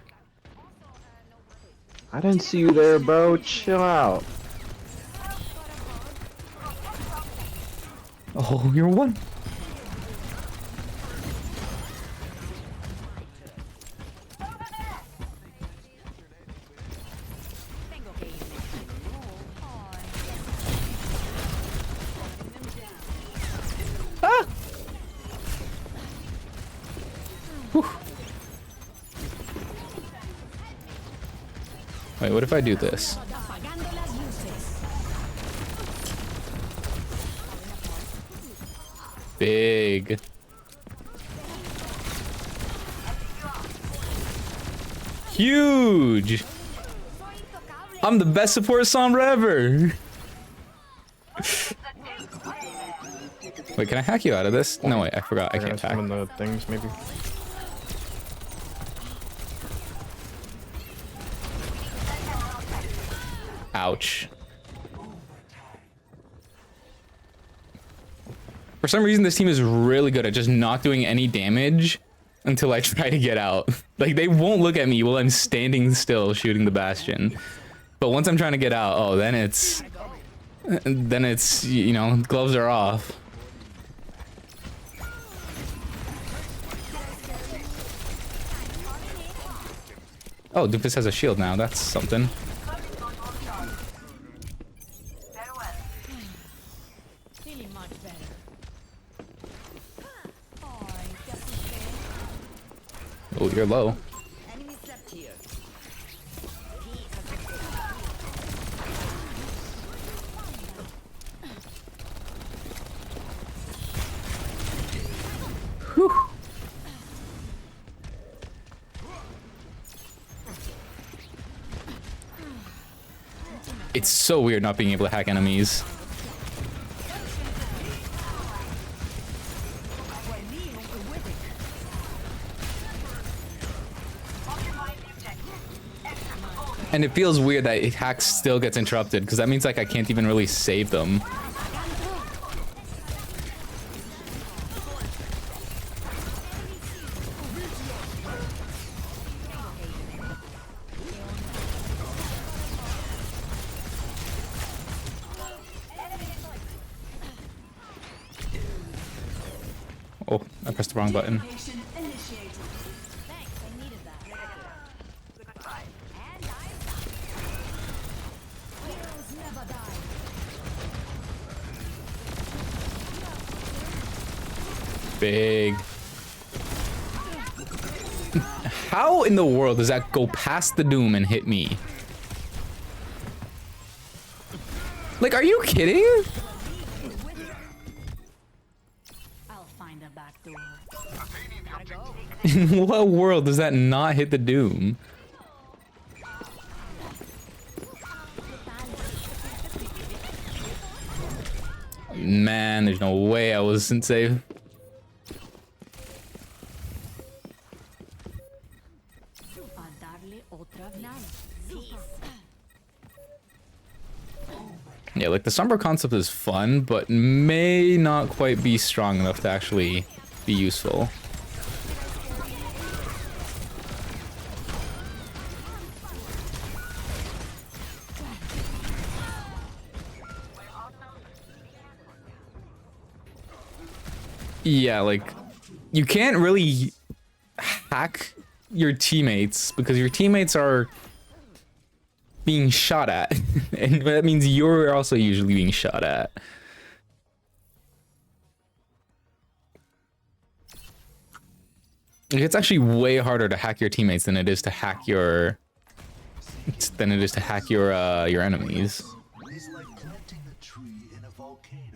[SPEAKER 15] I didn't see you there, bro. Chill out.
[SPEAKER 2] Oh, you're one. Ah! Wait, what if I do this? Big. Huge. I'm the best support Sombra ever. Wait, can I hack you out of this? No, wait, I forgot. I can't hack.
[SPEAKER 15] Some of the things, maybe.
[SPEAKER 2] Ouch. For some reason, this team is really good at just not doing any damage until I try to get out. Like, they won't look at me while I'm standing still shooting the Bastion. But once I'm trying to get out, oh, then it's, you know, gloves are off. Oh, Doofus has a shield now. That's something. Oh, you're low. Whew. It's so weird not being able to hack enemies. And it feels weird that hack still gets interrupted, because that means like I can't even really save them. Oh, I pressed the wrong button. Big. How in the world does that go past the Doom and hit me? Like, are you kidding?
[SPEAKER 14] I'll find a back door.
[SPEAKER 2] In what world does that not hit the Doom? Man, there's no way I wasn't safe. Yeah, like the Sombra concept is fun, but may not quite be strong enough to actually be useful. Yeah, like, you can't really hack your teammates because your teammates are being shot at. And that means you're also usually being shot at. Like, it's actually way harder to hack your teammates than it is to hack your enemies.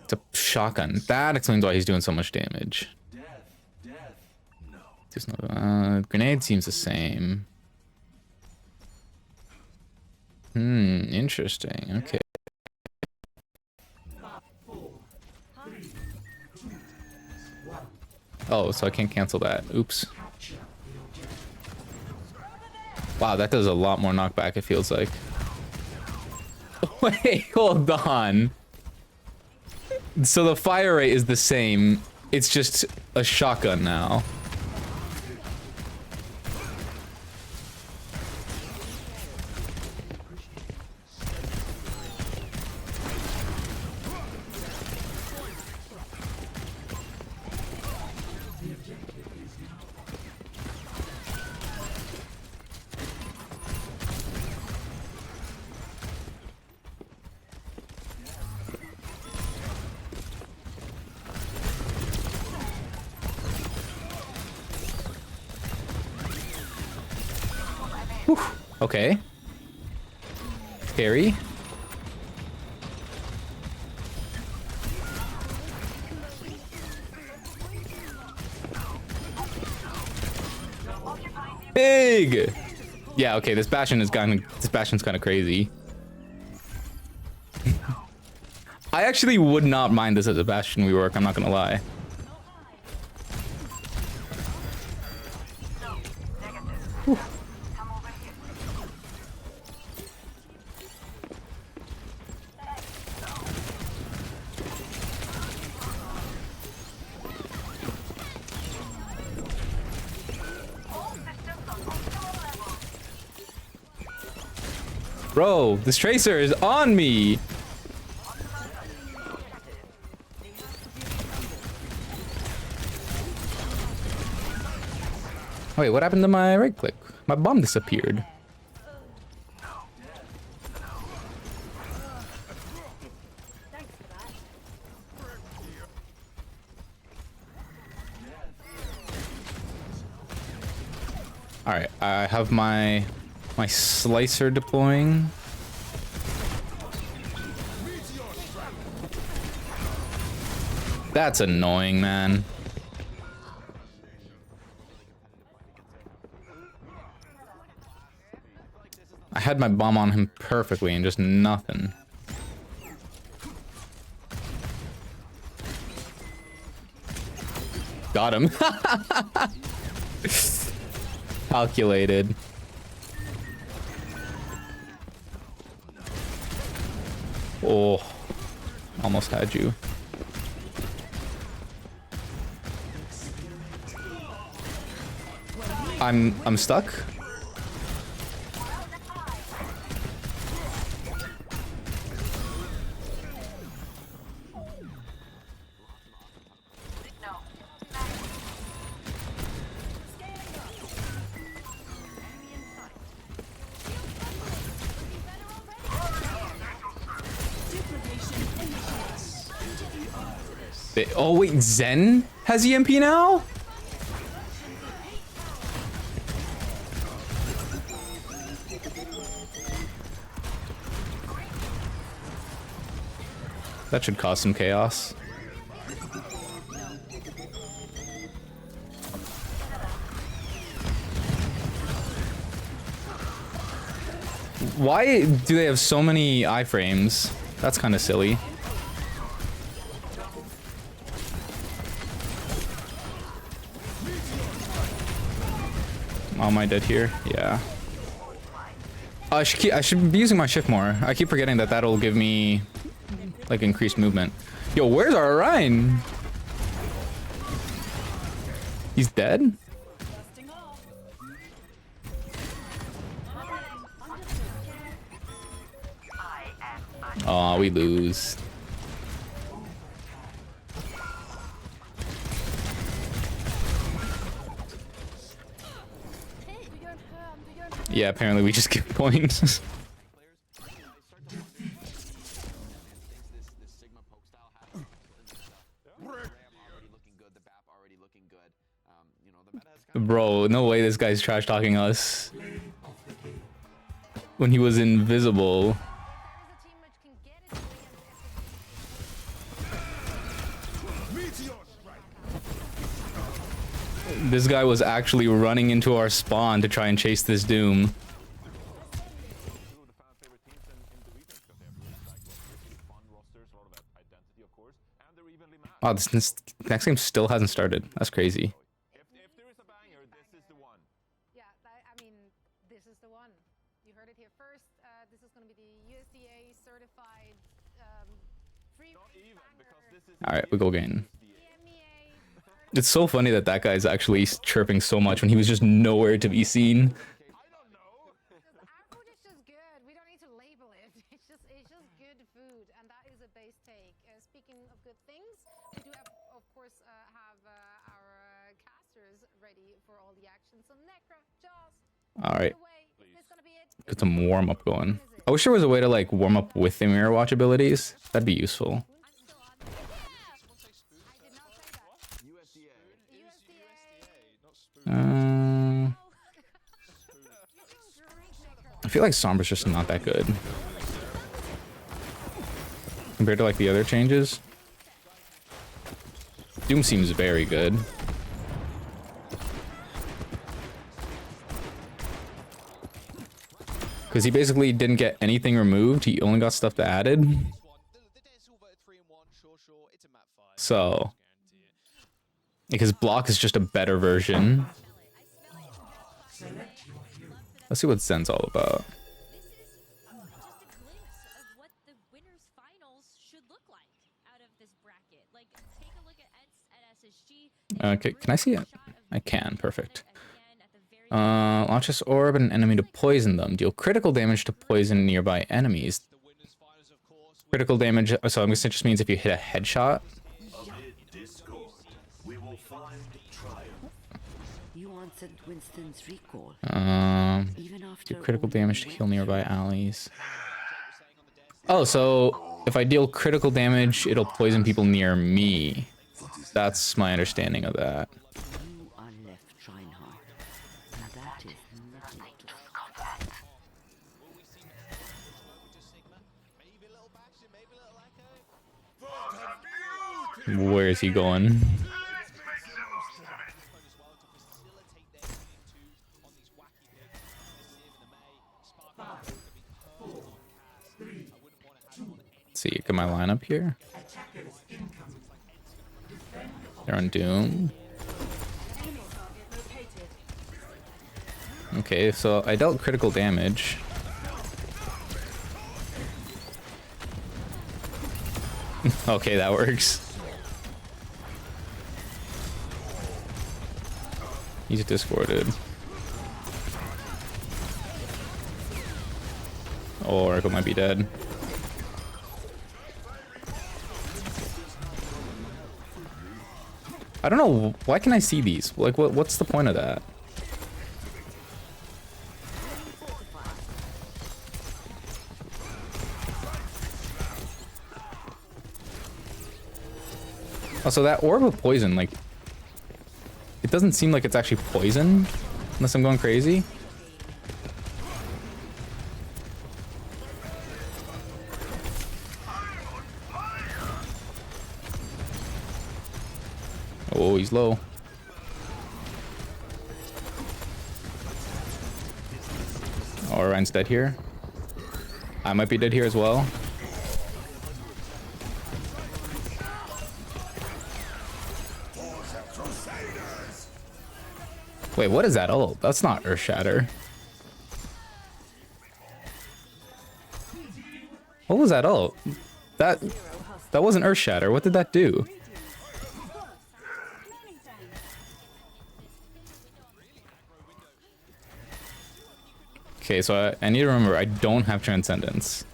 [SPEAKER 2] It's a shotgun. That explains why he's doing so much damage. There's no grenade seems the same. Interesting. Okay. Oh, so I can't cancel that. Oops. Wow, that does a lot more knockback, it feels like. Wait, hold on. So the fire rate is the same. It's just a shotgun now. Okay. carry. Big. Yeah, okay, this Bastion's kind of crazy. I actually would not mind this as a Bastion rework, I'm not gonna lie. Whew. Bro, this Tracer is on me! Wait, what happened to my right click? My bomb disappeared. Alright, I have my slicer deploying. That's annoying, man. I had my bomb on him perfectly and just nothing. Got him. Calculated. Oh, almost had you. I'm stuck. Oh wait, Zen has EMP now? That should cause some chaos. Why do they have so many iframes? That's kind of silly. Am I dead here? Yeah. I should be using my shift more. I keep forgetting that that'll give me like increased movement. Yo, where's our Orion? He's dead? Aw, we lose. Yeah, apparently we just give points. Bro, no way this guy's trash talking us when he was invisible. This guy was actually running into our spawn to try and chase this Doom. Wow, this next game still hasn't started. That's crazy.
[SPEAKER 1] Yeah, I mean, this is the one. You heard it here first. This is going to be the USDA certified free.
[SPEAKER 2] All right, we go again. It's so funny that that guy's actually chirping so much when he was just nowhere to be seen.
[SPEAKER 1] Our food is just good. We don't need to label it. It's just good food, and that is a base take. Speaking of good things, we do have, of course, have our casters ready for all the action. So Necra, Jaws.
[SPEAKER 2] All right, get some warm up going. I wish there was a way to like warm up with the mirror watch abilities. That'd be useful. I feel like Sombra's just not that good. compared to like the other changes. Doom seems very good. Because he basically didn't get anything removed. He only got stuff added. So, because block is just a better version. Let's see what Zen's all about. Okay, can I see it? I can, perfect. Launch this orb at an enemy to poison them. Deal critical damage to poison nearby enemies. Critical damage, so I'm guessing it just means if you hit a headshot. Do critical damage to heal nearby allies. Oh, so if I deal critical damage, it'll poison people near me. That's my understanding of that. Where is he going? Let's see, get my lineup here. They're on Doom. Okay, so I dealt critical damage. Okay, that works. He's discorded. Oh, Oracle might be dead. I don't know, why can I see these? Like, what's the point of that? Oh, so that orb of poison, like, it doesn't seem like it's actually poison, unless I'm going crazy. Oh, he's low. Oh, Ryan's dead here. I might be dead here as well. Wait, what is that ult? That's not Earth Shatter. What was that ult? That wasn't Earth Shatter. What did that do? Okay, so I need to remember, I don't have Transcendence.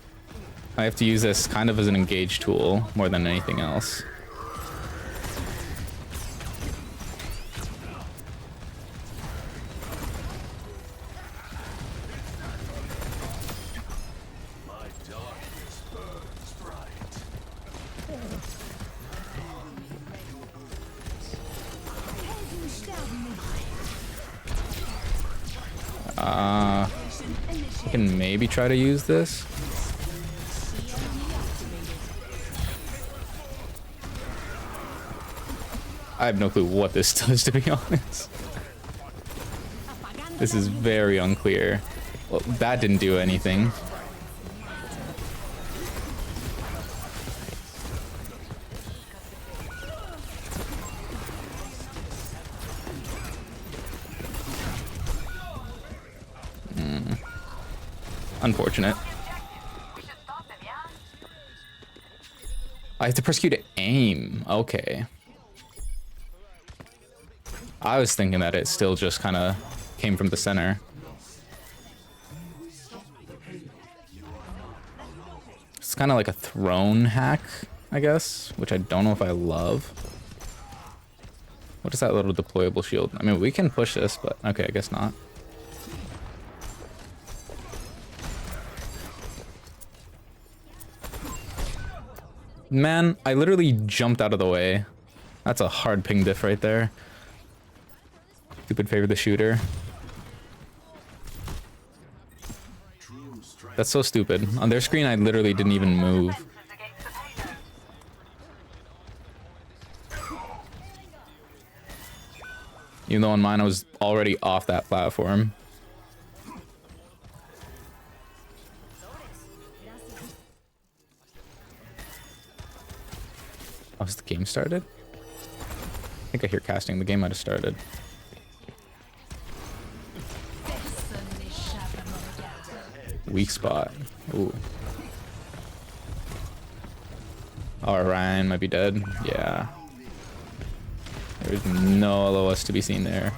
[SPEAKER 2] I have to use this kind of as an engage tool more than anything else. I can maybe try to use this. I have no clue what this does, to be honest. This is very unclear. Well, that didn't do anything. Unfortunate. I have to press Q to aim. Okay. I was thinking that it still just kind of came from the center. It's kind of like a throne hack, I guess, which I don't know if I love. What is that little deployable shield? I mean, we can push this, but okay, I guess not. Man, I literally jumped out of the way. That's a hard ping diff right there. Stupid favor the shooter. That's so stupid. On their screen, I literally didn't even move. Even though on mine I was already off that platform. Oh, has the game started? I think I hear casting. The game might have started. Weak spot. Ooh. Oh, Ryan might be dead. Yeah. There's no LOS to be seen there.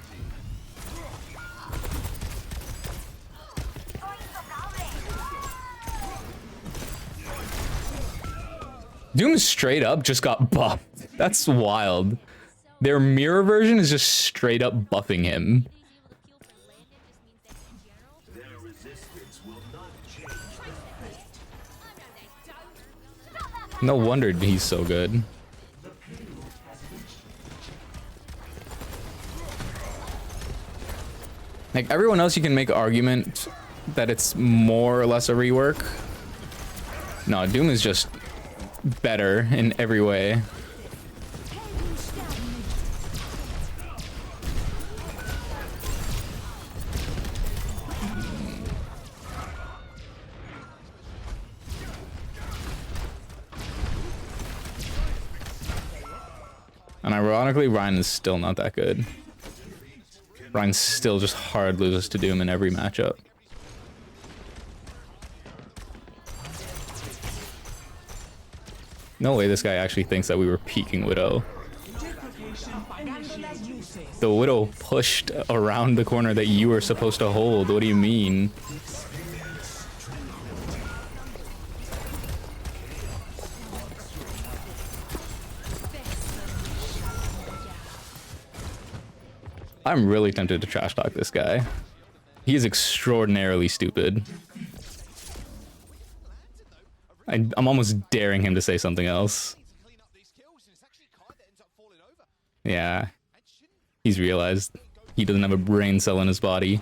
[SPEAKER 2] Doom straight up just got buffed. That's wild. Their mirror version is just straight up buffing him. No wonder he's so good. Like everyone else, you can make an argument that it's more or less a rework. No, Doom is just better in every way. And ironically, Ryan is still not that good. Ryan still just hard loses to Doom in every matchup. No way this guy actually thinks that we were peeking Widow. The Widow pushed around the corner that you were supposed to hold. What do you mean? I'm really tempted to trash talk this guy. He is extraordinarily stupid. I'm almost daring him to say something else. Yeah. He's realized he doesn't have a brain cell in his body.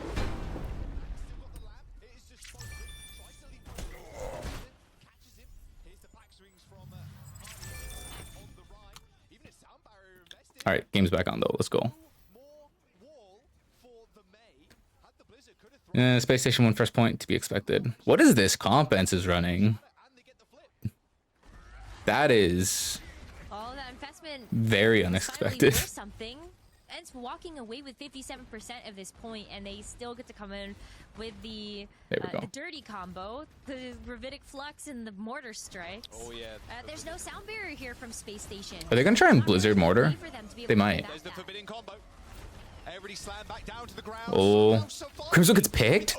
[SPEAKER 2] Alright, game's back on though. Let's go. Space Station 1 first point to be expected. What is this comp ENCE is running? That is very unexpected.
[SPEAKER 6] Something. ENCE walking away with 57% of this point, and they still get to come in with the dirty combo, the Gravitic Flux and the Mortar Strikes.
[SPEAKER 11] Oh yeah.
[SPEAKER 6] There's no sound barrier here from Space Station.
[SPEAKER 2] Are they gonna try and Blizzard Mortar? They might.
[SPEAKER 11] There's the forbidden combo. Everybody slammed back down to the ground.
[SPEAKER 2] Oh, Crimzo gets picked.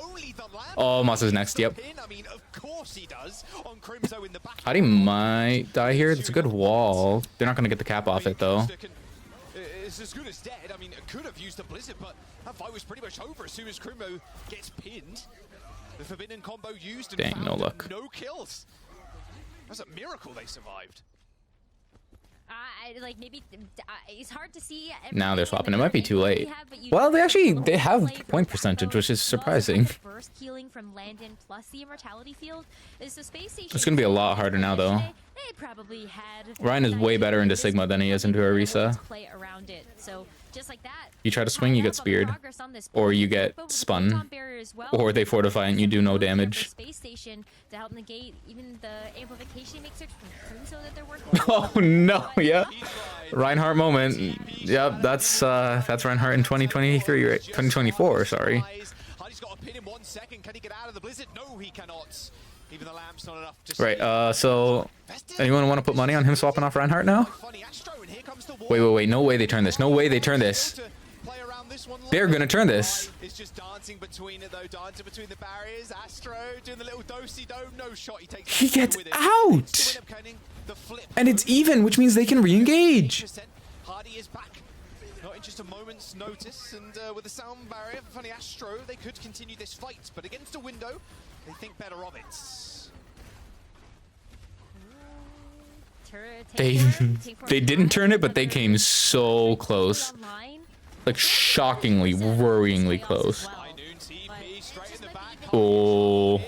[SPEAKER 2] Oh, Moss is next. Yep.
[SPEAKER 11] I mean, of course he does. On Crimzo in the back.
[SPEAKER 2] Hadi might die here. That's a good wall. They're not gonna get the cap off it though.
[SPEAKER 11] It's as good as dead. I mean, it could have used a Blizzard, but that fight was pretty much over as soon as Crimzo gets pinned. The forbidden combo used and
[SPEAKER 2] Dang, no luck.
[SPEAKER 11] No kills. That's a miracle they survived.
[SPEAKER 6] Like maybe it's hard to see.
[SPEAKER 2] Now they're swapping. It might be too late. Well, they have point percentage, which is surprising.
[SPEAKER 6] Burst healing from Landon plus the immortality field is the Space Station.
[SPEAKER 2] It's gonna be a lot harder now, though.
[SPEAKER 6] They probably had.
[SPEAKER 2] Ryan is way better into Sigma than he is into Orisa.
[SPEAKER 6] Play around it, so just like that.
[SPEAKER 2] You try to swing, you get speared, or you get spun, or they fortify and you do no damage.
[SPEAKER 6] Space Station to help negate even the amplification mixer from Crimzo that they're working.
[SPEAKER 2] Oh no! Yeah, Reinhardt moment. Yep, that's Reinhardt in 2023, right? 2024. Sorry.
[SPEAKER 11] Hardy's got a pin in 1 second. Can he get out of the Blizzard? No, he cannot. Even the lamp's not enough.
[SPEAKER 2] Right. So, anyone want to put money on him swapping off Reinhardt now? Wait. No way they turn this. No way they turn this. They're gonna turn this.
[SPEAKER 11] It's just dancing between it though, dancing between the barriers. Astro doing the little do-si-do, no shot.
[SPEAKER 2] He gets out, and it's even, which means they can re-engage.
[SPEAKER 11] Hardy is back, not in just a moment's notice, and with the sound barrier, funny Astro, they could continue this fight, but against a window, they think better of it.
[SPEAKER 2] They didn't turn it, but they came so close. Like shockingly, worryingly close. Oh.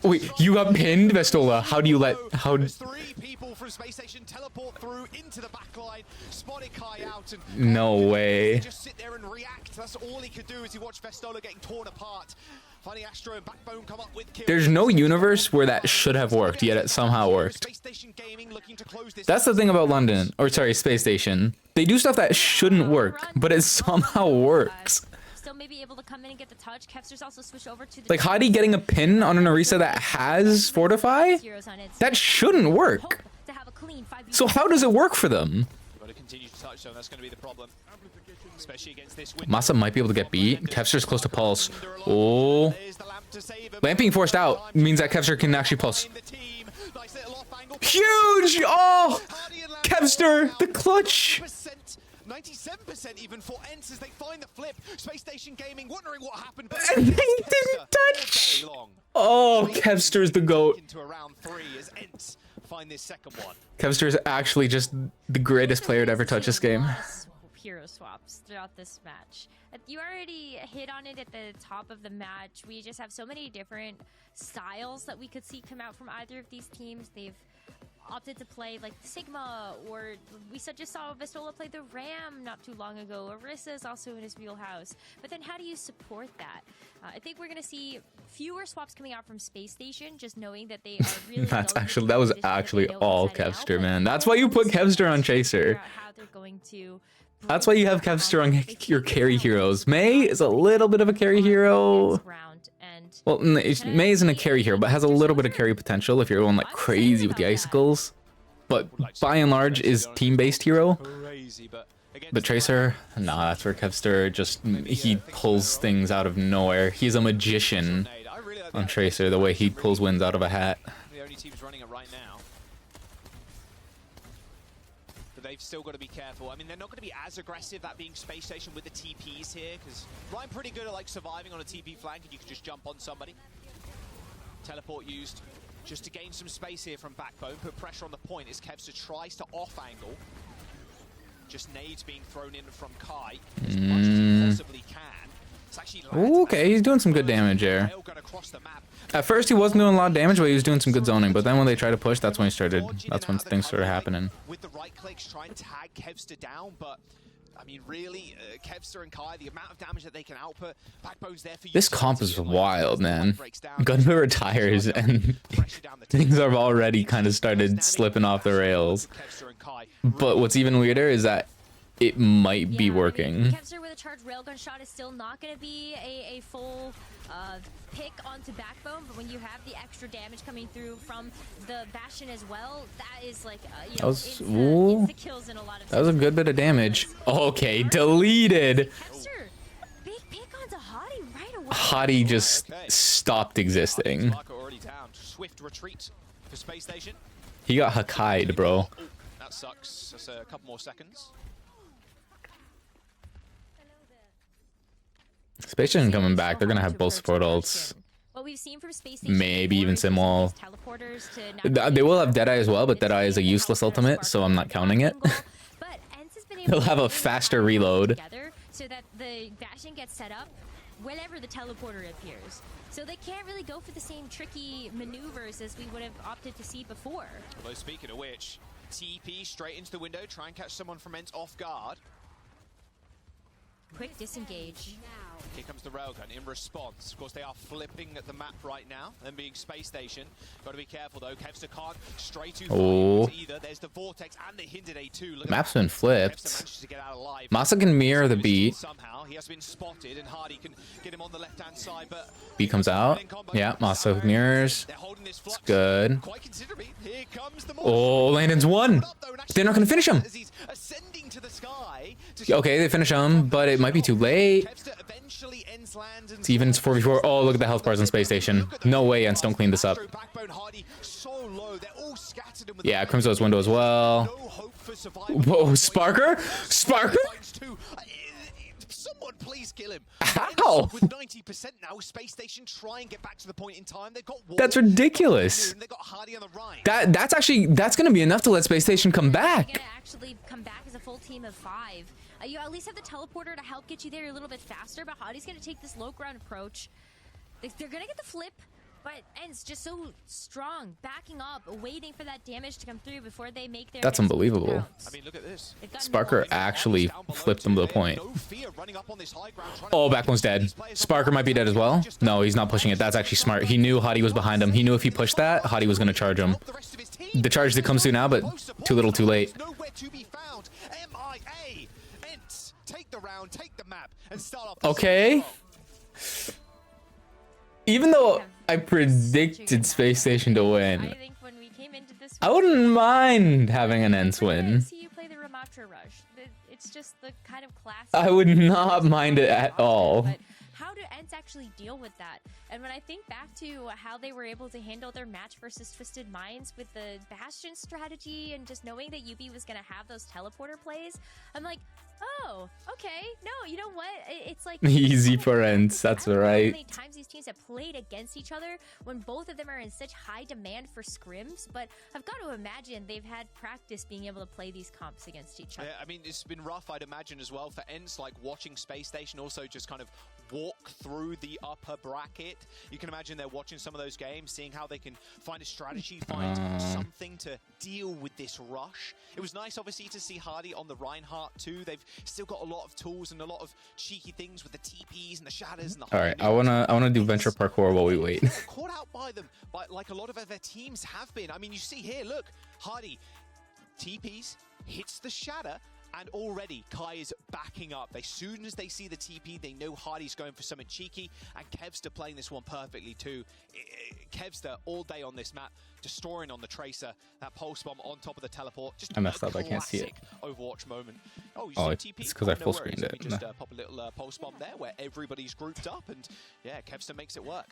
[SPEAKER 2] Wait, you got pinned, Vestola. How do you let... How...
[SPEAKER 5] Three people from Space Station teleport through into the backline, spotted Kai out, and
[SPEAKER 2] No way.
[SPEAKER 5] just sit there and react. That's all he could do as he watched Vestola getting torn apart. Finding Astro and Backbone come up with kills.
[SPEAKER 2] There's no universe where that should have worked, yet it somehow worked. That's the thing about London, or sorry, Space Station. They do stuff that shouldn't work, but it somehow works.
[SPEAKER 6] Still maybe able to come in and get the touch. Kevster's also switched over to the
[SPEAKER 2] Like Hadi getting a pin on an Orisa that has Fortify? That shouldn't work. So how does it work for them?
[SPEAKER 5] Got to continue to touch, so that's going to be the problem. Especially against this
[SPEAKER 2] Masa might be able to get beat. Kevster's close to Pulse. Oh. Lamp being forced out means that Kevster can actually Pulse. Huge! Oh! Kevster, the clutch!
[SPEAKER 5] 97% even for ENCE as they find the flip. Space Station Gaming wondering what happened.
[SPEAKER 2] And they didn't touch! Oh, Kevster's the GOAT.
[SPEAKER 5] Into around 3 as ENCE find this second one.
[SPEAKER 2] Kevster's actually just the greatest player to ever touch this game.
[SPEAKER 6] Hero swaps throughout this match. You already hit on it at the top of the match. We just have so many different styles that we could see come out from either of these teams. They've opted to play like Sigma, or we just saw Vestola play the Ram not too long ago. Orisa is also in his wheelhouse. But then how do you support that? I think we're going to see fewer swaps coming out from Space Station, just knowing that they are really
[SPEAKER 2] that was actually all Kevster, man. That's why you put Kevster on Chaser.
[SPEAKER 6] How they're going to
[SPEAKER 2] That's why you have Kevster on your carry heroes. May is a little bit of a carry hero. Well, May isn't a carry hero, but has a little bit of carry potential if you're going like crazy with the icicles. But by and large is team-based hero. But Tracer, nah, that's where Kevster just, he pulls things out of nowhere. He's a magician on Tracer, the way he pulls wins out of a hat.
[SPEAKER 5] The only teams running it right now. But they've still got to be careful. I mean, they're not going to be as aggressive, that being Space Station with the TPs here, because Ryan pretty good at like surviving on a TP flank, and you can just jump on somebody. Teleport used just to gain some space here from Backbone, put pressure on the point as Kevster tries to off angle. Just nades being thrown in from Kai as much as he possibly can. It's actually
[SPEAKER 2] Okay, he's doing some good damage here. At first he wasn't doing a lot of damage, but he was doing some good zoning. But then when they tried to push, that's when he started. That's when things started happening.
[SPEAKER 5] With the right clicks, try and tag Kevster down, but I mean, really, Kevster and Kai, the amount of damage that they can output, Backbone's there for you.
[SPEAKER 2] This comp is wild, man. Gunva retires and things have already kind of started slipping off the rails. But what's even weirder is that it might be working.
[SPEAKER 6] Kevster with a charged railgun shot is still not going to be a full pick onto Backbone, but when you have the extra damage coming through from the Bastion as well, that is like, you know, it's the kills in a lot of
[SPEAKER 2] That was a good bit of damage. Okay, deleted.
[SPEAKER 6] Kevster, big pick onto Hadi right away.
[SPEAKER 2] Hadi just stopped existing.
[SPEAKER 5] Already down. Swift retreat for Space Station.
[SPEAKER 2] He got Hakai'd, bro.
[SPEAKER 5] That sucks. That's a couple more seconds.
[SPEAKER 2] Space Station coming back. They're gonna have both support ults.
[SPEAKER 6] What we've seen from Space Station,
[SPEAKER 2] maybe even Simwall. They will have Deadeye as well, but Deadeye is a useless ultimate, so I'm not counting it. He'll have a faster reload.
[SPEAKER 6] So that the Bastion gets set up whenever the teleporter appears. So they can't really go for the same tricky maneuvers as we would have opted to see before.
[SPEAKER 5] Although speaking of which, TP straight into the window, try and catch someone from ENCE off guard.
[SPEAKER 6] Quick disengage.
[SPEAKER 5] Here comes the railgun in response. Of course, they are flipping at the map right now, and being Space Station. Got to be careful though. Kevster can't stray too far either. There's the Vortex and the hindered A2. Look,
[SPEAKER 2] map's been flipped. Masa can mirror the beat.
[SPEAKER 5] Somehow he has been spotted, and Hadi can get him on the left-hand side. But
[SPEAKER 2] B comes out. Yeah, Masa mirrors. It's good. Oh, Landon's won. They're not gonna finish him. Okay, they finish him, but it might be too late. It's even 4v4. Oh, look at the health bars on Space Station. No way ENCE don't clean this up. Yeah, Crimso's window as well. Whoa, Sparker? Sparker?
[SPEAKER 5] Someone please kill him.
[SPEAKER 2] How?
[SPEAKER 5] With 90% now, Space Station try and get back to the point in time. They've got
[SPEAKER 2] That's ridiculous.
[SPEAKER 5] They've got Hadi on the right.
[SPEAKER 2] That's gonna be enough to let Space Station come back.
[SPEAKER 6] Gonna actually come back as a full team of 5. You at least have the teleporter to help get you there a little bit faster, but Hadi's gonna take this low ground approach. They're gonna get the flip. But ENCE just so strong, backing up, waiting for that damage to come through before they make their.
[SPEAKER 2] That's unbelievable.
[SPEAKER 5] I mean, look at this.
[SPEAKER 2] Sparker actually flipped them to the point. Oh, back one's dead. Sparker might be dead as well. No, he's not pushing it. That's actually smart. He knew Hadi was behind him. He knew if he pushed that, Hadi was going to charge him. The charge that comes through now, but too little, too late. Okay. Even though I predicted Space Station to win, I wouldn't mind having an ENCE win.
[SPEAKER 6] It's just the kind of classic.
[SPEAKER 2] I would not mind it at all.
[SPEAKER 6] But how do ENCE actually deal with that? And when I think back to how they were able to handle their match versus Twisted Minds with the Bastion strategy and just knowing that UB was going to have those teleporter plays, I'm like, oh, okay. No, you know what? It's like
[SPEAKER 2] easy for ENCE. That's right.
[SPEAKER 6] How many times these teams have played against each other when both of them are in such high demand for scrims, but I've got to imagine they've had practice being able to play these comps against each other.
[SPEAKER 5] Yeah, I mean, it's been rough, I'd imagine, as well for ENCE, like watching Space Station also just kind of walk through the upper bracket. You can imagine they're watching some of those games, seeing how they can find a strategy, find something to deal with this rush. It was nice, obviously, to see Hadi on the Reinhardt too. They've still got a lot of tools and a lot of cheeky things with the TPs and the shatters and the.
[SPEAKER 2] All right, I wanna do venture parkour while we wait.
[SPEAKER 5] Caught out by them, but like a lot of other teams have been. I mean, you see here, look, Hadi TPs, hits the shatter. And already, Kai is backing up. As soon as they see the TP, they know Hadi's going for something cheeky. And Kevster playing this one perfectly too. Kevster all day on this map, destroying on the Tracer. That pulse bomb on top of the teleport. Just
[SPEAKER 2] I messed up, I can't see it.
[SPEAKER 5] Overwatch moment. Oh, you see TP?
[SPEAKER 2] It's because I
[SPEAKER 5] no
[SPEAKER 2] full screened
[SPEAKER 5] worries.
[SPEAKER 2] it.
[SPEAKER 5] Let me just pop a little pulse bomb there where everybody's grouped up. And yeah, Kevster makes it work.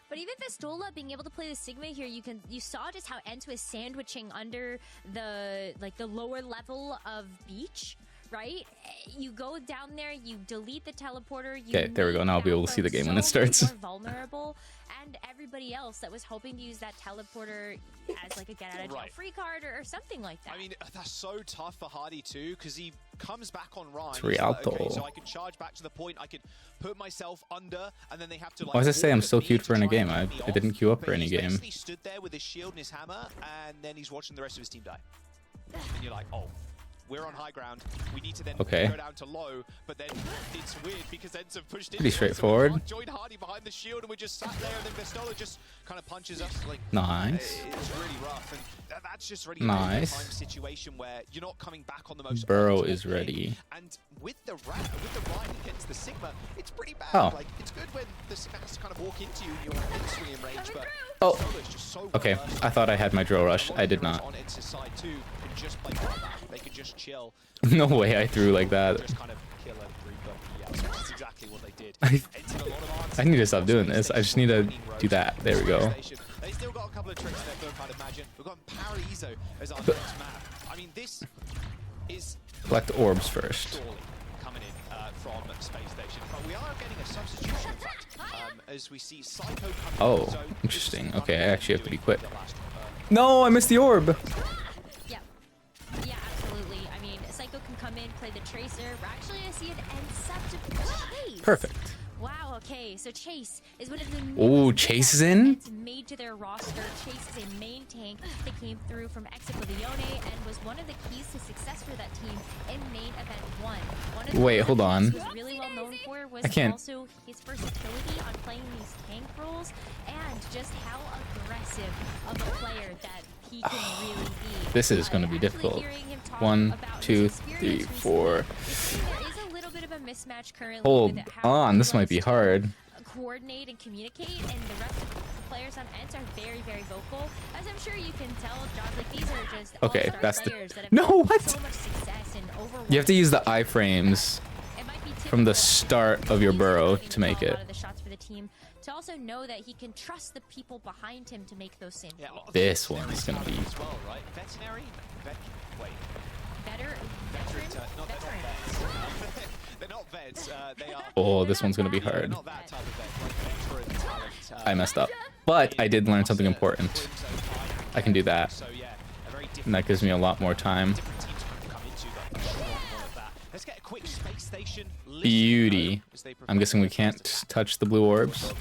[SPEAKER 6] But even Vestola being able to play the Sigma here, you saw just how ENCE was sandwiching under the lower level of beach, right? You go down there, you delete the teleporter.
[SPEAKER 2] Okay, there we go. Now I'll be able to see the game when it starts.
[SPEAKER 6] More vulnerable, and everybody else that was hoping to use that teleporter as like a get out of jail free card or something like that.
[SPEAKER 5] I mean, that's so tough for Hadi too, because he comes back on Ryan.
[SPEAKER 2] It's Rialto.
[SPEAKER 5] Like, okay, so I can charge back to the point, I can put myself under, and then they have to like.
[SPEAKER 2] Why does it say I'm still queued for any game? I didn't queue up for any game.
[SPEAKER 5] He stood there with his shield and his hammer, and then he's watching the rest of his team die. And you're like, oh. We're on high ground. We need to then go down to low, but then it's weird because ENCE have pushed in.
[SPEAKER 2] Pretty straightforward.
[SPEAKER 5] So join Hadi behind the shield, and we just sat there, and then Vestola just kind of punches us. Like,
[SPEAKER 2] nice.
[SPEAKER 5] It's really rough, and that's just really
[SPEAKER 2] nice.
[SPEAKER 5] A situation where you're not coming back on the most.
[SPEAKER 2] Burrow is ready.
[SPEAKER 5] And with the Ryan against the Sigma, it's pretty bad.
[SPEAKER 2] Oh.
[SPEAKER 5] Like it's good when the Sigma has to kind of walk into you and you're in swinging range, but just so
[SPEAKER 2] okay. I thought I had my drill rush. I did not.
[SPEAKER 5] On ENCE's side too, can just play they could just chill.
[SPEAKER 2] No way I threw like that.
[SPEAKER 5] Just kind of kill a Reaper. Yeah, that's exactly what they did.
[SPEAKER 2] I need to stop doing this. I just need to do that. There we go.
[SPEAKER 5] They still got a couple of tricks there, I'd imagine. We've got Paraiso as our next map. I mean, this is
[SPEAKER 2] collect orbs first.
[SPEAKER 5] Coming in from Space Station, but we are getting a substitution, in fact, as we see Psycho coming in. So
[SPEAKER 2] interesting. Okay, I actually have to be quick. No, I missed the orb.
[SPEAKER 6] Yeah, absolutely. I mean, Psycho can come in, play the Tracer. Actually, I see an ENCE Chase.
[SPEAKER 2] Perfect.
[SPEAKER 6] Wow, okay, so Chase is one of the
[SPEAKER 2] new Chase is in?
[SPEAKER 6] made to their roster. Chase is a main tank that came through from Execulione and was one of the keys to success for that team in main event 1.
[SPEAKER 2] Wait, hold on.
[SPEAKER 6] He was really well known for was also his versatility on playing these tank roles and just how aggressive of a player that he can really be.
[SPEAKER 2] This is going to be difficult. 1, 2, 3, 4.
[SPEAKER 6] Mismatch currently.
[SPEAKER 2] Hold on, this might be hard.
[SPEAKER 6] Coordinate and communicate, and the rest of the players on ENCE are very, very vocal. As I'm sure you can tell, Josh, like these are just
[SPEAKER 2] okay. That's
[SPEAKER 6] players that have
[SPEAKER 2] what?
[SPEAKER 6] So much success in Overwatch.
[SPEAKER 2] You have to use the iframes from the start of your burrow to make it.
[SPEAKER 6] The shots for the team to also know that he can trust the people behind him to make those same.
[SPEAKER 5] Yeah,
[SPEAKER 2] this one is gonna be.
[SPEAKER 5] As well, right? Veterinary. Wait. They're not vets. They are.
[SPEAKER 2] Oh, this one's gonna be hard. I messed up, but I did learn something important. I can do that, and that gives me a lot more time.
[SPEAKER 5] Let's get a quick Space
[SPEAKER 2] Beauty. I'm guessing we can't touch the blue orbs.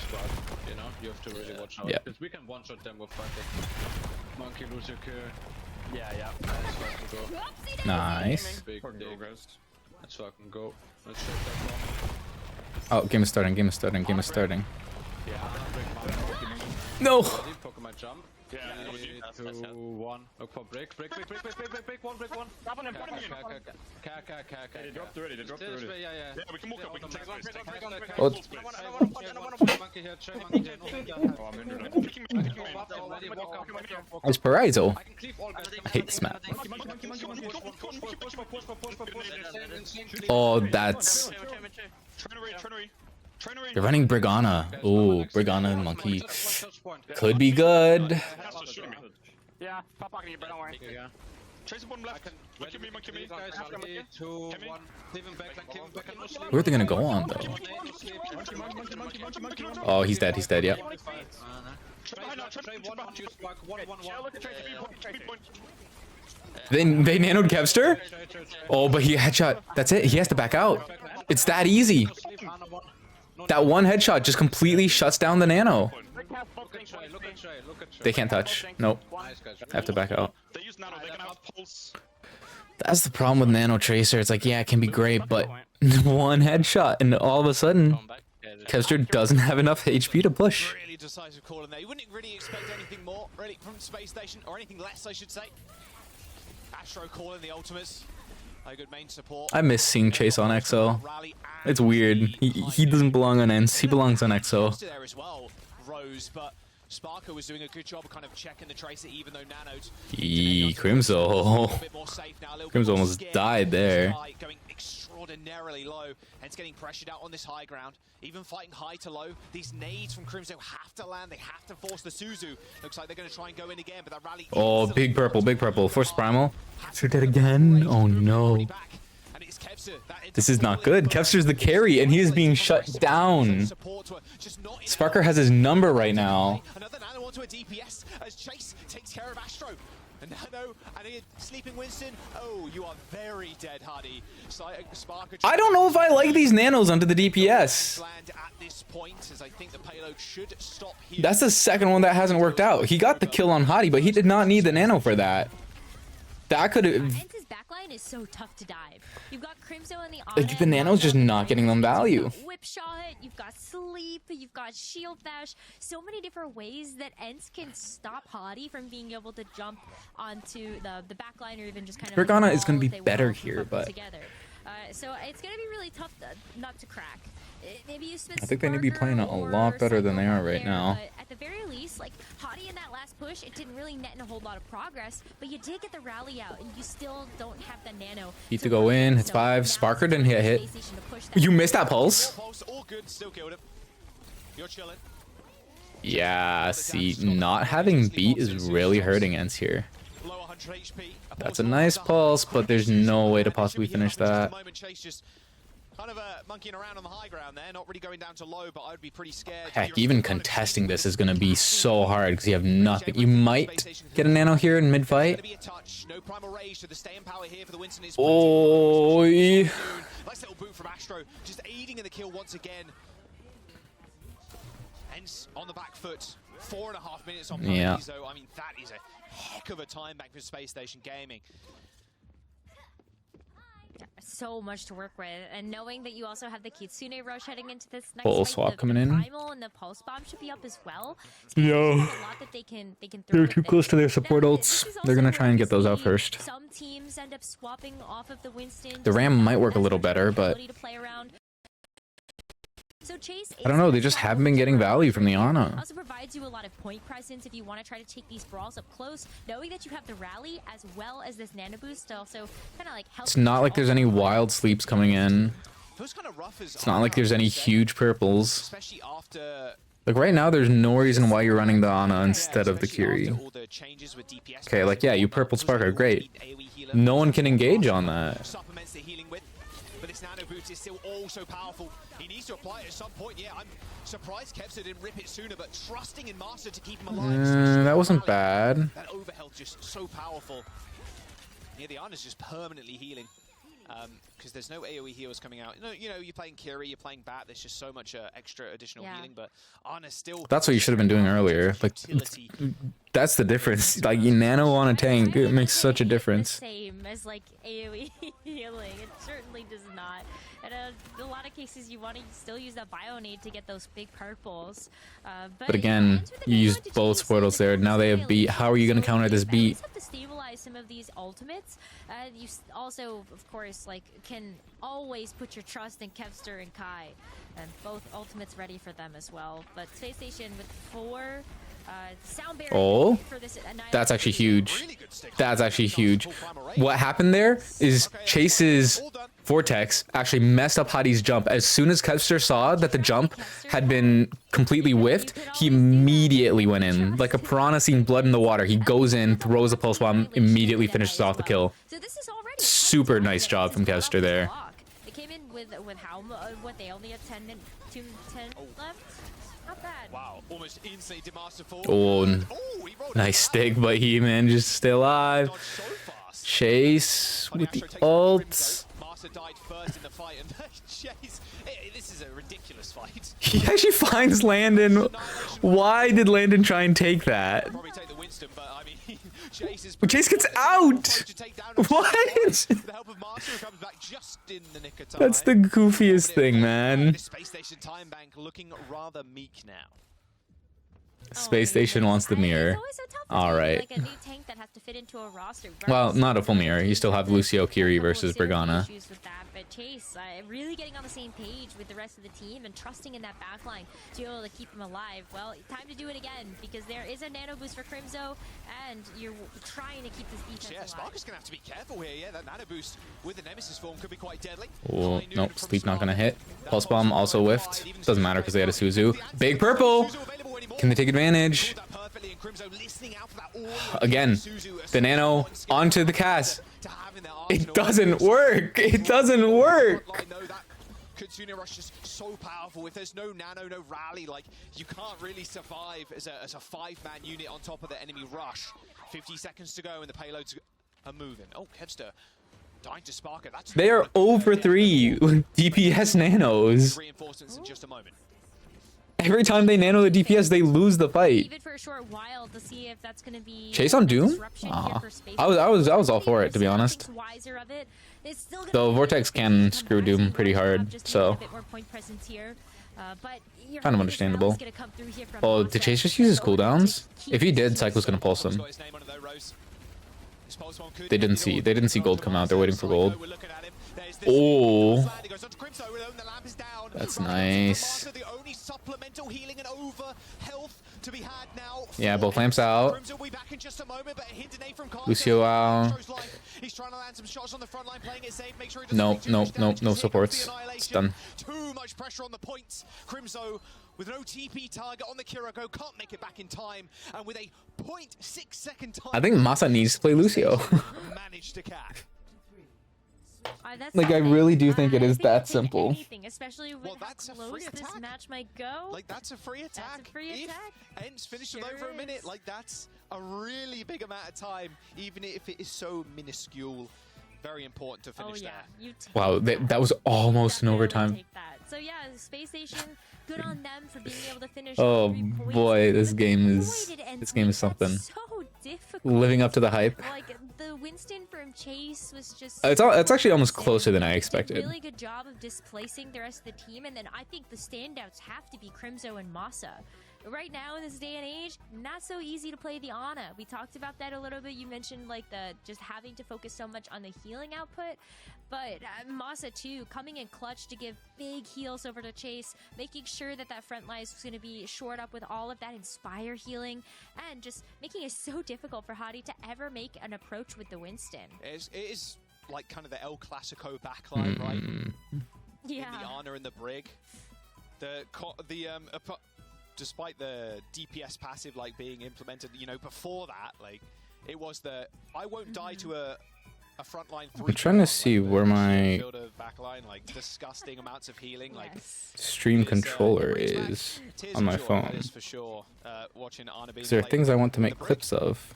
[SPEAKER 8] You know, you have to really watch out.
[SPEAKER 2] Yeah.
[SPEAKER 8] Because we can one-shot them with fucking monkey lose your cure.
[SPEAKER 7] Yeah.
[SPEAKER 2] Nice.
[SPEAKER 8] Big
[SPEAKER 9] Fucking go,
[SPEAKER 8] dig.
[SPEAKER 9] guys.
[SPEAKER 8] Let's fucking go. Let's check that
[SPEAKER 2] Oh,
[SPEAKER 8] one.
[SPEAKER 2] game is starting. Game is starting. Game is starting.
[SPEAKER 8] Yeah, I'm gonna break my
[SPEAKER 2] No.
[SPEAKER 8] Pokemon jump.
[SPEAKER 4] Yeah,
[SPEAKER 8] 3, 2, 1. Look for break. Break one. Break one.
[SPEAKER 4] They dropped already. Yeah, we can walk up. We can take space.
[SPEAKER 2] Oh,
[SPEAKER 8] Monkey here. Try monkey here.
[SPEAKER 4] Oh, I'm injured.
[SPEAKER 2] it's Parizo. I hate this map. Oh, that's... They're running Brigana. Ooh, Brigana and Monkey. Could be good.
[SPEAKER 7] Yeah, pop pocket you, but don't worry.
[SPEAKER 4] Chase the bottom left. Monkey me.
[SPEAKER 8] 2, 1. Leave him back.
[SPEAKER 2] Where are they gonna go on, though? Oh, he's dead. He's dead, yeah. They nanoed Kevster? Oh, but he headshot. That's it. He has to back out. It's that easy. That one headshot just completely shuts down the nano. They can't touch. Nope. Have to back out. That's the problem with Nano Tracer. It's like, yeah, it can be great, but one headshot, and all of a sudden, Kevster doesn't have enough HP to push.
[SPEAKER 5] Really decisive call in there. You wouldn't really expect anything more, really, from Space Station, or anything less, I should say. Astro calling the ultimates. A good main support.
[SPEAKER 2] I miss seeing Chase on EXO. It's weird. He doesn't belong on ENCE. He belongs on EXO.
[SPEAKER 5] There as well, Rose, but Sparker was doing a good job of kind of checking the Tracer, even though nanoed.
[SPEAKER 2] Crimzo. Crimzo almost died there.
[SPEAKER 5] Going extraordinarily low, and it's getting pressured out on this high ground. Even fighting high to low, these nades from Crimzo have to land. They have to force the Suzu. Looks like they're going to try and go in again, but that rally.
[SPEAKER 2] Oh, big purple, big purple. Force Primal. Shoot that again. Oh no. This is not good. Kevster's the carry, and he is being shut down. Sparker has his number right now.
[SPEAKER 5] Another nano onto a DPS as Chase takes care of Astro. And Nano and a sleeping Winston. Oh, you are very dead, Hardy. Sparker.
[SPEAKER 2] I don't know if I like these nanos onto the DPS. That's the second one that hasn't worked out. He got the kill on Hottie, but he did not need the nano for that. That could have...
[SPEAKER 6] ENCE's backline is so tough to dive. You've got Crimzo in the
[SPEAKER 2] Like, the nano's just not getting them value.
[SPEAKER 6] Whip shot, you've got sleep, you've got shield bash. So many different ways that ENCE can stop Hottie from being able to jump onto the backline, or even just kind of...
[SPEAKER 2] Brigana is going to be better here, but...
[SPEAKER 6] So it's going to be really tough not to crack. Maybe you spend
[SPEAKER 2] I think they need to be playing a lot better than they are right now.
[SPEAKER 6] But at the very least, like Hottie in that last push, it didn't really net in a whole lot of progress, but you did get the rally out, and you still don't have the nano.
[SPEAKER 2] Need to go in. It's 5. Sparker didn't hit. You missed that pulse?
[SPEAKER 5] All good, still killed him. You're chilling.
[SPEAKER 2] Yeah, see, not having beat is really hurting ENCE here. That's a nice pulse, but there's no way to possibly finish that.
[SPEAKER 5] Kind of monkeying around on the high ground there, not really going down to low, but I would be pretty scared.
[SPEAKER 2] Heck, even contesting this is going to be so hard because you have nothing. You might get a nano here in mid-fight. Oh,
[SPEAKER 5] nice little boot from Astro, just aiding in the kill once again. ENCE on the back foot, 4.5 minutes on Paradiso. I mean, that is a heck of a time back for Space Station Gaming.
[SPEAKER 6] So much to work with, and knowing that you also have the Kitsune rush heading into this next
[SPEAKER 2] Pulse
[SPEAKER 6] fight,
[SPEAKER 2] swap coming in.
[SPEAKER 6] Primal and the pulse bomb should be up as well.
[SPEAKER 2] Yo,
[SPEAKER 6] They can
[SPEAKER 2] they're too close to their support ults. They're gonna try and get those out first.
[SPEAKER 6] Some teams end up swapping off of the Winston.
[SPEAKER 2] The Ram might work a little better, but
[SPEAKER 6] so Chase,
[SPEAKER 2] I don't know. They just haven't been getting value from the Ana.
[SPEAKER 6] Also provides you a lot of point presence if you want to try to take these brawls up close, knowing that you have the rally as well as this nano boost. Also, kind of like helps.
[SPEAKER 2] It's not like there's any wild sleeps coming in. It's not like there's any huge purples. Like right now, there's no reason why you're running the Ana instead of the Kiri. Okay, like yeah, you purple Sparker, great. No one can engage on that.
[SPEAKER 5] But this nano boost is still so powerful. He needs to apply it at some point. Yeah, I'm surprised Kevster didn't rip it sooner, but trusting in Master to keep him alive.
[SPEAKER 2] That wasn't bad.
[SPEAKER 5] That overhealth just so powerful. Yeah, the Ana's just permanently healing. because there's no AoE heals coming out. You know, you're playing Kiri, you're playing Bat. There's just so much extra additional healing, but Ana still.
[SPEAKER 2] That's what you should have been doing earlier. Like, that's the difference. Like, nano on a tank, it makes such a difference.
[SPEAKER 6] Same as like AoE healing. It certainly does not. And in a lot of cases, you want to still use that bio nade to get those big purples.
[SPEAKER 2] But again, you used both portals there. Now they have beat. How are you going to counter this beat?
[SPEAKER 6] You have to stabilize some of these ultimates. You also, of course, like can always put your trust in Kevster and Kai, and both ultimates ready for them as well. But Space Station with 4 sound barrier.
[SPEAKER 2] Oh, that's actually huge. That's actually huge. What happened there is Chase's Vortex actually messed up Hadi's jump. As soon as Kevster saw that the jump had been completely whiffed, he immediately went in. Like a piranha seeing blood in the water. He goes in, throws a pulse bomb, immediately finishes off the kill. Super nice job from Kevster there.
[SPEAKER 6] They came in with how what they only have 10 left. Not bad.
[SPEAKER 5] Wow, almost insane Demasterful.
[SPEAKER 2] Oh, nice stick, but he managed to stay alive. Chase with the ults.
[SPEAKER 5] Master died first in the fight, and Chase, this is a ridiculous fight.
[SPEAKER 2] He actually finds Landon. Why did Landon try and take that?
[SPEAKER 5] Probably take the Winston, but I mean,
[SPEAKER 2] Chase gets out. What?
[SPEAKER 5] The help of Master, who comes back just in the nick of time.
[SPEAKER 2] That's the goofiest thing, man.
[SPEAKER 5] The Space Station time bank looking rather meek now.
[SPEAKER 2] Space Station wants the mirror. All right.
[SPEAKER 6] Like a new tank that has to fit into a roster.
[SPEAKER 2] Well, not a full mirror. You still have Lucio, Kiri versus Brigana.
[SPEAKER 6] But Chase really getting on the same page with the rest of the team and trusting in that backline to be able to keep him alive. Well, time to do it again because there is a nano boost for Crimzo and you're trying to keep this defense alive.
[SPEAKER 5] Spark is going to have to be careful here. Yeah, that nano boost with the Nemesis form could be quite deadly.
[SPEAKER 2] Oh, nope. Sleep not going to hit. Pulse Bomb also whiffed. Doesn't matter because they had a Suzu. Big purple! Can they take advantage? Again, the nano onto the cast. It doesn't work. It doesn't work.
[SPEAKER 5] Kitsune Rush is so powerful. If there's no nano, no rally, like you can't really survive as a 5-man unit on top of the enemy rush. 50 seconds to go and the payloads are moving. Oh, Kevster dying to spark it.
[SPEAKER 2] They are 0-for-3 with DPS nanos.
[SPEAKER 5] Reinforcements in just a moment.
[SPEAKER 2] Every time they nano the DPS, they lose the fight.
[SPEAKER 6] Even for a short while to see if that's going to be
[SPEAKER 2] Chase on Doom? Aw. I was all for it, to be honest. Though Vortex can screw Doom pretty hard, so kind of understandable. Oh, did Chase just use his cooldowns? If he did, Cycle's gonna pulse him. They didn't see gold come out. They're waiting for gold. Oh, that's nice. Yeah, both lamps out. Lucio out. Nope, no supports. It's done.
[SPEAKER 5] Too much pressure on the points. Crimzo with no TP target on the Kiriko can't make it back in time, and with a 0.6-second time.
[SPEAKER 2] I think Masa needs to play Lucio.
[SPEAKER 5] Managed to catch.
[SPEAKER 2] Like, I really do think it is that simple.
[SPEAKER 6] Anything, especially with how close this match might go.
[SPEAKER 5] Like, that's a free attack.
[SPEAKER 6] That's a free attack.
[SPEAKER 5] If ENCE finished with over a minute, like, that's a really big amount of time, even if it is so minuscule. Very important to finish that.
[SPEAKER 2] Wow, that was almost an overtime.
[SPEAKER 6] So yeah, Space Station, good on them for being able to finish.
[SPEAKER 2] Oh boy, this game is something.
[SPEAKER 6] So difficult.
[SPEAKER 2] Living up to the hype.
[SPEAKER 6] Like the Winston from Chase was just.
[SPEAKER 2] It's actually almost closer than I expected.
[SPEAKER 6] Really good job of displacing the rest of the team, and then I think the standouts have to be Crimzo and Masa. Right now in this day and age, not so easy to play the Ana. We talked about that a little bit. You mentioned like the just having to focus so much on the healing output, but Masa too, coming in clutch to give big heals over to Chase, making sure that front line is going to be shored up with all of that Inspire healing, and just making it so difficult for Hadi to ever make an approach with the Winston.
[SPEAKER 5] It is like kind of the El Clasico backline, right?
[SPEAKER 6] Yeah.
[SPEAKER 5] In the Ana and the Brig. Despite the DPS passive like being implemented, you know, before that, like it was the I won't die to a frontline 3.
[SPEAKER 2] I'm trying to see where my
[SPEAKER 5] backline, like disgusting amounts of healing, like
[SPEAKER 2] stream controller is on my phone.
[SPEAKER 5] For sure. Watching Ana being
[SPEAKER 2] there are things I want to make clips of.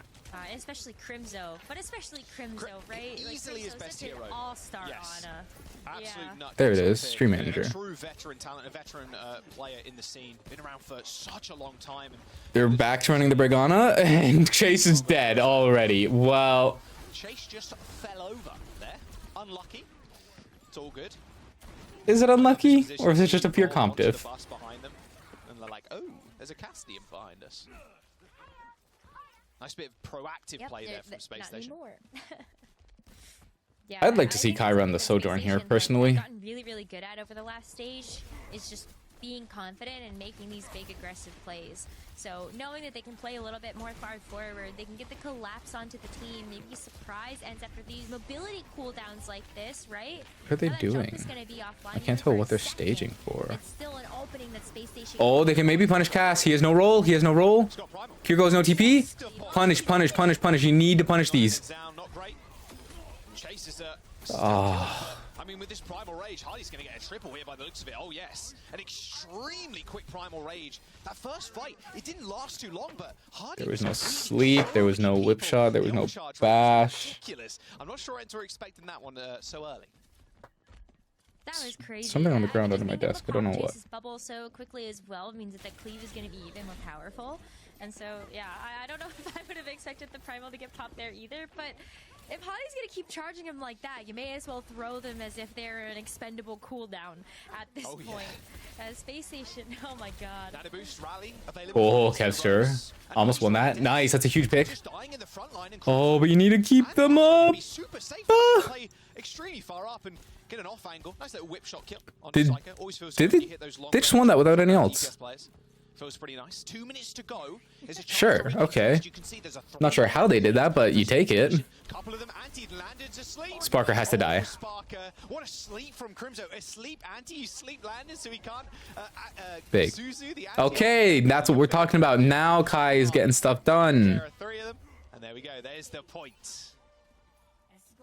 [SPEAKER 6] and especially Crimzo. But especially Crimzo, right?
[SPEAKER 5] Easily his best hero.
[SPEAKER 6] All-star
[SPEAKER 5] Yes.
[SPEAKER 6] Ana.
[SPEAKER 5] Absolute nut.
[SPEAKER 2] There it is, stream manager.
[SPEAKER 5] A true veteran talent, a veteran player in the scene. Been around for such a long time.
[SPEAKER 2] They're back to running the Brigana, and Chase is dead already. Well,
[SPEAKER 5] Chase just fell over there. Unlucky. It's all good.
[SPEAKER 2] is it unlucky, or is it just a pure comp
[SPEAKER 5] The
[SPEAKER 2] diff?
[SPEAKER 5] bus behind them, and they're like, oh, there's a Castium behind us. Nice bit of proactive play there from Space Station.
[SPEAKER 6] Yeah,
[SPEAKER 2] I'd like to
[SPEAKER 6] I
[SPEAKER 2] see
[SPEAKER 6] think
[SPEAKER 2] Kai run the
[SPEAKER 6] something
[SPEAKER 2] Sojourn
[SPEAKER 6] that
[SPEAKER 2] here,
[SPEAKER 6] Space Station
[SPEAKER 2] personally.
[SPEAKER 6] has gotten really, really good at over the last stage is just being confident and making these big aggressive plays. So knowing that they can play a little bit more far forward, they can get the collapse onto the team, maybe surprise ends after these mobility cooldowns like this, right?
[SPEAKER 2] What are they
[SPEAKER 6] Now that jump
[SPEAKER 2] doing?
[SPEAKER 6] is gonna be offline
[SPEAKER 2] I can't
[SPEAKER 6] even
[SPEAKER 2] tell
[SPEAKER 6] for
[SPEAKER 2] what
[SPEAKER 6] a
[SPEAKER 2] they're
[SPEAKER 6] second.
[SPEAKER 2] staging for.
[SPEAKER 6] It's still an opening that Space Station.
[SPEAKER 2] Oh, they can maybe punish Cass. He has no roll. He has no roll. Here goes no TP. Punish, punish, punish, punish. You need to punish these.
[SPEAKER 5] Down, not great. Chase is
[SPEAKER 2] Ah.
[SPEAKER 5] I mean, with this Primal Rage, Hardy's going to get a triple here by the looks of it. Oh, yes. An extremely quick Primal Rage. That first fight, it didn't last too long, but Hardy...
[SPEAKER 2] There was no sleep. There was no whip shot. There was no bash.
[SPEAKER 5] Ridiculous. I'm not sure Ents were expecting that one so early.
[SPEAKER 6] That was crazy.
[SPEAKER 2] Something on the
[SPEAKER 6] Yeah,
[SPEAKER 2] ground
[SPEAKER 6] just
[SPEAKER 2] under my
[SPEAKER 6] being able
[SPEAKER 2] desk.
[SPEAKER 6] to
[SPEAKER 2] I don't know
[SPEAKER 6] pop
[SPEAKER 2] what.
[SPEAKER 6] Chase's bubble so quickly as well means that the cleave is going to be even more powerful. And so, yeah, I don't know if I would have expected the Primal to get popped there either, but if Hardy's going to keep charging him like that, you may as well throw them as if they're an expendable cooldown at this point. Space Station, oh my god.
[SPEAKER 5] Nano Boost rally available.
[SPEAKER 2] Oh, Kevster. Almost won that. Nice. That's a huge pick. Oh, but you need to keep them up.
[SPEAKER 5] Play extremely far up and get an off angle. Nice little whip shot kill on
[SPEAKER 2] Did
[SPEAKER 5] Psycho. Always feels
[SPEAKER 2] did
[SPEAKER 5] good when
[SPEAKER 2] they?
[SPEAKER 5] you hit those long
[SPEAKER 2] They just won that without any else.
[SPEAKER 5] Feels pretty nice. 2 minutes to go.
[SPEAKER 2] Sure. Okay. Not sure how they did that, but you take it.
[SPEAKER 5] Couple of them anti-landed to sleep.
[SPEAKER 2] Sparker has to die.
[SPEAKER 5] Sparker. What a sleep from Crimzo. A sleep anti. You sleep landed so he can't.
[SPEAKER 2] Big.
[SPEAKER 5] Suzu, the anti.
[SPEAKER 2] Okay, that's what we're talking about. Now Kai is getting stuff done.
[SPEAKER 5] There are 3 of them. And there we go. There's the point.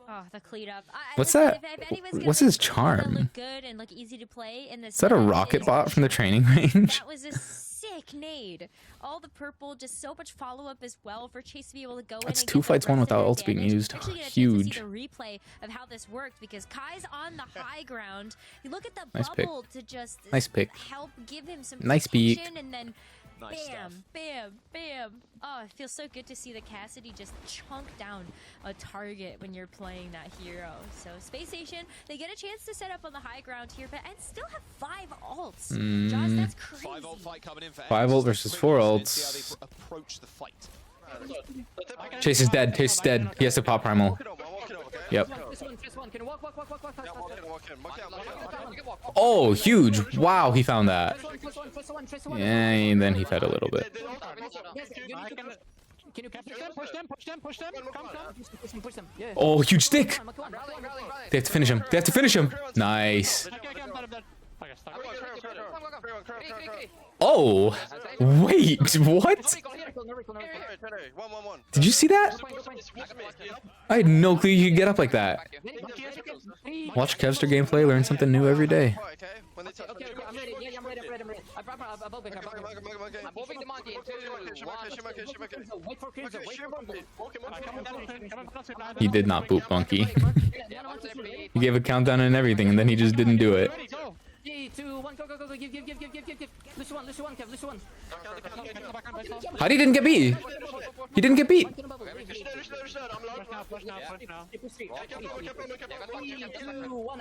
[SPEAKER 6] Oh, the cleat up.
[SPEAKER 2] What's
[SPEAKER 6] listen,
[SPEAKER 2] that?
[SPEAKER 6] if anyone's gonna
[SPEAKER 2] What's
[SPEAKER 6] make
[SPEAKER 2] his
[SPEAKER 6] Cleat
[SPEAKER 2] charm?
[SPEAKER 6] look good and look easy to play in this
[SPEAKER 2] Is that a
[SPEAKER 6] match,
[SPEAKER 2] rocket
[SPEAKER 6] is-
[SPEAKER 2] bot from the training range?
[SPEAKER 6] That was a sick nade. All the purple, just so much follow-up as well for Chase to be able to go
[SPEAKER 2] That's
[SPEAKER 6] in and
[SPEAKER 2] 2
[SPEAKER 6] get the
[SPEAKER 2] fights won
[SPEAKER 6] rest of
[SPEAKER 2] without
[SPEAKER 6] their
[SPEAKER 2] ults being
[SPEAKER 6] damage.
[SPEAKER 2] used.
[SPEAKER 6] Actually get a chance
[SPEAKER 2] Huge.
[SPEAKER 6] to see the replay of how this worked because Kai's on the high ground. You look at the
[SPEAKER 2] Nice pick.
[SPEAKER 6] bubble to just
[SPEAKER 2] Nice pick.
[SPEAKER 6] help give him some
[SPEAKER 2] Nice peek.
[SPEAKER 6] protection and then
[SPEAKER 5] Nice
[SPEAKER 6] bam,
[SPEAKER 5] stuff.
[SPEAKER 6] bam, bam. Oh, it feels so good to see the Cassidy just chunk down a target when you're playing that hero. So Space Station, they get a chance to set up on the high ground here, but and still have 5 ults. Josh, that's crazy.
[SPEAKER 5] 5 ult fight coming in for
[SPEAKER 2] 5
[SPEAKER 5] Ents.
[SPEAKER 2] ult versus 4
[SPEAKER 5] See how
[SPEAKER 2] ults.
[SPEAKER 5] they approach the fight.
[SPEAKER 2] Chase is dead. Chase is dead. He has to pop primal. Yep. Oh, huge. Wow, he found that. Yeah, and then he fed a little bit.
[SPEAKER 7] Can you push them? Come. Yeah.
[SPEAKER 2] Oh, huge stick. They have to finish him. They have to finish him. Nice. Oh, wait, what? Did you see that? I had no clue you could get up like that. Watch Kevster gameplay, learn something new every day.
[SPEAKER 7] Okay, I'm ready. Yeah, I'm ready. I'm moving the monkey in 2, 1. Wait for Crimson.
[SPEAKER 2] He did not boot Monkey. He gave a countdown and everything, and then he just didn't do it.
[SPEAKER 7] 3, 2, 1, go. Give. Lose one, Kev, lose one.
[SPEAKER 2] How didn't get beat? He didn't get beat.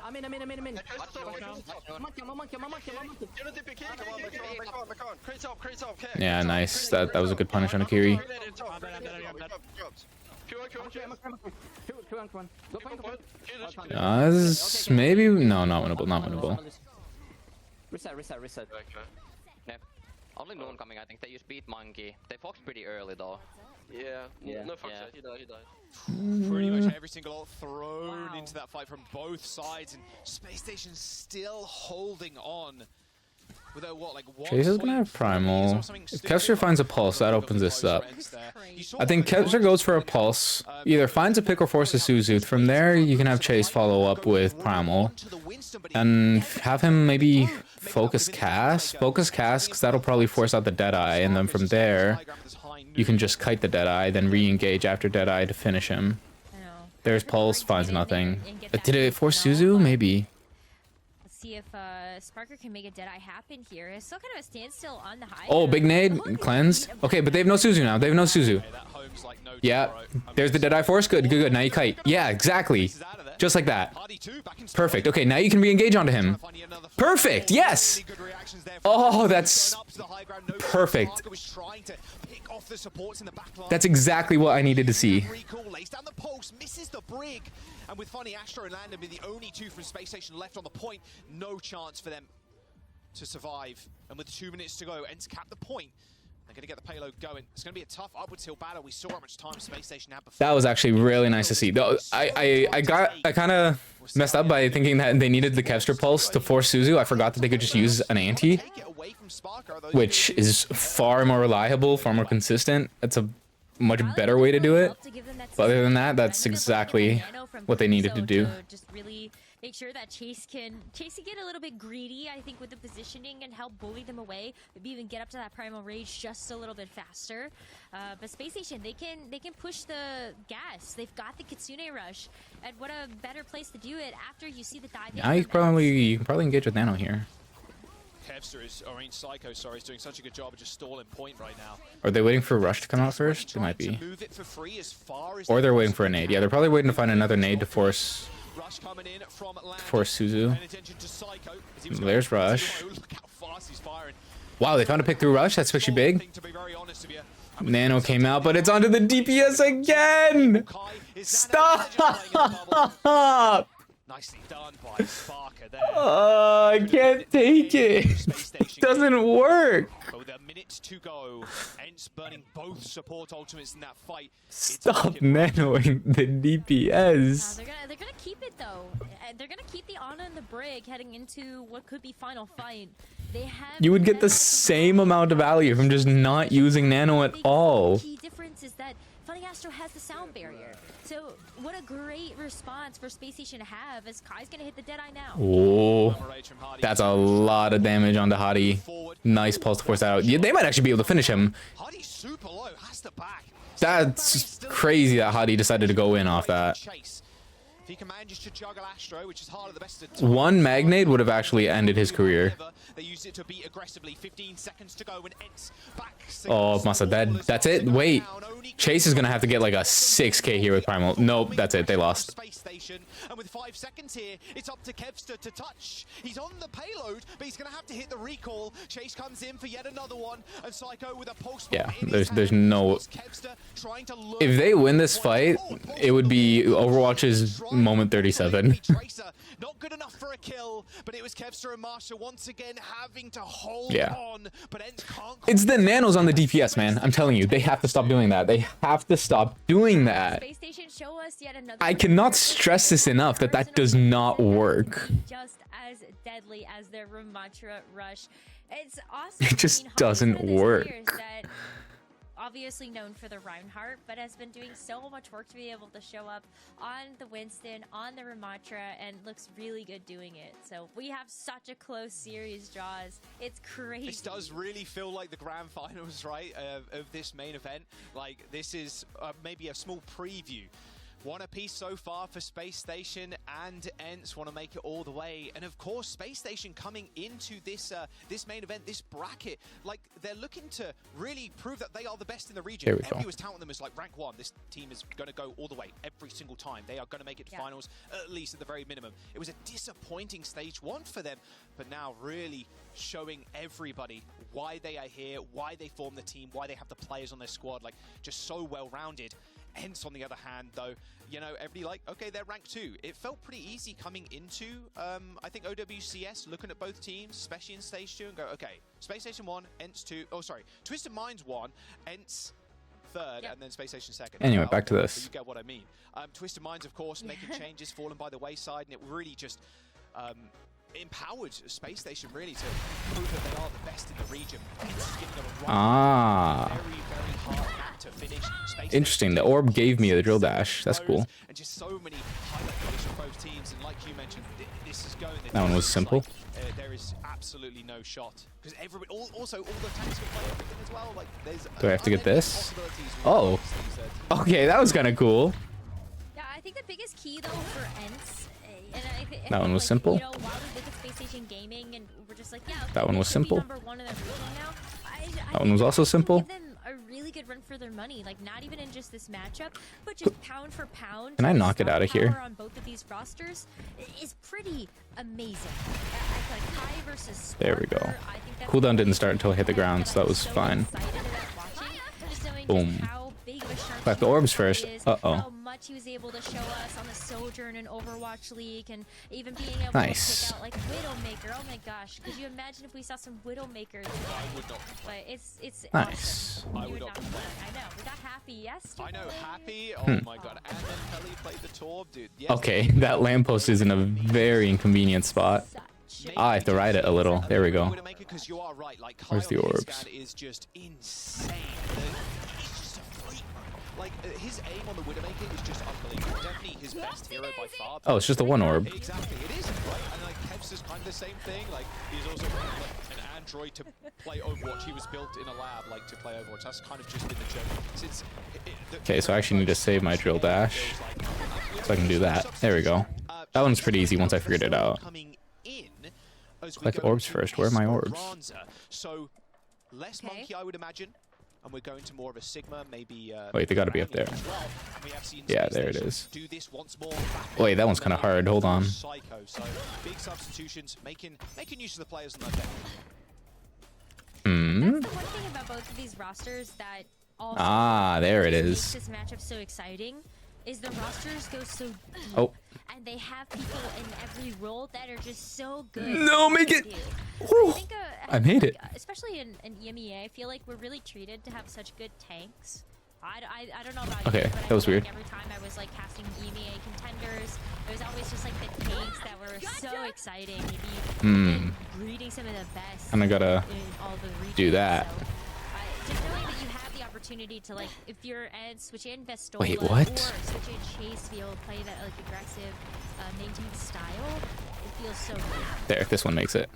[SPEAKER 7] I'm in.
[SPEAKER 2] Yeah, nice. That was a good punish on Akiri. This is maybe no, not winnable. Not winnable.
[SPEAKER 7] Reset.
[SPEAKER 16] Yeah. Only Moon coming, I think. They just beat Monkey. They foxed pretty early though.
[SPEAKER 7] Yeah.
[SPEAKER 16] No fox yet. He died.
[SPEAKER 5] Pretty much every single ult thrown into that fight from both sides, and Space Station still holding on. With a, what, like
[SPEAKER 2] Chase is gonna have primal. If Kevster finds a pulse, that opens this up. I think Kevster goes for a pulse, either finds a pick or forces Suzu. From there, you can have Chase follow up with primal, and have him maybe focus cast, because that'll probably force out the Deadeye, and then from there, you can just kite the Deadeye, then re-engage after Deadeye to finish him. There's Pulse, finds nothing. Did it force Suzu? Maybe.
[SPEAKER 6] Let's see if Sparker can make a Deadeye happen here. It's still kind of a standstill on the high.
[SPEAKER 2] Oh, big nade, cleansed. Okay, but they have no Suzu now. They have no Suzu. Yeah, there's the Deadeye force. Good, good, good. Now you kite. Yeah, exactly. Just like that. Perfect. Okay, now you can re-engage onto him. Perfect. Yes. Oh, that's perfect. That's exactly what I needed to see.
[SPEAKER 5] And with Funny Astro and Landon being the only two from Space Station left on the point, no chance for them to survive. And with 2 minutes to go, ENCE cap the point. They're going to get the payload going. It's going to be a tough upwards hill battle. We saw how much time Space Station had before.
[SPEAKER 2] That was actually really nice to see. Though I kind of messed up by thinking that they needed the Kevster Pulse to force Suzu. I forgot that they could just use an anti, which is far more reliable, far more consistent. That's a much better way to do it. But other than that, that's exactly what they needed to do.
[SPEAKER 6] Just really make sure that Chase can get a little bit greedy, I think, with the positioning and help bully them away. Maybe even get up to that primal rage just a little bit faster. But Space Station, they can push the gas. They've got the Kitsune Rush, and what a better place to do it after you see the dive.
[SPEAKER 2] Now you can probably engage with Nano here.
[SPEAKER 5] Psycho, sorry, is doing such a good job of just stalling point right now.
[SPEAKER 2] Are they waiting for Rush to come out first? They might be. Or they're waiting for a nade. Yeah, they're probably waiting to find another nade to force Suzu. There's Rush. Wow, they found a pick through Rush. That's actually big. Nano came out, but it's onto the DPS again. Stop!
[SPEAKER 5] Nicely done by Sparker there.
[SPEAKER 2] I can't take it. It doesn't work.
[SPEAKER 5] With a minute to go, ENCE burning both support ultimates in that fight.
[SPEAKER 2] Stop nanoing the DPS.
[SPEAKER 6] They're gonna keep it though. They're gonna keep the Ana and the Brig heading into what could be final fight. They have.
[SPEAKER 2] You would get the same amount of value from just not using nano at all.
[SPEAKER 6] The key difference is that Funny Astro has the sound barrier. So what a great response for Space Station to have, as Kai's gonna hit the Deadeye now.
[SPEAKER 2] Oh, that's a lot of damage on the Hadi. Nice pulse to force that out. Yeah, they might actually be able to finish him. That's crazy that Hadi decided to go in off that.
[SPEAKER 5] If he can manage to juggle Astro, which is hard at the best of times.
[SPEAKER 2] One Magnate would have actually ended his career.
[SPEAKER 5] They used it to beat aggressively. 15 seconds to go when ENCE back.
[SPEAKER 2] Oh, Masa dead. That's it. Wait. Chase is gonna have to get like a 6k here with Primal. Nope, that's it. They lost.
[SPEAKER 5] Space Station, and with 5 seconds here, it's up to Kevster to touch. He's on the payload, but he's gonna have to hit the recall. Chase comes in for yet another one, and Psycho with a pulse.
[SPEAKER 2] Yeah, there's no. If they win this fight, it would be Overwatch's moment 37.
[SPEAKER 5] Not good enough for a kill, but it was Kevster and Marsha once again having to hold on. But ENCE can't.
[SPEAKER 2] It's the nanos on the DPS, man. I'm telling you, they have to stop doing that. They have to stop doing that.
[SPEAKER 6] Space Station, show us yet another.
[SPEAKER 2] I cannot stress this enough that does not work.
[SPEAKER 6] Just as deadly as their Ramatra rush. It's awesome.
[SPEAKER 2] It just doesn't work.
[SPEAKER 6] Obviously known for the Reinhardt, but has been doing so much work to be able to show up on the Winston, on the Ramatra, and looks really good doing it. So we have such a close series, Jaws. It's crazy.
[SPEAKER 5] This does really feel like the grand finals, right, of this main event. Like, this is maybe a small preview. One apiece so far for Space Station, and ENCE want to make it all the way. And of course, Space Station coming into this this main event, this bracket, like they're looking to really prove that they are the best in the region. Everybody was touting them as like rank 1. This team is going to go all the way every single time. They are going to make it to finals, at least at the very minimum. It was a disappointing stage 1 for them, but now really showing everybody why they are here, why they form the team, why they have the players on their squad, like just so well-rounded. ENCE, on the other hand, though, you know, everybody like, okay, they're rank 2. It felt pretty easy coming into, I think, OWCS, looking at both teams, especially in Stage 2, and go, okay, Space Station 1, ENCE 2, oh, sorry, Twisted Minds 1, ENCE 3rd, and then Space Station 2nd.
[SPEAKER 2] Anyway, back to this.
[SPEAKER 5] You get what I mean. Twisted Minds, of course, making changes, falling by the wayside, and it really just empowered Space Station, really, to prove that they are the best in the region. Very, very hard map to finish.
[SPEAKER 2] Interesting. The orb gave me the drill dash. That's cool.
[SPEAKER 5] And just so many highlight both teams, and like you mentioned, this is going.
[SPEAKER 2] That one was simple.
[SPEAKER 5] Like, there is absolutely no shot because everybody. Also, all the tanks can play everything as well. Like, there's.
[SPEAKER 2] Do I have to get this? Oh. Okay, that was kind of cool.
[SPEAKER 6] Yeah, I think the biggest key though for ENCE, and
[SPEAKER 2] that one was
[SPEAKER 6] like,
[SPEAKER 2] simple.
[SPEAKER 6] You know, while we look at Space Station Gaming, and we're just like, yeah, okay,
[SPEAKER 2] that one was simple.
[SPEAKER 6] Number one in their region now.
[SPEAKER 2] That one was also simple.
[SPEAKER 6] Give them a really good run for their money, like not even in just this matchup, but just pound for pound.
[SPEAKER 2] Can I knock it out of here?
[SPEAKER 6] On both of these rosters is pretty amazing. Like Kai versus Sparker,
[SPEAKER 2] there we go. Cooldown didn't start until I hit the ground, so that was fine. Boom. Back the orbs first.
[SPEAKER 6] How much he was able to show us on the Sojourn and Overwatch League, and even being able to pick out like Widowmaker. Oh my gosh, could you imagine if we saw some Widowmaker?
[SPEAKER 5] I would not.
[SPEAKER 6] But it's
[SPEAKER 2] nice.
[SPEAKER 6] Awesome. I would not. I know. We got Happy yesterday.
[SPEAKER 5] I know, Happy. Oh my god. And then Pelly played the Torb, dude. Yes,
[SPEAKER 2] okay, that lamppost is in a very inconvenient spot. I have to ride it a little. There we go.
[SPEAKER 5] You are right. Like,
[SPEAKER 2] where's the orbs?
[SPEAKER 5] Is just insane. Like, his aim on the Widowmaker is just unbelievable. Definitely his best hero by far.
[SPEAKER 2] Oh, it's just the one orb.
[SPEAKER 5] Exactly, it is, right? And like, PEPS is kind of the same thing. Like, he's also like, an android to play Overwatch. He was built in a lab, like, to play Overwatch. That's kind of just been the joke.
[SPEAKER 2] Okay, so I actually need to save my drill dash so I can do that. There we go. That one's pretty easy once I figured it out. Collect orbs first. Where are my orbs?
[SPEAKER 5] So, less monkey, I would imagine. And we're going to more of a Sigma, maybe.
[SPEAKER 2] Wait, they gotta be up there. Yeah, there it is. Wait, that one's kind of hard. Hold on.
[SPEAKER 5] Psycho, so big substitutions, making use of the players on the deck.
[SPEAKER 6] That's the one thing about both of these rosters that also
[SPEAKER 2] there it
[SPEAKER 6] makes
[SPEAKER 2] is.
[SPEAKER 6] this matchup so exciting. Is the rosters go so deep, and they have people in every role that are just so good.
[SPEAKER 2] No, make it! I made it.
[SPEAKER 6] Especially in EMEA, I feel like we're really treated to have such good tanks. I don't know about
[SPEAKER 2] you,
[SPEAKER 6] but
[SPEAKER 2] that was weird.
[SPEAKER 6] Like every time I was like casting EMEA contenders, it was always just like the tanks that were so exciting. Maybe breeding some of the best.
[SPEAKER 2] And I gotta do that.
[SPEAKER 6] So, just knowing that you have the opportunity to, like, if you're switch in Vestola
[SPEAKER 2] Wait, what?
[SPEAKER 6] or switch in Chase to be able to play that like aggressive, maintain style, it feels so good.
[SPEAKER 2] There, this one makes it.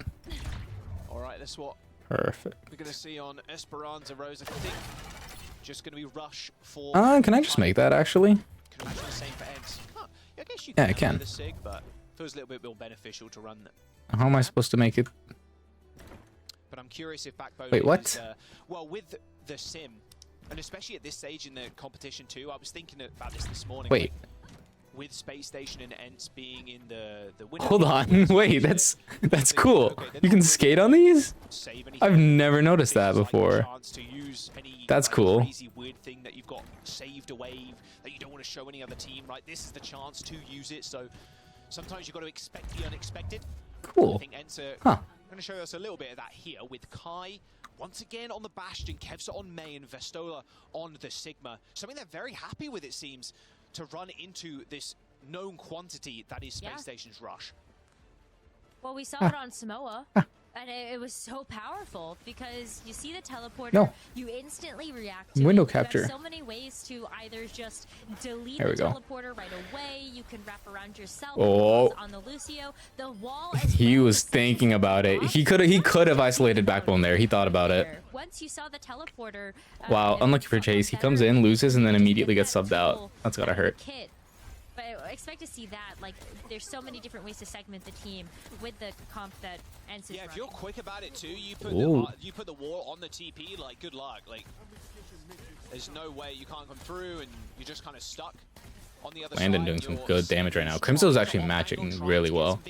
[SPEAKER 5] All right, that's what
[SPEAKER 2] Perfect.
[SPEAKER 5] we're gonna see on Esperanza Rose. I think just gonna be rush for.
[SPEAKER 2] Can I just make that actually?
[SPEAKER 5] Can imagine the same for ENCE. Huh, I guess you
[SPEAKER 2] Yeah, I
[SPEAKER 5] can.
[SPEAKER 2] can.
[SPEAKER 5] The Sig, but feels a little bit more beneficial to run them.
[SPEAKER 2] How am I supposed to make it?
[SPEAKER 5] But I'm curious if Backbone.
[SPEAKER 2] Wait, what?
[SPEAKER 5] Is, well, with the sim, and especially at this stage in the competition too, I was thinking about this morning.
[SPEAKER 2] Wait.
[SPEAKER 5] Like, with Space Station and ENCE being in the window.
[SPEAKER 2] Hold on. Wait, that's cool. You can skate on these? I've never noticed that before. That's cool.
[SPEAKER 5] Crazy weird thing that you've got saved a wave that you don't want to show any other team, right? This is the chance to use it. So sometimes you've got to expect the unexpected.
[SPEAKER 2] Cool.
[SPEAKER 5] I think ENCE are going to show us a little bit of that here with Kai once again on the Bastion, Kevsa on May, and Vestola on the Sigma. Something they're very happy with, it seems, to run into this known quantity that is Space Station's rush.
[SPEAKER 6] Well, we saw it on Samoa, and it was so powerful because you see the teleporter, you instantly react to
[SPEAKER 2] window
[SPEAKER 6] it.
[SPEAKER 2] capture.
[SPEAKER 6] You have so many ways to either just delete
[SPEAKER 2] There
[SPEAKER 6] the
[SPEAKER 2] we go.
[SPEAKER 6] teleporter right away. You can wrap around yourself on the Lucio. The wall.
[SPEAKER 2] He was thinking about it. He could have isolated Backbone there. He thought about it.
[SPEAKER 6] Once you saw the teleporter.
[SPEAKER 2] Wow, unlucky for Chase. He comes in, loses, and then immediately gets subbed out. That's gotta hurt.
[SPEAKER 6] But I expect to see that. Like, there's so many different ways to segment the team with the comp that ENCE is
[SPEAKER 5] Yeah, if you're quick about it too, you put the wall on the TP. Like, good luck. Like, there's no way you can't come through, and you're just kind of stuck. On the other
[SPEAKER 2] Landon
[SPEAKER 5] side,
[SPEAKER 2] doing some good damage right now. Crimzo's actually matching really well.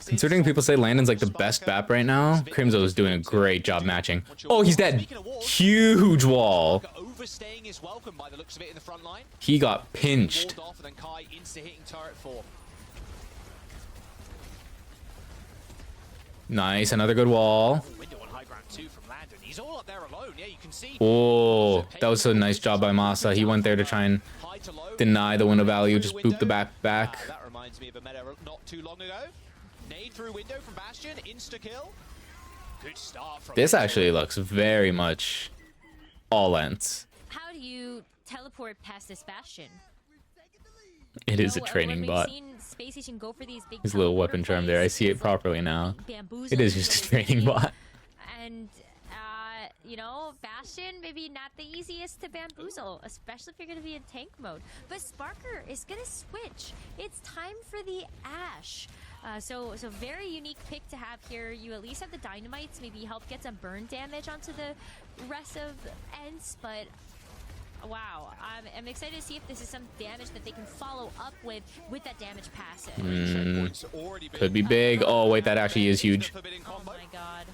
[SPEAKER 2] Considering people say Landon's like the best BAP right now, Crimzo is doing a great job matching. Oh, he's dead. Huge wall.
[SPEAKER 5] Overstaying is welcome by the looks of it in the front line.
[SPEAKER 2] He got pinched.
[SPEAKER 5] Off, and then Kai insta-hitting turret 4.
[SPEAKER 2] Nice, another good wall.
[SPEAKER 5] Window on high ground 2 from Landon. He's all up there alone. Yeah, you can see.
[SPEAKER 2] Oh, that was a nice job by Masa. He went there to try and deny the window value, just boop the back.
[SPEAKER 5] That reminds me of a meta not too long ago. Nade through window from Bastion, insta-kill. Good start from
[SPEAKER 2] This actually looks very much all ENCE.
[SPEAKER 6] How do you teleport past this Bastion?
[SPEAKER 2] It is a training bot.
[SPEAKER 6] Space Station go for these big
[SPEAKER 2] His little weapon charm there. I see it properly now. It is just a training bot.
[SPEAKER 6] And you know, Bastion maybe not the easiest to bamboozle, especially if you're going to be in tank mode. But Sparker is going to switch. It's time for the Ashe. So very unique pick to have here. You at least have the dynamites, maybe help get some burn damage onto the rest of ENCE, but wow, I'm excited to see if this is some damage that they can follow up with that damage passive.
[SPEAKER 2] Could be big. Oh wait, that actually is huge.
[SPEAKER 6] Oh my god.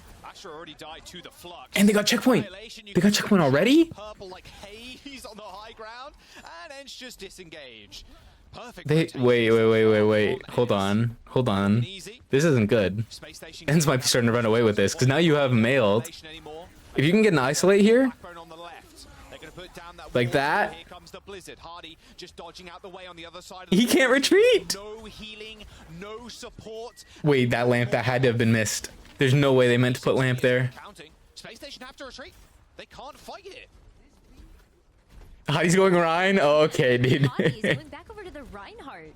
[SPEAKER 5] Already died to the flux.
[SPEAKER 2] And they got checkpoint. They got checkpoint already?
[SPEAKER 5] Purple like haze on the high ground, and ENCE just disengage. Perfect.
[SPEAKER 2] Wait. Hold on. This isn't good. ENCE might be starting to run away with this, because now you have mailed. If you can get an isolate here, like that, he can't retreat.
[SPEAKER 5] No healing, no support.
[SPEAKER 2] Wait, that lamp, that had to have been missed. There's no way they meant to put lamp there.
[SPEAKER 5] Space Station have to retreat. They can't fight it.
[SPEAKER 2] He's going Rhine? Oh, okay, dude.
[SPEAKER 6] He's going back over to the Reinhardt.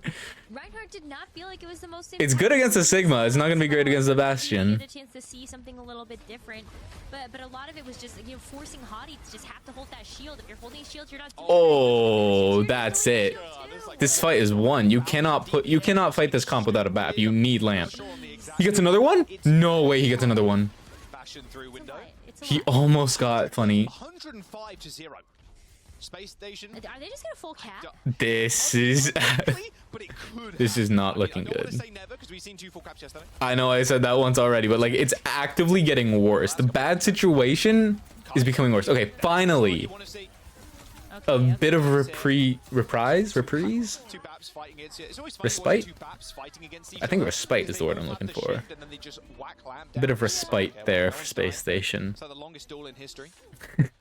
[SPEAKER 6] Reinhardt did not feel like it was the most.
[SPEAKER 2] It's good against the Sigma. It's not going to be great against the Bastion.
[SPEAKER 6] Get a chance to see something a little bit different, but a lot of it was just, you know, forcing Hottie to just have to hold that shield. If you're holding a shield, you're not doing
[SPEAKER 2] Oh, that's it. This fight is won. You cannot fight this comp without a BAP. You need lamp. He gets another one? No way he gets another one. He almost got funny.
[SPEAKER 5] 105 to 0. Space Station.
[SPEAKER 6] Are they just gonna full cap?
[SPEAKER 2] This is this is not looking good. I know I said that once already, but like it's actively getting worse. The bad situation is becoming worse. Okay, finally. A bit of reprise? Respite? I think respite is the word I'm looking for. A bit of respite there for Space Station.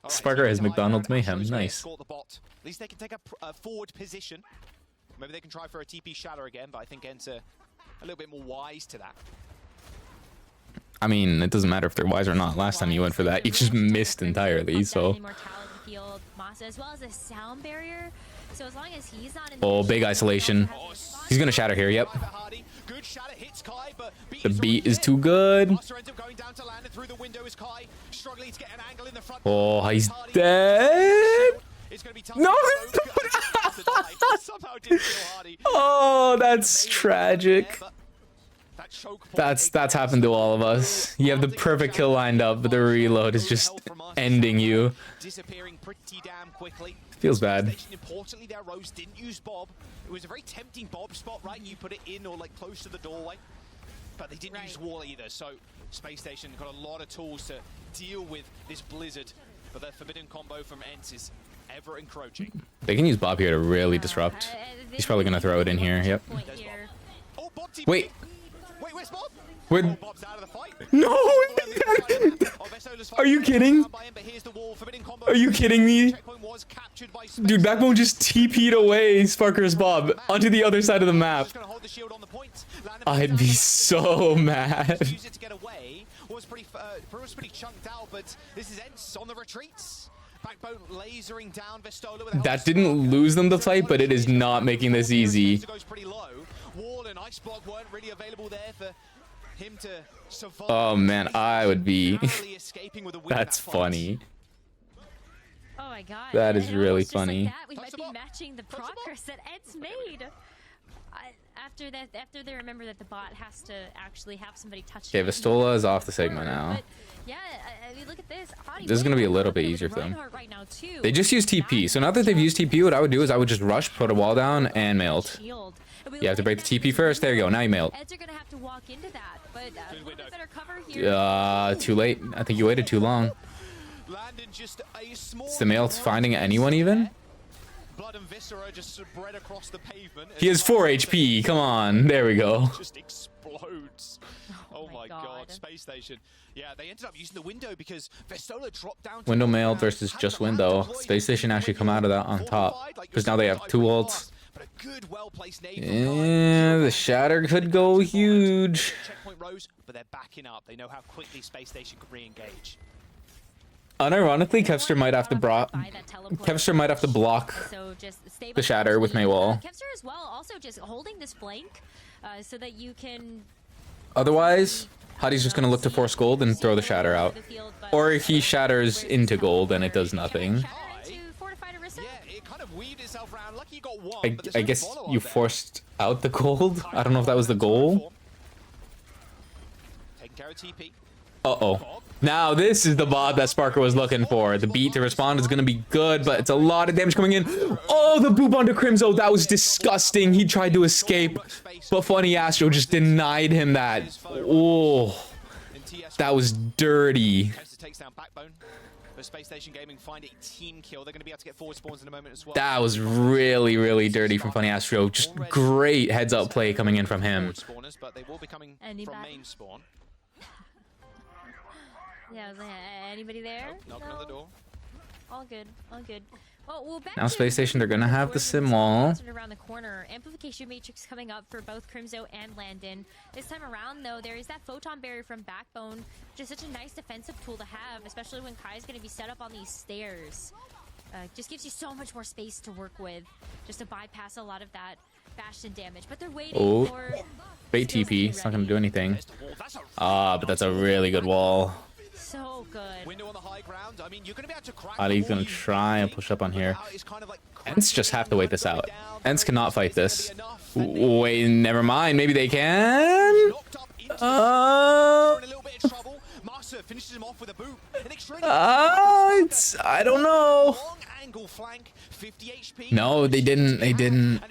[SPEAKER 2] Sparker has McDonald's Mayhem. Nice.
[SPEAKER 5] At least they can take a forward position. Maybe they can try for a TP Shatter again, but I think ENCE are a little bit more wise to that.
[SPEAKER 2] I mean, it doesn't matter if they're wise or not. Last time you went for that, you just missed entirely, so...
[SPEAKER 6] As well as a sound barrier, so as long as he's not in
[SPEAKER 2] oh, big isolation. He's gonna shatter here. Yep. The beat is too good. Oh, he's dead. No. Oh, that's tragic. That's happened to all of us. You have the perfect kill lined up, but the reload is just ending you.
[SPEAKER 5] Disappearing pretty damn quickly.
[SPEAKER 2] Feels bad.
[SPEAKER 5] Importantly, their Rose didn't use Bob. It was a very tempting Bob spot, right? You put it in or like close to the doorway, but they didn't use Wall either. So Space Station got a lot of tools to deal with this blizzard, but the forbidden combo from ENCE is ever encroaching.
[SPEAKER 2] They can use Bob here to really disrupt. He's probably gonna throw it in here. Yep. Wait.
[SPEAKER 5] Where's Bob?
[SPEAKER 2] Where? No! Are you kidding? Are you kidding me? Dude, Backbone just TP'd away Sparker's Bob onto the other side of the map. I'd be so mad.
[SPEAKER 5] Was pretty chunked out, but this is ENCE on the retreats. Backbone lasering down Vestola.
[SPEAKER 2] That didn't lose them the fight, but it is not making this easy.
[SPEAKER 5] Wall and Ice Block weren't really available there for him to survive.
[SPEAKER 2] Oh man, I would be. That's funny.
[SPEAKER 6] Oh my god.
[SPEAKER 2] That is really funny.
[SPEAKER 6] Like that, we might be matching the progress that ENCE made. After they remember that the bot has to actually have somebody touch it.
[SPEAKER 2] Okay, Vestola is off the Sigma now.
[SPEAKER 6] But yeah, I mean, look at this.
[SPEAKER 2] This is going to be a little bit easier for them. They just use TP. So now that they've used TP, what I would do is I would just rush, put a wall down, and mailed. You have to break the TP first. There you go. Now you mailed.
[SPEAKER 6] ENCE are going to have to walk into that, but a little bit better cover here.
[SPEAKER 2] Too late. I think you waited too long. Is the mail finding anyone even?
[SPEAKER 5] Blood and viscera just spread across the pavement.
[SPEAKER 2] He has 4 HP. Come on. There we go.
[SPEAKER 5] Just explodes. Oh my god. Space Station. Yeah, they ended up using the window because Vestola dropped down to
[SPEAKER 2] window mailed versus just window. Space Station actually come out of that on top because now they have 2 ults. Yeah, the shatter could go huge.
[SPEAKER 5] Checkpoint Rose, but they're backing up. They know how quickly Space Station could re-engage.
[SPEAKER 2] Unironically, Kevster might have to block the shatter with Maywall.
[SPEAKER 6] Kevster as well, also just holding this flank so that you can.
[SPEAKER 2] Otherwise, Hadi's just gonna look to force gold and throw the shatter out. Or if he shatters into gold, then it does nothing. I guess you forced out the gold? I don't know if that was the goal. Uh-oh. Now this is the VOD that Sparker was looking for. The beat to respond is gonna be good, but it's a lot of damage coming in. Oh, the boop onto Crimzo. That was disgusting. He tried to escape, but Funny Astro just denied him that. Oh, that was dirty.
[SPEAKER 5] Space Station Gaming find a team kill. They're going to be able to get forward spawns in a moment as well.
[SPEAKER 2] That was really, really dirty from Funny Astro. Just great heads-up play coming in from him.
[SPEAKER 5] Spawners, but they will be coming from main spawn.
[SPEAKER 6] Yeah, was like, anybody there?
[SPEAKER 5] Knocking on the door.
[SPEAKER 6] All good, all good. Well, back
[SPEAKER 2] Now Space Station, they're gonna have the sim wall.
[SPEAKER 6] Around the corner, amplification matrix coming up for both Crimzo and Landon. This time around, though, there is that photon barrier from Backbone, which is such a nice defensive tool to have, especially when Kai's gonna be set up on these stairs. Just gives you so much more space to work with, just to bypass a lot of that Bastion damage. But they're waiting for
[SPEAKER 2] bait TP. It's not gonna do anything. But that's a really good wall.
[SPEAKER 6] So good.
[SPEAKER 5] Window on the high ground. I mean, you're gonna be able to crack.
[SPEAKER 2] Ali's gonna try and push up on here. ENCE just have to wait this out. ENCE cannot fight this. Wait, never mind. Maybe they can. I don't know. No, they didn't. They didn't.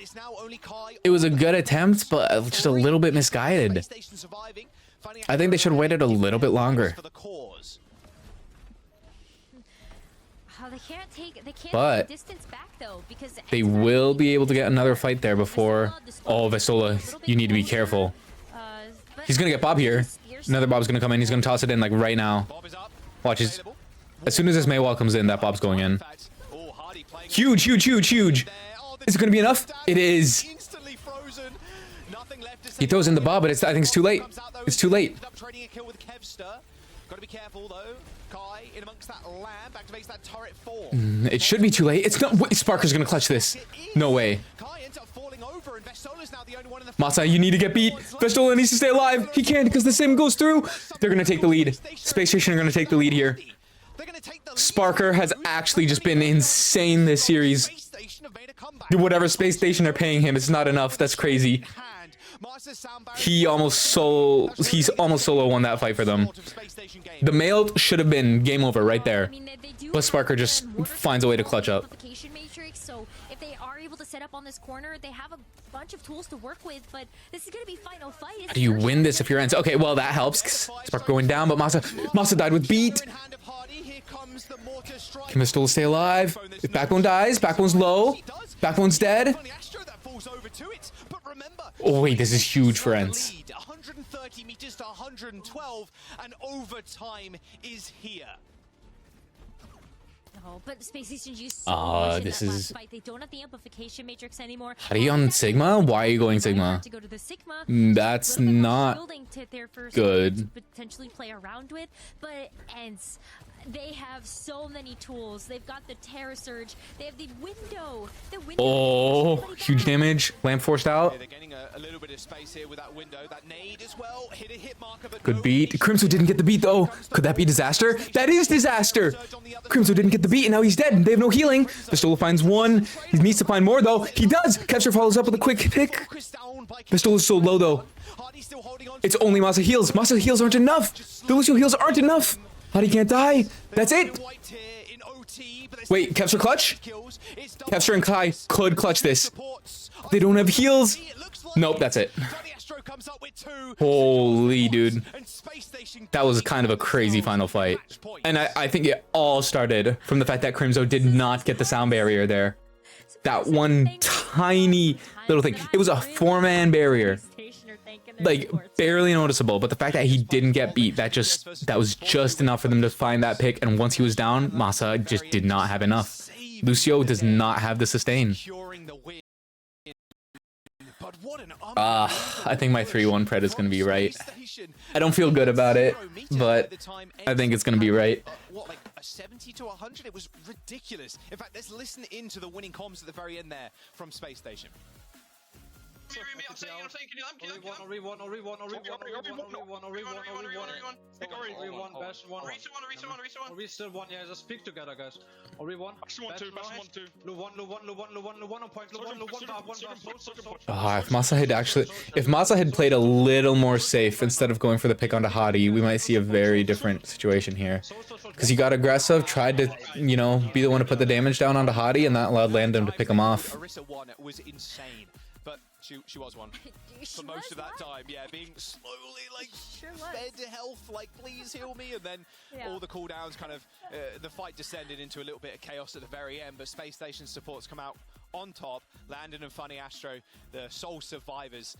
[SPEAKER 2] It was a good attempt, but just a little bit misguided. I think they should have waited a little bit longer. But they will be able to get another fight there before. Oh, Vestola, you need to be careful. He's gonna get Bob here. Another Bob's gonna come in. He's gonna toss it in like right now. Watch his. As soon as this Maywall comes in, that Bob's going in. Huge, huge, huge, huge. Is it gonna be enough? It is. He throws in the Bob, but I think it's too late. It's too late.
[SPEAKER 5] Gotta be careful though. Kai in amongst that lamp activates that turret 4.
[SPEAKER 2] It should be too late. It's not. Sparker's gonna clutch this. No way.
[SPEAKER 5] Kai ends up falling over and Vestola's now the only one in the
[SPEAKER 2] Masa, you need to get beat. Vestola needs to stay alive. He can't because the sim goes through. They're gonna take the lead. Space Station are gonna take the lead here. Sparker has actually just been insane this series. Whatever Space Station are paying him, it's not enough. That's crazy. He's almost solo won that fight for them. The male should have been game over right there, but Sparker just finds a way to clutch up.
[SPEAKER 6] So if they are able to set up on this corner, they have a bunch of tools to work with, but this is gonna be final fight.
[SPEAKER 2] How do you win this if you're ENCE? Okay, well that helps. Sparker going down, but Masa died with beat. Can Vestola stay alive? If Backbone dies, Backbone's low. Backbone's dead. Oh wait, this is huge for ENCE.
[SPEAKER 5] 130 meters to 112, and overtime is here.
[SPEAKER 6] Oh, but Space Station used so much in
[SPEAKER 2] this
[SPEAKER 6] that
[SPEAKER 2] is.
[SPEAKER 6] last fight. They don't have the amplification matrix anymore.
[SPEAKER 2] How are you on Sigma? Why are you going Sigma?
[SPEAKER 6] To go to the Sigma.
[SPEAKER 2] That's not good.
[SPEAKER 6] Potentially play around with, but ENCE, they have so many tools. They've got the Terra Surge. They have the window.
[SPEAKER 2] Oh, huge damage. Lamp forced out.
[SPEAKER 5] They're getting a little bit of space here with that window. That nade as well. Hit a hit marker, but
[SPEAKER 2] Good beat. Crimzo didn't get the beat though. Could that be disaster? That is disaster. Crimzo didn't get the beat and now he's dead. They have no healing. Vestola finds one. He needs to find more though. He does. Kevster follows up with a quick pick. Vestola's so low though. It's only Masa heals. Masa heals aren't enough. The Lucio heals aren't enough. Hadi can't die. That's it. Wait, Kevster clutch? Kevster and Kai could clutch this. They don't have heals. Nope, that's it. Holy dude. That was kind of a crazy final fight. And I think it all started from the fact that Crimzo did not get the sound barrier there. That one tiny little thing. It was a 4-man barrier. Like barely noticeable, but the fact that he didn't get beat, that was just enough for them to find that pick. And once he was down, Masa just did not have enough. Lucio does not have the sustain. I think my 3-1 pred is gonna be right. I don't feel good about it, but I think it's gonna be right.
[SPEAKER 5] 70 to 100. It was ridiculous. In fact, let's listen into the winning comms at the very end there from Space Station.
[SPEAKER 8] Yeah, just speak together, guys. Ori one.
[SPEAKER 2] If Masa had played a little more safe instead of going for the pick onto Hadi, we might see a very different situation here. Because he got aggressive, tried to, you know, be the one to put the damage down onto Hadi, and that allowed Landon to pick him off.
[SPEAKER 5] Orisa one was insane, but she was one for most of that time. Yeah, being slowly like fed to health, like please heal me, and then all the cooldowns kind of the fight descended into a little bit of chaos at the very end. But Space Station supports come out on top. Landon and Funny Astro, the sole survivors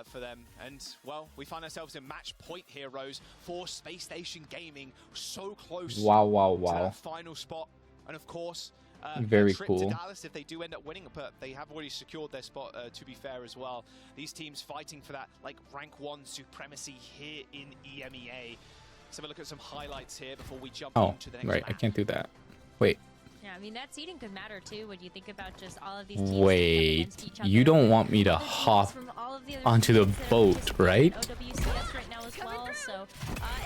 [SPEAKER 5] for them. And well, we find ourselves in match point heroes for Space Station Gaming, so close to that final spot. And of course,
[SPEAKER 2] very
[SPEAKER 5] trip
[SPEAKER 2] cool.
[SPEAKER 5] to Dallas if they do end up winning, but they have already secured their spot, to be fair as well. These teams fighting for that like rank 1 supremacy here in EMEA. So we'll look at some highlights here before we jump into the next
[SPEAKER 2] right,
[SPEAKER 5] match.
[SPEAKER 2] I can't do that. Wait.
[SPEAKER 6] Yeah, I mean, that seeding could matter too when you think about just all of these teams.
[SPEAKER 2] Wait, you don't want me to hop onto the boat, right?
[SPEAKER 6] OWCS right now as well, so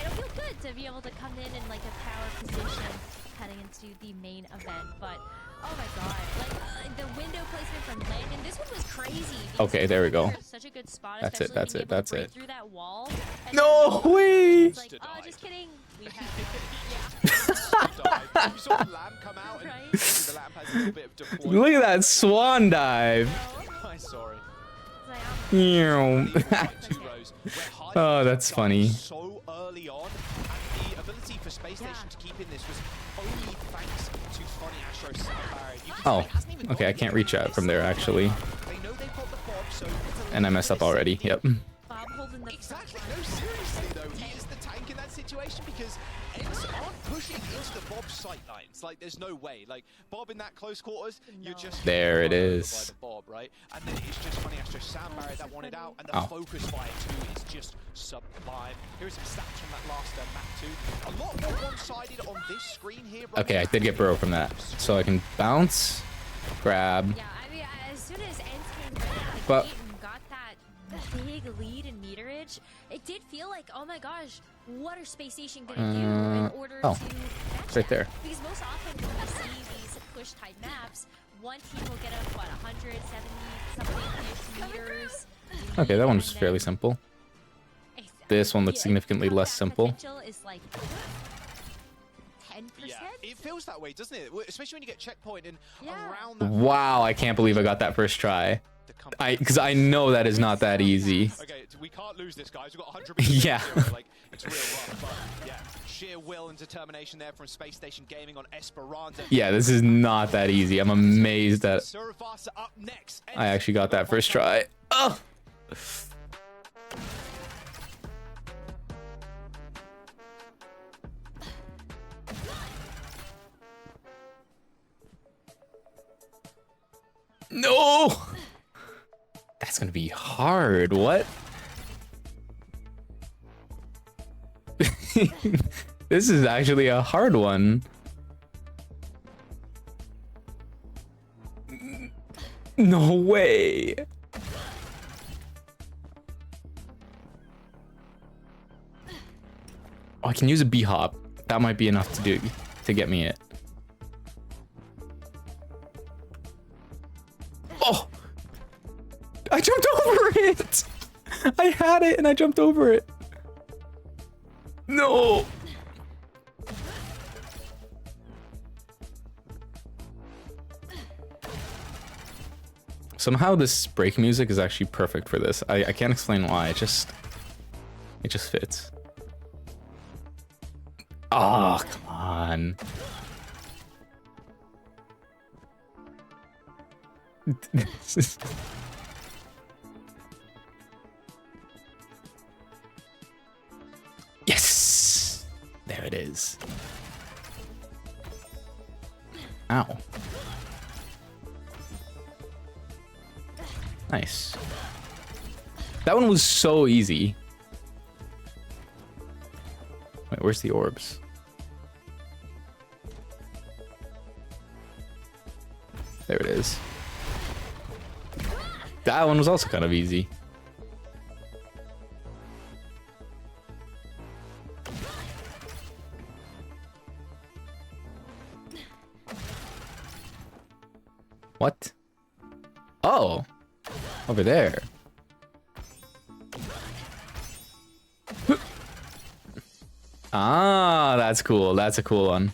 [SPEAKER 6] it'll feel good to be able to come in like a power position heading into the main event. But oh my god, like the window placement from Landon, this one was crazy.
[SPEAKER 2] Okay, there we go.
[SPEAKER 6] Such a good spot.
[SPEAKER 2] That's it. That's it. That's it.
[SPEAKER 6] Through that wall.
[SPEAKER 2] No way!
[SPEAKER 6] Like, oh, just kidding. We have
[SPEAKER 5] You saw the lamp come out, and the lamp has a little bit of deployment.
[SPEAKER 2] Look at that swan dive.
[SPEAKER 5] I'm sorry.
[SPEAKER 2] Oh, that's funny.
[SPEAKER 5] So early on, and the ability for Space Station to keep in this was only thanks to Funny Astro Soundbarrier.
[SPEAKER 2] Oh, okay, I can't reach out from there actually.
[SPEAKER 5] They know they've got the Bob, so
[SPEAKER 2] And I messed up already. Yep.
[SPEAKER 6] Bob holding the
[SPEAKER 5] exactly. No, seriously though, he is the tank in that situation because ENCE aren't pushing into the Bob's sight lines. Like, there's no way. Like, Bob in that close quarters, you're just
[SPEAKER 2] There it
[SPEAKER 5] by
[SPEAKER 2] is.
[SPEAKER 5] the Bob, right? And then it's just Funny Astro Soundbarrier that wanted out, and the focus fire too is just sublime. Here's some stats from that last map too. A lot more one-sided on this screen here.
[SPEAKER 2] Okay, I did get burrow from that, so I can bounce, grab.
[SPEAKER 6] Yeah, I mean, as soon as ENCE came right out of the
[SPEAKER 2] But
[SPEAKER 6] gate and got that big lead in meterage, it did feel like, oh my gosh, what are Space Station gonna do in order to match
[SPEAKER 2] right there.
[SPEAKER 6] that? Because most often when we see these push type maps, one team will get up, what, 170 something-ish meters.
[SPEAKER 2] Okay, that one's fairly simple. This one looks significantly less simple.
[SPEAKER 6] Is like 10%?
[SPEAKER 5] Yeah, it feels that way, doesn't it? Especially when you get checkpoint and around that.
[SPEAKER 2] Wow, I can't believe I got that first try. Because I know that is not that easy.
[SPEAKER 5] Okay, we can't lose this, guys. We've got 100%.
[SPEAKER 2] Yeah.
[SPEAKER 5] Like, it's real rough, but yeah, sheer will and determination there from Space Station Gaming on Esperanza.
[SPEAKER 2] Yeah, this is not that easy. I'm amazed that
[SPEAKER 5] Surfasa up next.
[SPEAKER 2] I actually got that first try. Oh! No! That's gonna be hard. What? This is actually a hard one. No way. Oh, I can use a B-hop. That might be enough to get me it. Oh! I jumped over it! I had it and I jumped over it. No! Somehow this break music is actually perfect for this. I can't explain why. It just fits. Oh, come on. This is... Yes! There it is. Ow. Nice. That one was so easy. Wait, where's the orbs? That one was also kind of easy. What? Oh, over there. Ah, that's cool. That's a cool one.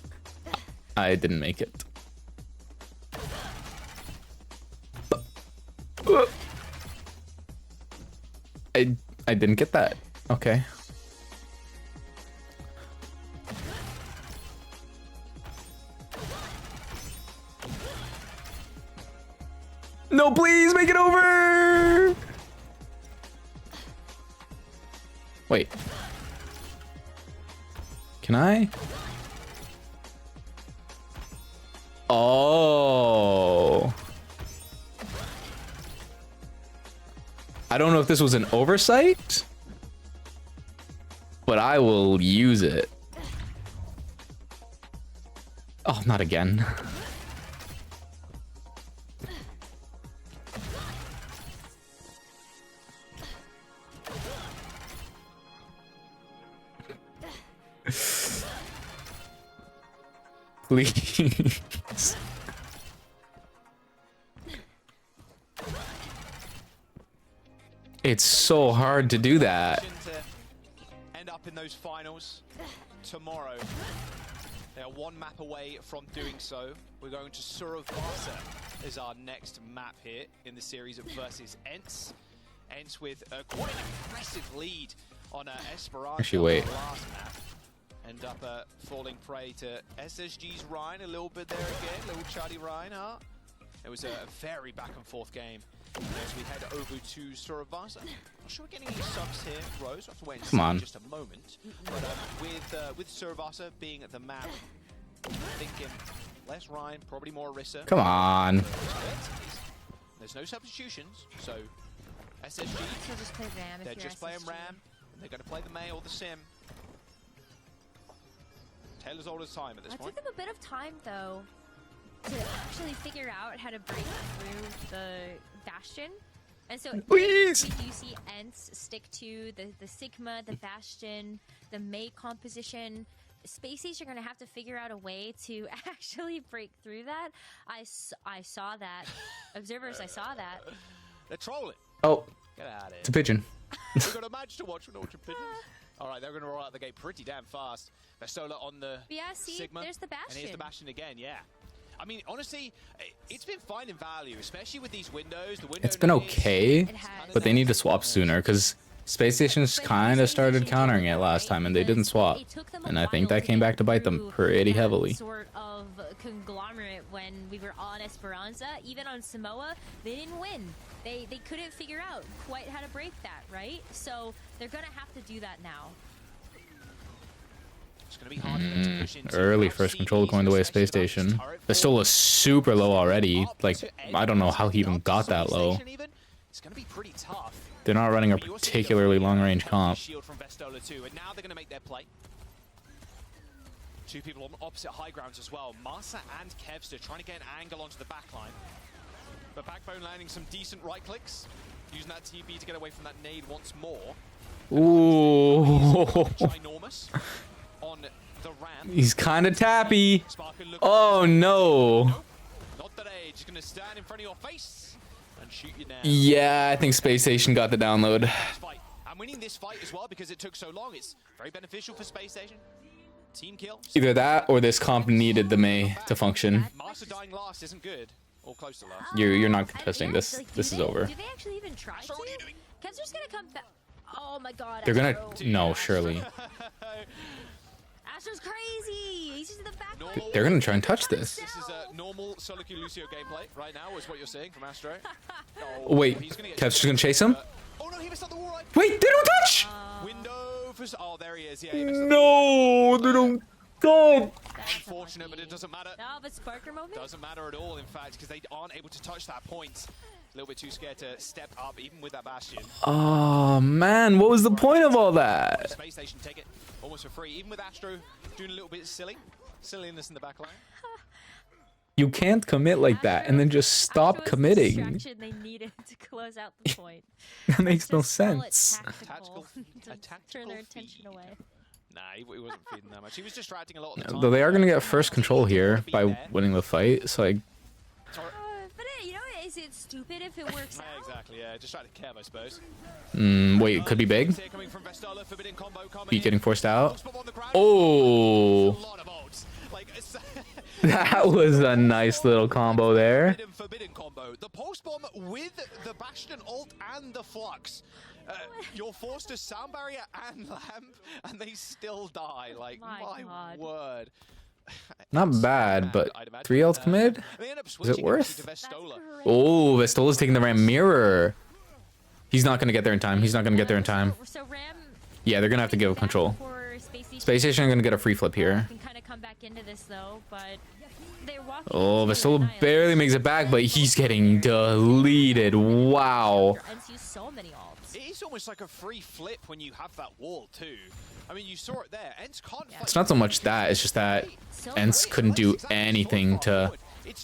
[SPEAKER 2] I didn't make it. I didn't get that. Okay. No, please make it over. Wait. Can I? Oh. I don't know if this was an oversight, but I will use it. Oh, not again. Please. It's so hard to do that.
[SPEAKER 5] To end up in those finals tomorrow. They are one map away from doing so. We're going to Suravasa as our next map here in the series versus ENCE. ENCE with quite an impressive lead on Esperanza.
[SPEAKER 2] Actually, wait.
[SPEAKER 5] On the last map. End up falling prey to SSG's Ryan a little bit there again. Little Charlie Reinhardt. It was a very back and forth game. As we head over to Suravasa. Not sure we're getting any subs here, Rose. We'll have to wait and see in just a moment. But with Suravasa being at the map, thinking less Ryan, probably more Orisa.
[SPEAKER 2] Come on.
[SPEAKER 5] There's no substitutions, so SSG.
[SPEAKER 6] Just play Ram.
[SPEAKER 5] They're just playing Ram. And they're going to play the May or the Sim. Taylor's old as time at this point.
[SPEAKER 6] It took them a bit of time though to actually figure out how to break through the Bastion. And so
[SPEAKER 2] please,
[SPEAKER 6] we do see ENCE stick to the Sigma, the Bastion, the May composition. Space Age are going to have to figure out a way to actually break through that. I saw that. Observers, I saw that.
[SPEAKER 5] They're trolling.
[SPEAKER 2] Oh,
[SPEAKER 5] get out of here.
[SPEAKER 2] It's a pigeon.
[SPEAKER 5] We've got a match to watch with Ultra Pigeons. All right, they're going to roll out the gate pretty damn fast. Vestola on the Sigma.
[SPEAKER 6] There's the Bastion.
[SPEAKER 5] And here's the Bastion again, yeah. I mean, honestly, it's been fine in value, especially with these windows. The window
[SPEAKER 2] It's been okay, but they need to swap sooner because Space Stations kind of started countering it last time and they didn't swap. And I think that came back to bite them pretty heavily.
[SPEAKER 6] Sort of conglomerate when we were on Esperanza, even on Samoa, they didn't win. They couldn't figure out quite how to break that, right? So they're gonna have to do that now.
[SPEAKER 5] It's gonna be hard for them to push into.
[SPEAKER 2] Early first control going the way of Space Station. Vestola's super low already. Like, I don't know how he even got that low.
[SPEAKER 5] It's gonna be pretty tough.
[SPEAKER 2] They're not running a particularly long-range comp.
[SPEAKER 5] Shield from Vestola too, and now they're gonna make their play. Two people on opposite high grounds as well. Masa and Kevster trying to get an angle onto the backline. But Backbone landing some decent right clicks. Using that TB to get away from that nade once more.
[SPEAKER 2] Ooh.
[SPEAKER 5] Ginormous on the ramp.
[SPEAKER 2] He's kind of tappy. Oh no.
[SPEAKER 5] Not today. Just gonna stand in front of your face and shoot you down.
[SPEAKER 2] Yeah, I think Space Station got the download.
[SPEAKER 5] I'm winning this fight as well because it took so long. It's very beneficial for Space Station. Team kill.
[SPEAKER 2] Either that or this comp needed the May to function.
[SPEAKER 5] Master dying last isn't good. Or close to last.
[SPEAKER 2] You're not contesting this. This is over.
[SPEAKER 6] Do they actually even try to? Kevster's gonna come back. Oh my god.
[SPEAKER 2] They're gonna no, surely.
[SPEAKER 6] Astro's crazy. He's just in the back.
[SPEAKER 2] They're gonna try and touch this.
[SPEAKER 5] This is a normal Solo Q Lucio gameplay right now, is what you're seeing from Astro.
[SPEAKER 2] Wait, Kev's just gonna chase him?
[SPEAKER 5] Oh no, he missed out the wall right.
[SPEAKER 2] Wait, they don't touch!
[SPEAKER 5] Window for. Oh, there he is. Yeah.
[SPEAKER 2] No, they don't. God.
[SPEAKER 5] Unfortunate, but it doesn't matter.
[SPEAKER 6] No, but Sparker moment?
[SPEAKER 5] Doesn't matter at all, in fact, because they aren't able to touch that point. A little bit too scared to step up, even with that Bastion.
[SPEAKER 2] Oh man, what was the point of all that?
[SPEAKER 5] Space Station take it almost for free, even with Astro doing a little bit silliness in the back line.
[SPEAKER 2] You can't commit like that and then just stop committing.
[SPEAKER 6] They needed to close out the point.
[SPEAKER 2] That makes no
[SPEAKER 6] Just call it
[SPEAKER 2] sense.
[SPEAKER 6] tactical to turn their attention away.
[SPEAKER 5] Nah, he wasn't feeding that much. He was distracting a lot of the time.
[SPEAKER 2] Though they are gonna get first control here by winning the fight, so like.
[SPEAKER 6] But you know, is it stupid if it works out?
[SPEAKER 5] Exactly, yeah. Just try to Kev, I suppose.
[SPEAKER 2] Wait, it could be big. Heat getting forced out. Oh, that was a nice little combo there.
[SPEAKER 5] Forbidden combo. The pulse bomb with the Bastion ult and the Flux. You're forced to sound barrier and lamp, and they still die. Like, my word.
[SPEAKER 2] Not bad, but 3 health mid? Is it worth? Oh, Vestola's taking the Ram mirror. He's not going to get there in time. He's not going to get there in time. Yeah, they're going to have to give up control. Space Station are going to get a free flip here. Oh, Vestola barely makes it back, but he's getting deleted. Wow.
[SPEAKER 5] It's almost like a free flip when you have that wall, too. I mean, you saw it there. ENCE can't fight.
[SPEAKER 2] It's not so much that, it's just that ENCE couldn't do anything to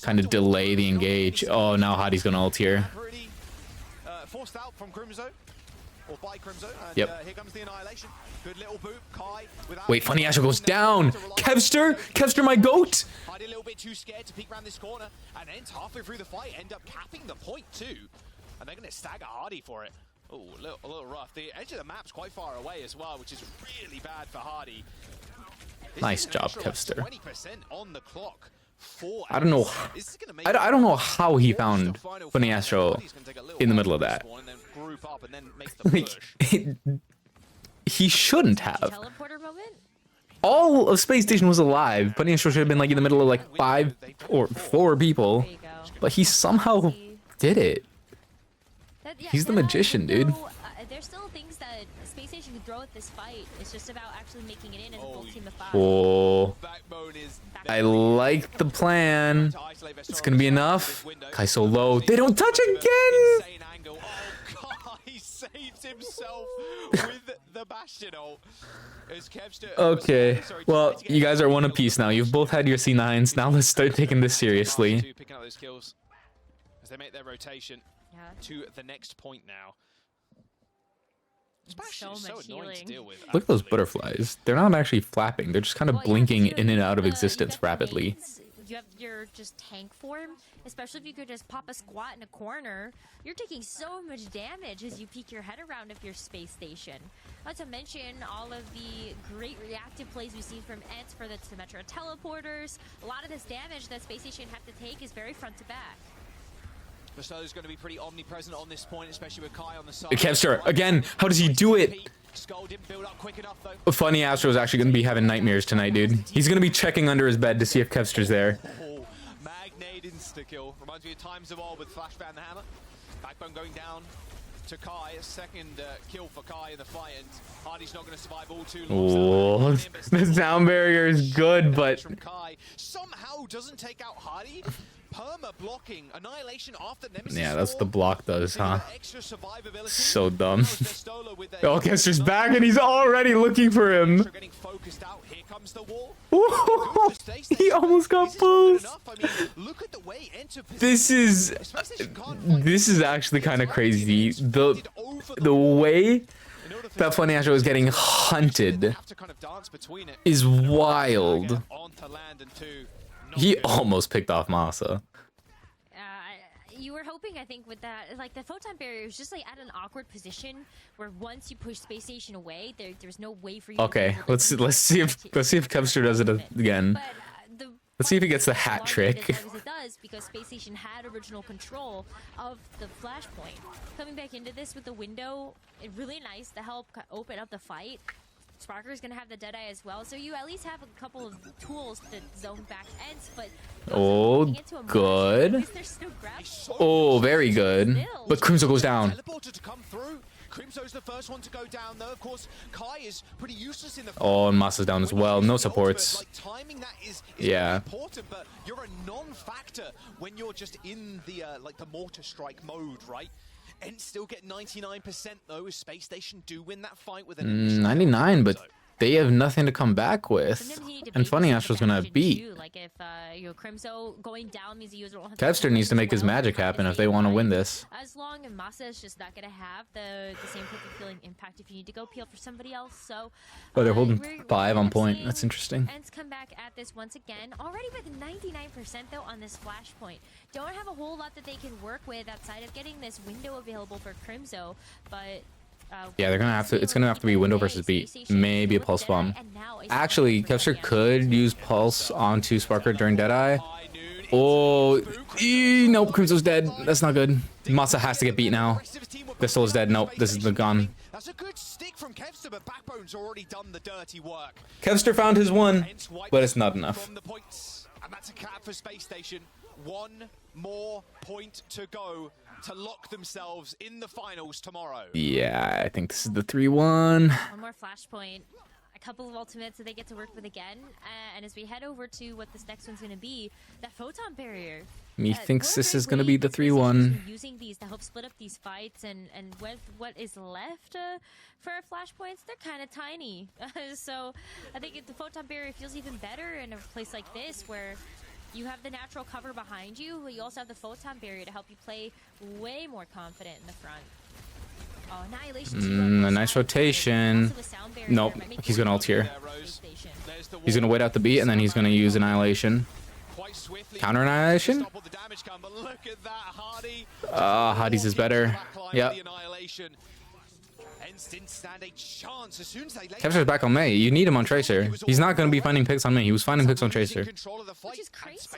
[SPEAKER 2] kind of delay the engage. Oh, now Hadi's gonna ult here.
[SPEAKER 5] Forced out from Crimzo, or by Crimzo, and
[SPEAKER 2] yep.
[SPEAKER 5] Here comes the annihilation. Good little boot. Kai without.
[SPEAKER 2] Wait, Funny Astro goes down. Kevster, Kevster, my goat.
[SPEAKER 5] Hadi a little bit too scared to peek around this corner, and ENCE halfway through the fight end up capping the point too, and they're gonna stagger Hadi for it. Oh, a little rough. The edge of the map's quite far away as well, which is really bad for Hadi.
[SPEAKER 2] Nice job, Kevster.
[SPEAKER 5] 20% on the clock.
[SPEAKER 2] I don't know. I don't know how he found Funny Astro in the middle of that. Like, he shouldn't have. All of Space Station was alive. Funny Astro should have been like in the middle of like 5 or 4 people, but he somehow did it. He's the magician, dude.
[SPEAKER 6] There's still things that Space Station can throw at this fight. It's just about actually making it in as a full team of 5.
[SPEAKER 2] Oh, I like the plan. It's gonna be enough. Kai so low. They don't touch again.
[SPEAKER 5] He saves himself with the Bastion ult.
[SPEAKER 2] Okay, well, you guys are one apiece now. You've both had your C9s. Now let's start taking this seriously.
[SPEAKER 5] Picking up those kills as they make their rotation to the next point now.
[SPEAKER 6] So much healing.
[SPEAKER 2] Look at those butterflies. They're not actually flapping. They're just kind of blinking in and out of existence rapidly.
[SPEAKER 6] You have your just tank form, especially if you could just pop a squat in a corner. You're taking so much damage as you peek your head around if you're Space Station. Not to mention all of the great reactive plays we've seen from ENCE for the Symmetra teleporters. A lot of this damage that Space Station have to take is very front to back.
[SPEAKER 5] Vestola's going to be pretty omnipresent on this point, especially with Kai on the side.
[SPEAKER 2] Kevster, again, how does he do it? Funny Astro is actually going to be having nightmares tonight, dude. He's going to be checking under his bed to see if Kevster's there.
[SPEAKER 5] Magnate insta-kill. Reminds me of Times of Old with Flashbang the Hammer. Backbone going down to Kai. A second kill for Kai in the fight, and Hadi's not going to survive all too long.
[SPEAKER 2] Oh, the sound barrier is good, but...
[SPEAKER 5] From Kai somehow doesn't take out Hadi. Perma blocking annihilation after Nemesis.
[SPEAKER 2] Yeah, that's what the block does, huh? So dumb. Oh, Kester's back and he's already looking for him. He almost got pulled. This is actually kind of crazy. The way that Funny Astro is getting hunted is wild. He almost picked off Masa.
[SPEAKER 6] You were hoping, I think, with that, like the photon barrier was just like at an awkward position where once you push Space Station away, there's no way for you.
[SPEAKER 2] Okay, let's see if Kevster does it again. Let's see if he gets the hat trick.
[SPEAKER 6] It does because Space Station had original control of the flashpoint. Coming back into this with the window, it's really nice to help open up the fight. Sparker's gonna have the Deadeye as well, so you at least have a couple of tools to zone back ENCE, but
[SPEAKER 2] oh, good. Oh, very good. But Crimzo goes down.
[SPEAKER 5] Crimso's the first one to go down, though. Of course, Kai is pretty useless in the.
[SPEAKER 2] Oh, and Masa's down as well. No supports.
[SPEAKER 5] Like, timing that is
[SPEAKER 2] yeah.
[SPEAKER 5] important, but you're a non-factor when you're just in the like the mortar strike mode, right? And still get 99% though. Space Station do win that fight with an
[SPEAKER 2] 99, but they have nothing to come back with. And Funny Ash was gonna beat.
[SPEAKER 6] Like if Crimso going down means the user won't have
[SPEAKER 2] Kevster needs to make his magic happen if they want to win this.
[SPEAKER 6] As long as Masa is just not gonna have the same type of feeling impact if you need to go peel for somebody else. So
[SPEAKER 2] Oh, they're holding 5 on point. That's interesting.
[SPEAKER 6] ENCE come back at this once again, already with 99% though on this flashpoint. Don't have a whole lot that they can work with outside of getting this window available for Crimso, but
[SPEAKER 2] yeah, they're gonna have to. It's gonna have to be window versus beat. Maybe a pulse bomb. Actually, Kevster could use pulse onto Sparker during Deadeye. Oh, nope. Crimso's dead. That's not good. Masa has to get beat now. Vistal is dead. Nope. This is the gun.
[SPEAKER 5] That's a good stick from Kevster, but Backbone's already done the dirty work.
[SPEAKER 2] Kevster found his one, but it's not enough.
[SPEAKER 5] And that's a cap for Space Station. 1 more point to go to lock themselves in the finals tomorrow.
[SPEAKER 2] Yeah, I think this is the 3-1.
[SPEAKER 6] One more flashpoint. A couple of ultimates that they get to work with again. And as we head over to what this next one's going to be, that photon barrier.
[SPEAKER 2] Thinks this is going to be the 3-1.
[SPEAKER 6] Using these to help split up these fights, and with what is left for flashpoints, they're kind of tiny. So I think the photon barrier feels even better in a place like this where you have the natural cover behind you, but you also have the photon barrier to help you play way more confident in the front. Oh, Annihilation
[SPEAKER 2] a nice rotation. Nope, he's gonna ult here. He's gonna wait out the beat, and then he's gonna use Annihilation. Counter Annihilation? Hades is better. Yep. Kevster's back on Mei. You need him on Tracer. He's not going to be finding picks on Mei. He was finding picks on Tracer.
[SPEAKER 6] Which is crazy.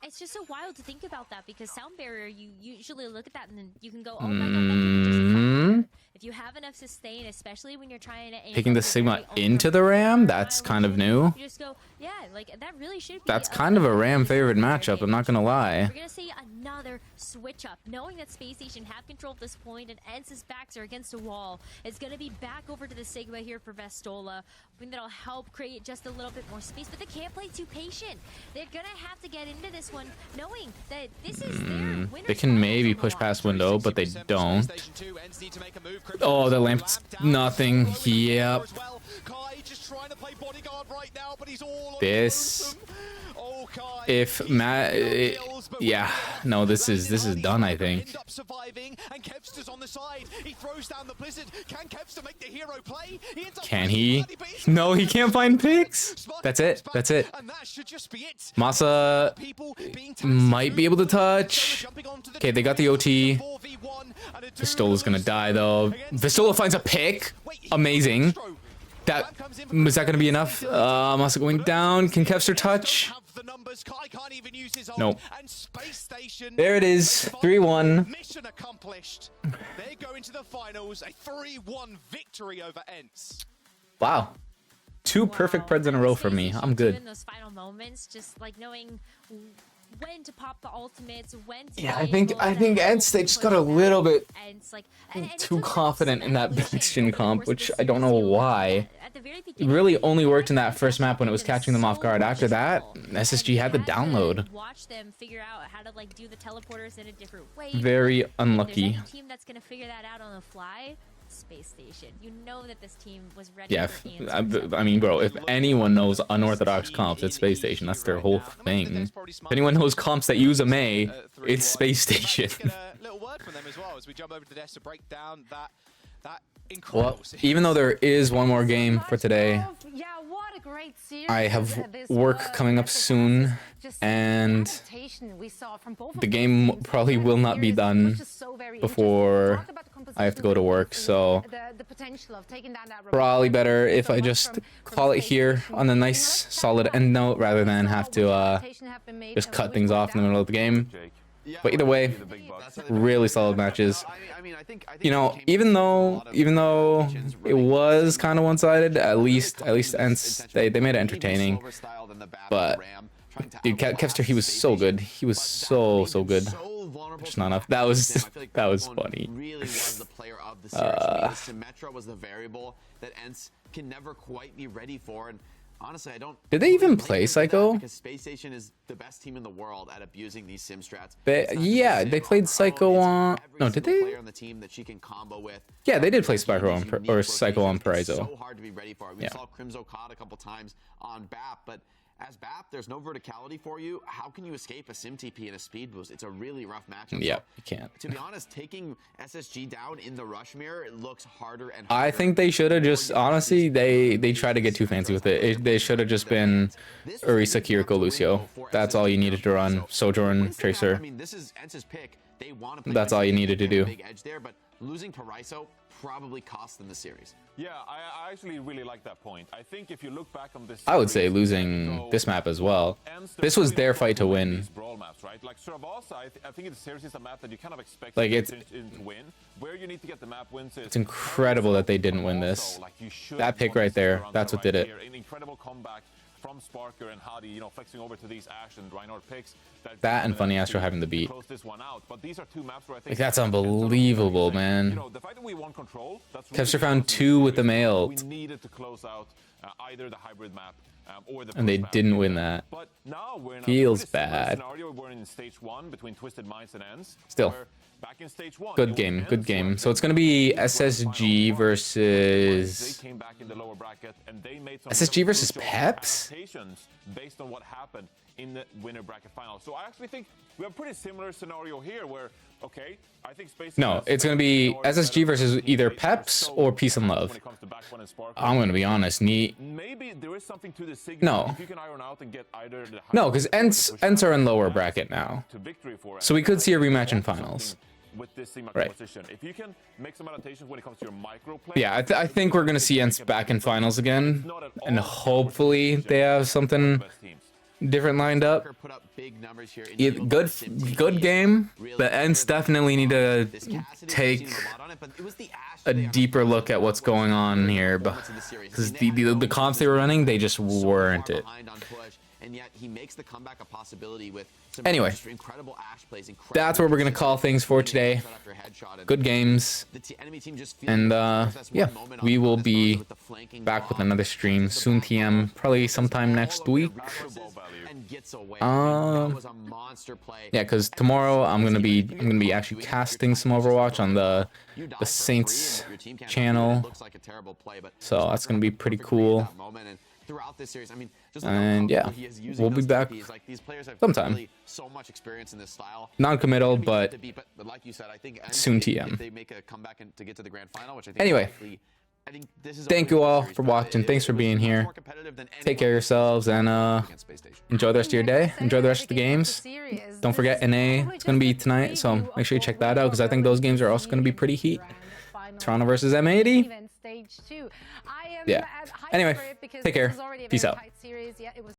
[SPEAKER 6] It's just so wild to think about that, because sound barrier, you usually look at that and then you can go, oh my god, that could be just fine. If you have enough sustain, especially when you're trying to aim
[SPEAKER 2] Taking the Sigma into the Ram? That's kind of new.
[SPEAKER 6] You just go, yeah, like that really should be.
[SPEAKER 2] That's kind of a Ram favorite matchup, I'm not going to lie.
[SPEAKER 6] We're going to see another switch up, knowing that Space Station have control at this point and ENCE's backs are against a wall. It's going to be back over to the Sigma here for Vestola. I think that'll help create just a little bit more space, but they can't play too patient. They're going to have to get into this one knowing that this is their winner.
[SPEAKER 2] They can maybe push past window, but they don't. Oh, the lamp's nothing. Yep. This, if Matt, yeah, no, this is done, I think. Can he? No, he can't find picks. That's it. That's it. Masa might be able to touch. Okay, they got the OT. Vistola's gonna die though. Vistola finds a pick. Amazing. Was that gonna be enough? Masa going down. Can Kevster touch? Nope. There it is. 3-1.
[SPEAKER 5] Mission accomplished. They go into the finals, a 3-1 victory over ENCE.
[SPEAKER 2] Wow. 2 perfect Preds in a row for me. I'm good.
[SPEAKER 6] In those final moments, just like knowing when to pop the ultimates, when to
[SPEAKER 2] Yeah, I think ENCE, they just got a little bit too confident in that Bastion comp, which I don't know why. It really only worked in that first map when it was catching them off guard. After that, SSG had the download.
[SPEAKER 6] Watch them figure out how to like do the teleporters in a different way.
[SPEAKER 2] Very unlucky.
[SPEAKER 6] There's a team that's gonna figure that out on the fly. Space Station. You know that this team was ready.
[SPEAKER 2] Yeah,
[SPEAKER 6] for ENCE.
[SPEAKER 2] I mean, bro, if anyone knows unorthodox comps, it's Space Station. That's their whole thing. If anyone knows comps that use a Mei, it's Space Station.
[SPEAKER 5] Little word from them as well as we jump over to the desk to break down that
[SPEAKER 2] Well, even though there is one more game for today, I have work coming up soon, and the game probably will not be done before I have to go to work, so probably better if I just call it here on a nice solid end note rather than have to just cut things off in the middle of the game. But either way, really solid matches. You know, even though it was kind of one-sided, at least ENCE, they made it entertaining. But dude, Kevster, he was so good. He was so good. Just not enough. That was funny.
[SPEAKER 3] Really was the player of the series. Symmetra was the variable that ENCE can never quite be ready for, and honestly, I don't.
[SPEAKER 2] Did they even play Psycho?
[SPEAKER 3] Because Space Station is the best team in the world at abusing these sim strats.
[SPEAKER 2] Yeah, they played Psycho on. No, did they?
[SPEAKER 3] On the team that she can combo with.
[SPEAKER 2] Yeah, they did play Spyro on or Psycho on Paraiso.
[SPEAKER 3] So hard to be ready for. We saw Crimzo caught a couple times on BAP, but as BAP, there's no verticality for you. How can you escape a sim TP and a speed boost? It's a really rough matchup.
[SPEAKER 2] Yeah, you can't.
[SPEAKER 3] To be honest, taking SSG down in the rush mirror, it looks harder and harder.
[SPEAKER 2] I think they should have just, honestly, they tried to get too fancy with it. They should have just been Orisa, Kiriko, Lucio. That's all you needed to run. Sojourn, Tracer.
[SPEAKER 3] I mean, this is ENCE's pick. They want to play.
[SPEAKER 2] That's all you needed to do.
[SPEAKER 3] Big edge there, but losing Paraiso probably cost them the series.
[SPEAKER 4] Yeah, I actually really like that point. I think if you look back on this,
[SPEAKER 2] I would say losing this map as well. This was their fight to win.
[SPEAKER 4] Brawl maps, right? Like Surabasa, I think it's seriously a map that you kind of expect
[SPEAKER 2] like
[SPEAKER 4] to win. Where you need to get the map wins is.
[SPEAKER 2] It's incredible that they didn't win this. That pick right there, that's what did it.
[SPEAKER 4] An incredible comeback from Sparker and Hadi, you know, flexing over to these Ash and Reinhardt picks.
[SPEAKER 2] That and Funny Astro having the beat.
[SPEAKER 4] Close this one out. But these are two maps where I think
[SPEAKER 2] like, that's unbelievable, man.
[SPEAKER 4] You know, the fact that we won control, that's
[SPEAKER 2] Kevster found 2 with the mail.
[SPEAKER 4] We needed to close out either the hybrid map or the.
[SPEAKER 2] And they didn't win that.
[SPEAKER 4] But now we're in
[SPEAKER 2] feels
[SPEAKER 4] a
[SPEAKER 2] bad.
[SPEAKER 4] Scenario. We're in stage 1 between Twisted Minds and ENCE.
[SPEAKER 2] Still.
[SPEAKER 4] Back in stage 1,
[SPEAKER 2] good game, good game. So it's gonna be SSG versus SSG versus PEPS.
[SPEAKER 4] Based on what happened in the winner bracket final. So I actually think we have a pretty similar scenario here where, okay, I think Space.
[SPEAKER 2] No, it's gonna be SSG versus either PEPS or Peace and Love. I'm gonna be honest,
[SPEAKER 4] maybe there is something to this signal.
[SPEAKER 2] No.
[SPEAKER 4] If you can iron out and get either the
[SPEAKER 2] no, because ENCE are in lower bracket now. So we could see a rematch in finals.
[SPEAKER 4] With this Sigma
[SPEAKER 2] right.
[SPEAKER 4] Position. If you can make some adaptations when it comes to your micro play.
[SPEAKER 2] Yeah, I think we're gonna see ENCE back in finals again, and hopefully they have something different lined up. Good game, but ENCE definitely need to take a deeper look at what's going on here, because the comps they were running, they just weren't it.
[SPEAKER 3] And yet he makes the comeback a possibility with some
[SPEAKER 2] anyway,
[SPEAKER 3] incredible Ash plays.
[SPEAKER 2] That's where we're gonna call things for today. Good games, and yeah, we will be back with another stream soon. TM probably sometime next week. Yeah, because tomorrow I'm gonna be actually casting some Overwatch on the Saints channel, so that's gonna be pretty cool.
[SPEAKER 3] Throughout this series, I mean, just
[SPEAKER 2] and yeah, we'll be back
[SPEAKER 3] like, these players have
[SPEAKER 2] sometime.
[SPEAKER 3] Really so much experience in this style.
[SPEAKER 2] Non-committal, but
[SPEAKER 3] like you said, I think
[SPEAKER 2] soon TM.
[SPEAKER 3] If they make a comeback to get to the grand final, which I think
[SPEAKER 2] anyway,
[SPEAKER 3] I think this is
[SPEAKER 2] thank you all for watching. Thanks for being here. Take care of yourselves and enjoy the rest of your day. Enjoy the rest of the games. Don't forget NA. It's gonna be tonight, so make sure you check that out because I think those games are also gonna be pretty heat. Toronto versus M80. Yeah. Anyway, take care. Peace out.